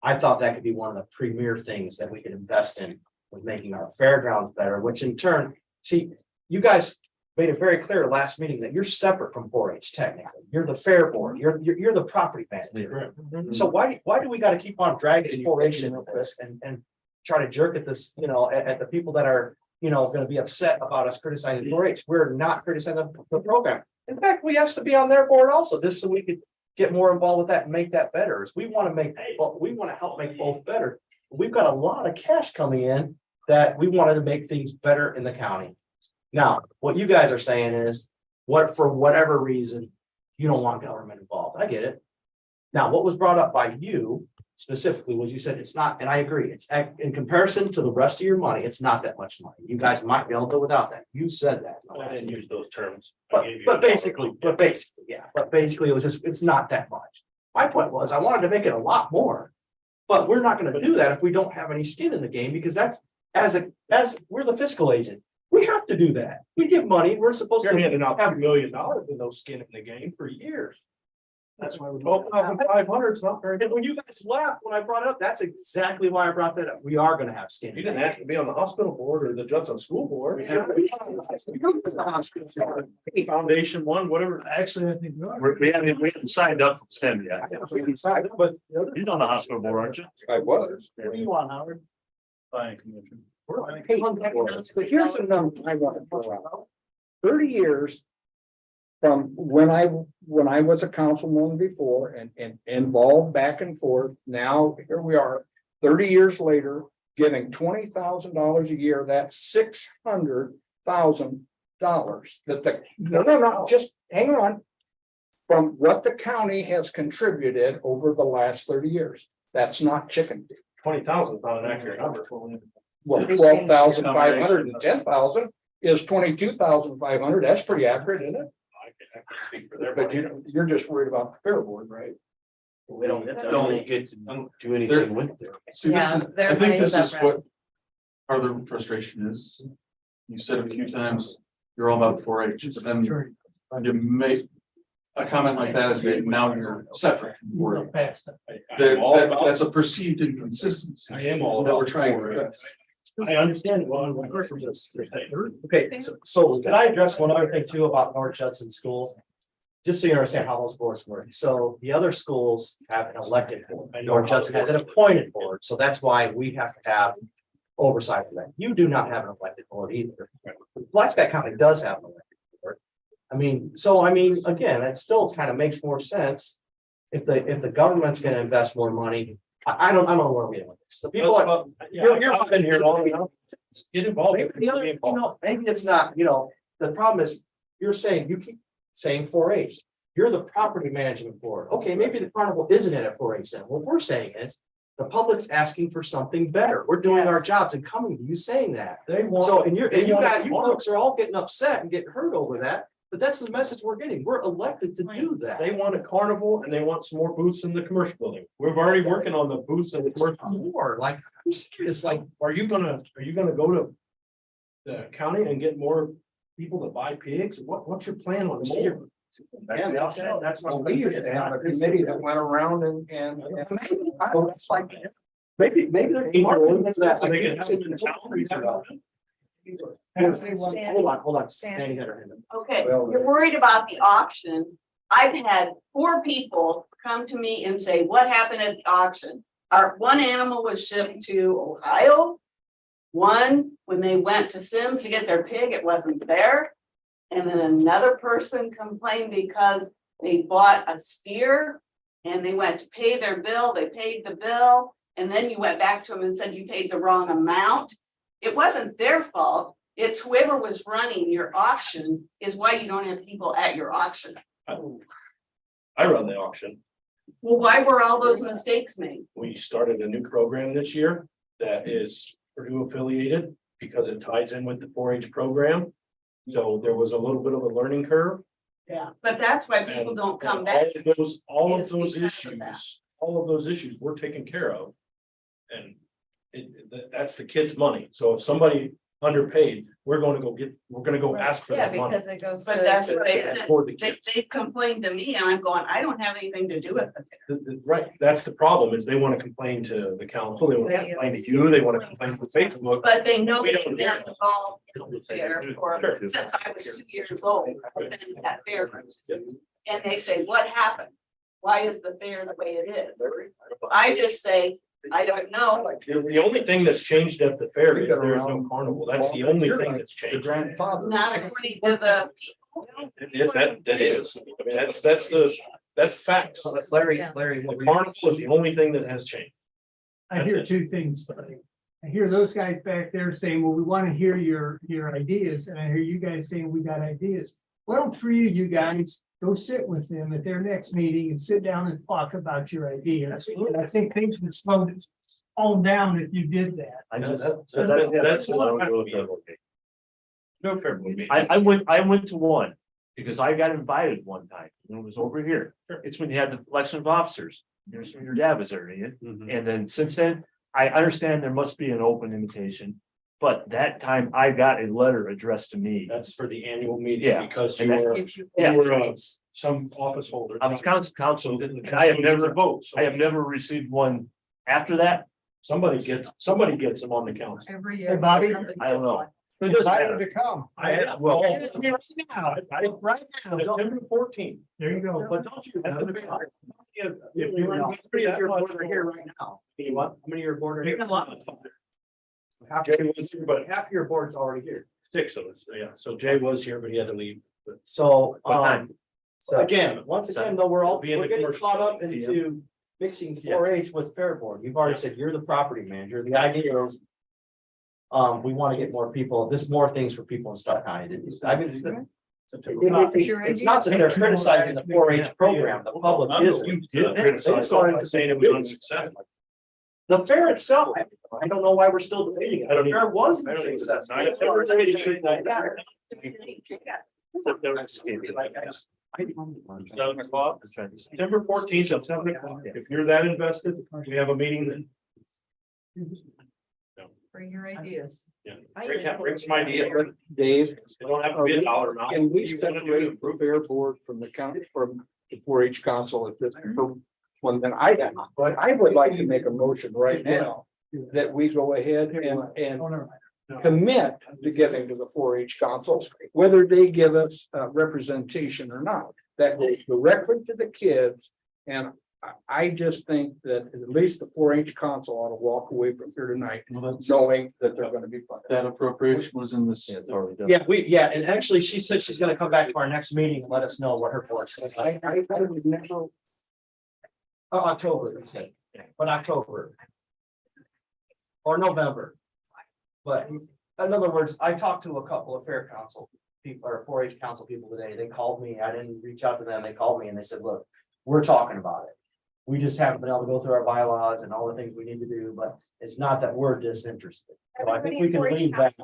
I thought that could be one of the premier things that we could invest in, with making our fairgrounds better, which in turn, see, you guys made it very clear last meeting that you're separate from 4-H technically. You're the fair board, you're the property manager. So why do we gotta keep on dragging 4-H into this and try to jerk at this, at the people that are, gonna be upset about us criticizing 4-H? We're not criticizing the program. In fact, we asked to be on their board also, just so we could get more involved with that and make that better. We want to help make both better. We've got a lot of cash coming in that we wanted to make things better in the county. Now, what you guys are saying is, for whatever reason, you don't want government involved. I get it. Now, what was brought up by you specifically was, you said it's not, and I agree, it's in comparison to the rest of your money, it's not that much money. You guys might be able to do without that. You said that. I didn't use those terms. But basically, it was just, it's not that much. My point was, I wanted to make it a lot more. But we're not gonna do that if we don't have any skin in the game, because that's, as we're the fiscal agent, we have to do that. We give money, we're supposed to. You're handing out $2 million with no skin in the game for years. That's why we're 12,500 is not very. And when you guys laughed when I brought it up, that's exactly why I brought that up. We are gonna have skin. You didn't ask to be on the hospital board or the Judson School Board. Foundation one, whatever. Actually, I think we are. We haven't signed up for STEM yet. We decided, but the other- You're on the hospital board, aren't you? I was. What do you want, Howard? Planning commission. So here's the number I want to throw out. 30 years from when I was a councilman before and involved back and forth, now here we are, 30 years later, getting $20,000 a year, that's $600,000 that no, just hang on. from what the county has contributed over the last 30 years. That's not chicken. 20,000 is not an accurate number. Well, 12,500 and 10,000 is 22,500. That's pretty accurate, isn't it? I can't speak for their But budget. you're just worried about the fair board, right? We don't get to do anything with it. See, this is, I think this is what part of the frustration is. You said a few times, you're all about 4-H, but then you make a comment like that is made, now you're separate. That's a perceived inconsistency. I am all that we're about trying to 4-H. address. I understand. Well, of course, we're just. Okay, so can I address one other thing too about North Judson School? Just so you understand how those boards work. So the other schools have an elected board. North Judson has an appointed board, so that's why we have to have oversight of that. You do not have an elected board either. Blacksburg County does have an elected board. I mean, again, it still kind of makes more sense. If the government's gonna invest more money, I don't know where we're with this. The people are, You're been here long enough. Get involved. maybe the other, maybe it's not, the problem is, you're saying, you keep saying 4-H. You're the property management board. Okay, maybe the carnival isn't in at 4-H then. What we're saying is, the public's asking for something better. We're doing our jobs and coming to you saying that. They want. So, and you folks are all getting upset and getting hurt over that, but that's the message we're getting. We're elected to do that. They want a carnival and they want some more booths in the commercial building. We're already working on the booths in the commercial. More, like, I'm serious, like, Are you gonna go to the county and get more people to buy pigs? What's your plan on more? yeah, that's what We used to have a committee that went around and maybe they're. They can have it in town. Hold on. Sandy got her hand up. Okay, you're worried about the auction. I've had 4 people come to me and say, what happened at the auction? One animal was shipped to Ohio. One, when they went to Sims to get their pig, it wasn't there. And then another person complained because they bought a steer and they went to pay their bill, they paid the bill, and then you went back to them and said you paid the wrong amount. It wasn't their fault. It's whoever was running your auction is why you don't have people at your auction. I run the auction. Well, why were all those mistakes made? We started a new program this year that is Purdue affiliated because it ties in with the 4-H program. So there was a little bit of a learning curve. Yeah. But that's why people and- don't come and back. All of It's those because of that. issues, all of those issues were taken care of. And that's the kids' money. So if somebody underpaid, we're gonna go ask for Yeah, that money. because it goes. But to- that's what For the they kids. complained to me and I'm going, I don't have anything to do with it. Right, that's the problem, is they want to complain to the council, they want to complain to you, they want to complain to Facebook. But they know We they've don't been do involved in the fair for, Sure. since I was 2 years old. I've been at fair. And they say, what happened? Why is the fair the way it is? I just say, I don't know. The only thing that's changed at the fair is there is no carnival, that's the only thing that's The changed. grandfather. Not according to the That is, I mean, that's facts. Larry, The carnival is the only thing that has changed. I hear 2 things. I hear those guys back there saying, well, we want to hear your ideas. And I hear you guys saying, we got ideas. Why don't 3 of you guys go sit with them at their next meeting and sit down and talk about your ideas? And I think things would slow down if you did that. I know that. So that's a lot of. No fair. I went to one because I got invited one time and it was over here. It's when you had the election of officers. Your dad was there, didn't you? And then since then, I understand there must be an open invitation. But that time I got a letter addressed to me. That's for the annual meeting. Yeah. Because And you that were, gives Yeah. you were some office holder. I was council, and I have never received one after that. Somebody gets them on the council. Every Hey, year. Bobby. I don't know. They're excited to come. Well, Right now. September 14th. There you go. But don't you? If you were. How many of your boards are here right now? You what? How many of your board are here? Half Jay was here, but half of your board's already here. 6 of us, yeah. So Jay was here, but he had to leave. So, What time? so again, once again, though, we're Be in the getting commercial caught up building, into mixing 4-H with fair board. You've already said you're the property manager. The idea is we want to get more people, more things for people in Starke County to do. I mean, It's not that they're criticizing the 4-H program, the public is. You did criticize it by saying it was unsuccessful. The fair itself, I don't know why we're still debating it. I don't The fair was. I don't think so. September 14th, at 7 o'clock. If you're that invested, we have a meeting then. Bring your ideas. Yeah. Bring some ideas. Dave. It don't have to be a dollar amount. Can we You wanna do it? separate the fair board from the county, from the 4-H council at this? One thing but I would like to make a motion right now that we go ahead and commit to getting to the 4-H council, whether they give us representation or not. That goes directly to the kids. And I just think that at least the 4-H council ought to walk away from here tonight knowing that they're going to be funded. That appropriation was in this. Yeah, and actually, she said she's gonna come back to our next meeting and let us know what her board says. I would never. October, they said, but October. Or November. But in other words, I talked to a couple of fair council people or 4-H council people today. They called me. I didn't reach out to them. They called me and they said, look, we're talking about it. We just haven't been able to go through our bylaws and all the things we need to do, but it's not that we're disinterested. So I think we can leave that.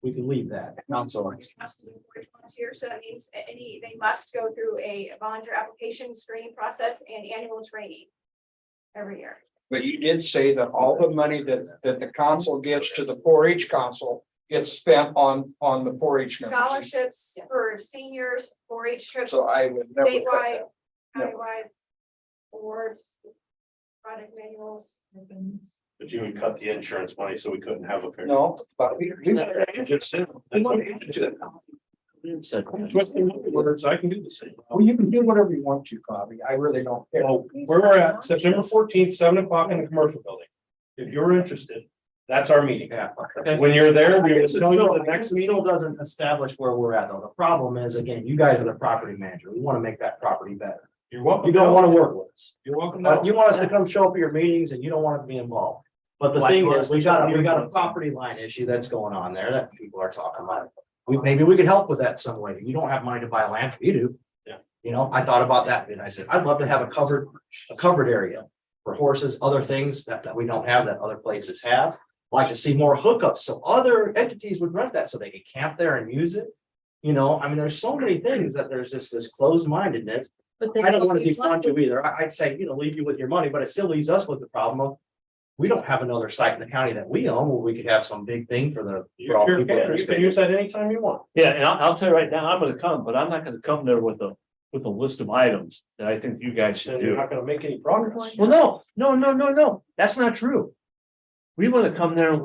We can leave that. Council. Volunteer, so that means they must go through a volunteer application screening process and annual training every year. But you did say that all the money that the council gives to the 4-H council gets spent on the 4-H members. Scholarships for seniors, 4-H trips, So I would never. cut statewide, that. countywide, awards, product manuals. But you would cut the insurance money, so we couldn't have a fair. No, but we. Just said. Words, I can do the same. Well, you can do whatever you want to, Bobby. I really don't care. Well, where we're at, September 14th, 7 o'clock in the commercial building. If you're interested, that's our meeting. Yeah. When you're there, we will tell you the It next still meeting. doesn't establish where we're at though. The problem is, again, you guys are the property manager. We want to make that property better. You're welcome. You don't want to work with us. You're welcome. But you want us to come show up at your meetings and you don't want to be involved. But the thing is, we got a property line issue that's going on there that people are talking about. Maybe we could help with that some way. You don't have money to buy land, you do. Yeah. You know, I thought about that and I said, I'd love to have a covered area for horses, other things that we don't have that other places have. Like to see more hookups, so other entities would rent that so they could camp there and use it. You know, I mean, there's so many things that there's just this closed mindedness. I don't want to defund you either. I'd say, leave you with your money, but it still leaves us with the problem of. We don't have another site in the county that we own where we could have some big thing for the. You can use that anytime you want. Yeah, and I'll tell you right now, I'm gonna come, but I'm not gonna come there with a list of items that I think you guys should And you're do. not gonna make any progress. Well, no, that's not true. We wanna come there and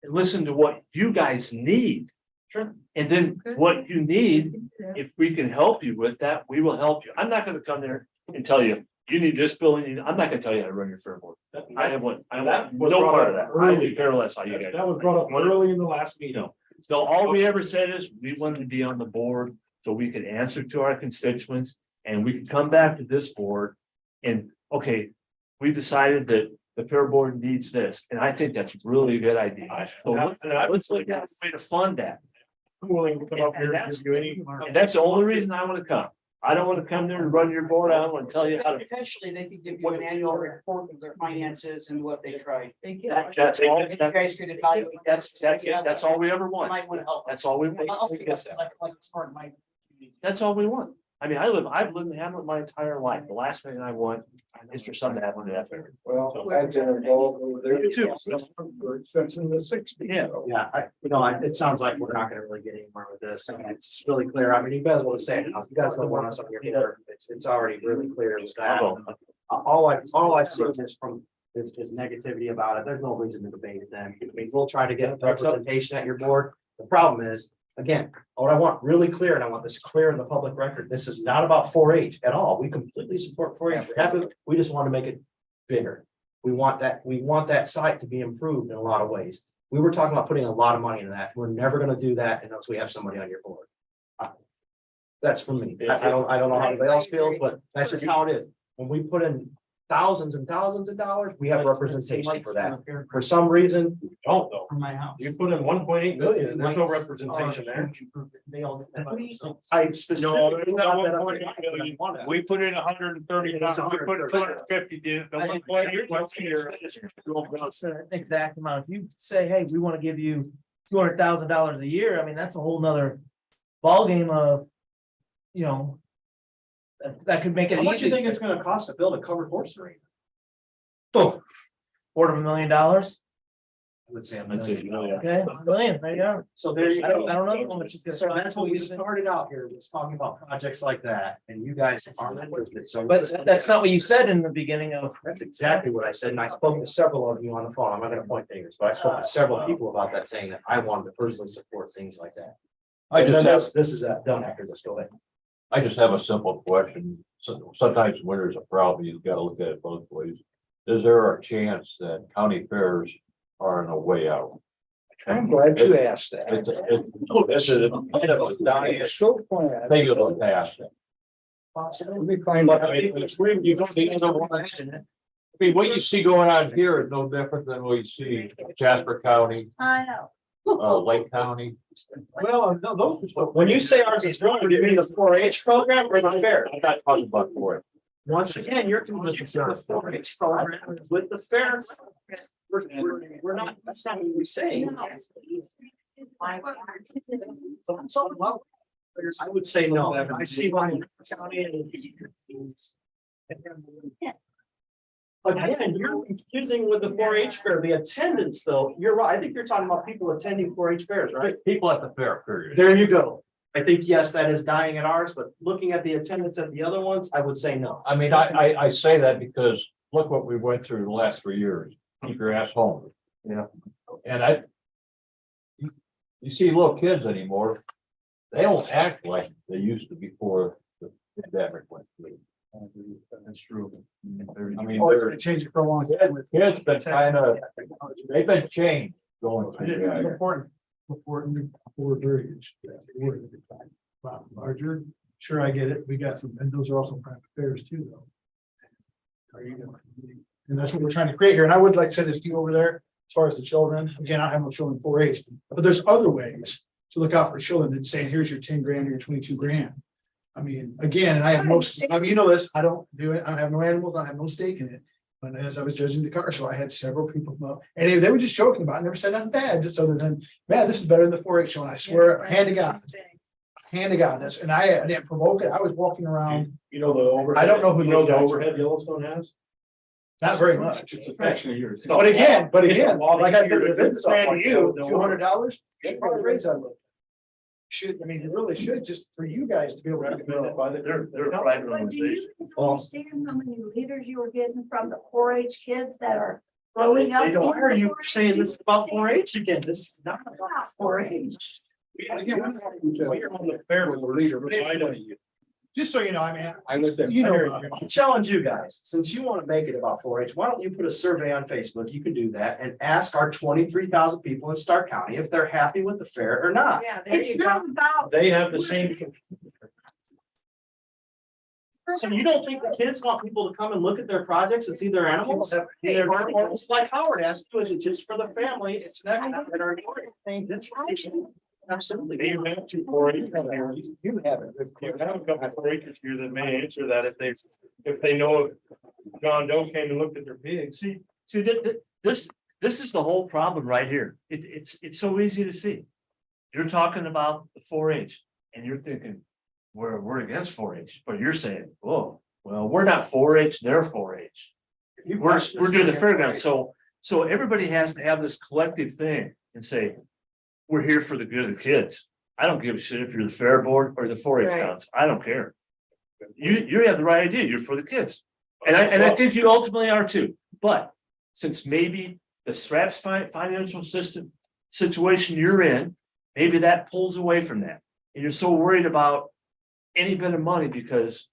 listen to what you guys need. Sure. And then what you need, if we can help you with that, we will help you. I'm not gonna come there and tell you, you need this building. I'm not gonna tell you how to run your fair board. I want no part of that. I could care less how you guys. That was brought up early in the last meeting. So all we ever said is we wanted to be on the board so we could answer to our constituents and we could come back to this board. And okay, we decided that the fair board needs this, and I think that's really a good idea. So let's look at a way to fund that. I'm willing to come up here and give you any. And that's the only reason I want to come. I don't want to come there and run your board. I don't want to tell you how to. Potentially, they could give you an annual report of their finances and what they tried. That's all. You guys could evaluate. That's it. That's all we ever want. Might want to help. That's all we want. I'll speak up because I feel like it's part of my. That's all we want. I mean, I've lived in Hamlet my entire life. The last thing I want is for something to happen to that fair. Well, I've been involved over there. You too. Since in the 60s. Yeah. Yeah, it sounds like we're not gonna really get anywhere with this. I mean, it's really clear. I mean, you guys want to say it now. You guys don't want us on your board. It's already really clear with that. All I've seen is from is negativity about it. There's no reason to debate it then. I mean, we'll try to get representation at your board. The problem is, again, what I want really clear, and I want this clear in the public record, this is not about 4-H at all. We completely support 4-H. We just want to make it bigger. We want that site to be improved in a lot of ways. We were talking about putting a lot of money into that. We're never going to do that unless we have somebody on your board. That's for me. I don't know how anybody else feels, but that's just how it is. When we put in thousands and thousands of dollars, we have representation for that. For some reason, Don't though. From my house. You put in 1.8 million, there's no representation there. They all. I No, specifically. there's not 1.8 million. We put in 130, we put 250, the 1.8 here. It's the exact amount. If you say, hey, we want to give you $200,000 a year, I mean, that's a whole nother ballgame of, you know. That could make it How much do you think easy. it's gonna cost to build a covered horse arena? $250,000. I would say a I'd say, million. Okay, $1 million, there you go. So there you I go. don't know how much it's So gonna that's what we cost. started out here, was talking about projects like that, and you guys aren't with it, so. But that's not what you said in the beginning of. That's exactly what I said, and I spoke to several of you on the phone, I'm not gonna point fingers, but I spoke to several people about that, saying that I wanted to personally support things like that. I just have, This is done after this, go ahead. I just have a simple question. Sometimes when there's a problem, you've got to look at it both ways. Is there a chance that county fairs are in a way out? I'm glad you asked that. This is kind of a dying So glad. thing of the past. Let me find out. I mean, you go to the other one. I mean, what you see going on here is no different than what you see in Jasper County, I know. Lake County. Well, no, those. When you say ours is growing, do you mean the 4-H program or the fair? I'm not talking about for it. Once again, you're doing the 4-H program with the fair. We're not, that's not what we say. I would say no. I see one in county and. Again, you're confusing with the 4-H fair, the attendance though, you're right, I think you're talking about people attending 4-H fairs, right? People at the fair, period. There you go. I think, yes, that is dying at ours, but looking at the attendance at the other ones, I would say no. I mean, I say that because look what we went through the last 3 years. Keep your ass home. Yeah. And you see little kids anymore, they don't act like they used to before the pandemic went through. That's true. I mean, Oh, it's they're- gonna change it for a long time. kids been kind of, they've been changed going through that. Important verbiage. Wow, larger, sure, I get it, we got some, and those are also private fairs too, though. Are you gonna- And that's what we're trying to create here, and I would like to say this to you over there, as far as the children, again, I have no children 4-H, but there's other ways to look out for children than saying, here's your 10 grand or your 22 grand. I mean, again, and I have most, I mean, you know this, I don't do it, I have no animals, I have no stake in it. But as I was judging the car show, I had several people come up, and they were just joking about it, never said nothing bad, just other than, man, this is better than the 4-H show, and I swear, hand to God, that's, and I didn't provoke it, I was walking around, You know the overhead. I don't know who You know those the guys are. overhead Yellowstone has? not very much. It's a fraction of yours. But again, like I said, It's the businessman to you, $200. $200, should probably raise that a little. Should, I mean, it really should, just for you guys to be able to. Recommended by they're But private do organization. you guys understand how many liters you were getting from the 4-H kids that are growing up? They don't, why are you in the saying this 4-H? about 4-H again? This is not about 4-H. Again, we're on the fair with the leader, but I know you. Just so you know, I mean, I lived there. you know, I challenge you guys, since you want to make it about 4-H, why don't you put a survey on Facebook? You can do that and ask our 23,000 people in Starke County if they're happy with the fair or not. Yeah, it's not about. They have the same. So you don't think the kids want people to come and look at their projects and see their animals? Or it's like Howard asked you, is it just for the family? It's not that are important things. That's right. Absolutely. You have two 4-H families. You have it. You have a couple of 4-Hers here that may answer that if they know John Doe came and looked at their pigs. See, this is the whole problem right here. It's so easy to see. You're talking about the 4-H and you're thinking, we're against 4-H, but you're saying, oh, well, we're not 4-H, they're 4-H. We're doing the fairground. So everybody has to have this collective thing and say, we're here for the good of the kids. I don't give a shit if you're the fair board or the 4-H Right. council. I don't care. You have the right idea. You're for the kids. And I think you ultimately are too. But since maybe the straps financial situation you're in, maybe that pulls away from that. And you're so worried about any bit of money because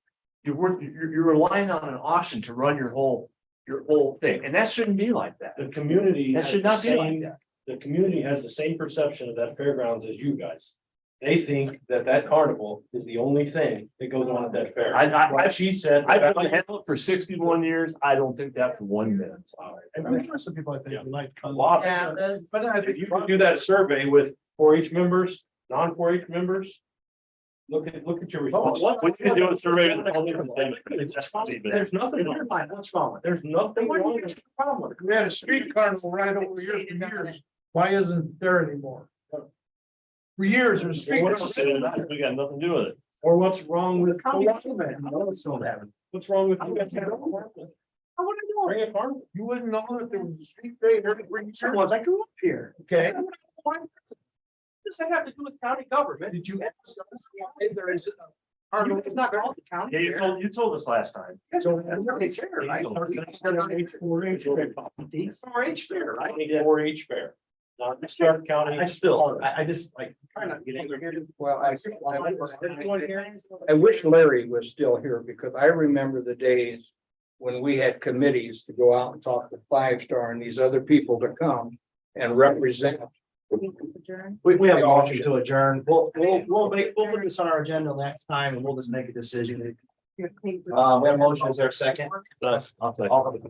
you're relying on an auction to run your whole thing. And that shouldn't be like that. The community. That has should the not be like same- that. The community has the same perception of that fairgrounds as you guys. they think that that carnival is the only thing that goes on at that fair. I, She said. I've been handling it for 61 years. I don't think that for 1 minute. I'm sure some people I think would like. A lot. Yeah, those. But I think you could do that survey with 4-H members, non-4-H members. Look at your response. We can do a survey. With all different things. There's nothing. What's wrong with it? There's nothing wrong with it. Problem. We had a street carnival right over here for years. Why isn't there anymore? For years, there's street. We got nothing to do with it. Or what's wrong with? County What's wrong with? I wouldn't know. Bring a carnival. You wouldn't know that there was a street fair every year. I grew up here. Okay. What does that have to do with county government? Did you? There is. It's not called the county. Yeah, you told us last time. So, it's fair, right? 4-H fair, right? 4-H fair. Not the Starke County. I just like, try not to get angry here. Well, I wish Larry was still here because I remember the days when we had committees to go out and talk to 5-Star and these other people to come and represent. We have a motion to adjourn. We'll put this on our agenda next time and we'll just make a decision. We have a motion. Is there a second? I'll say. All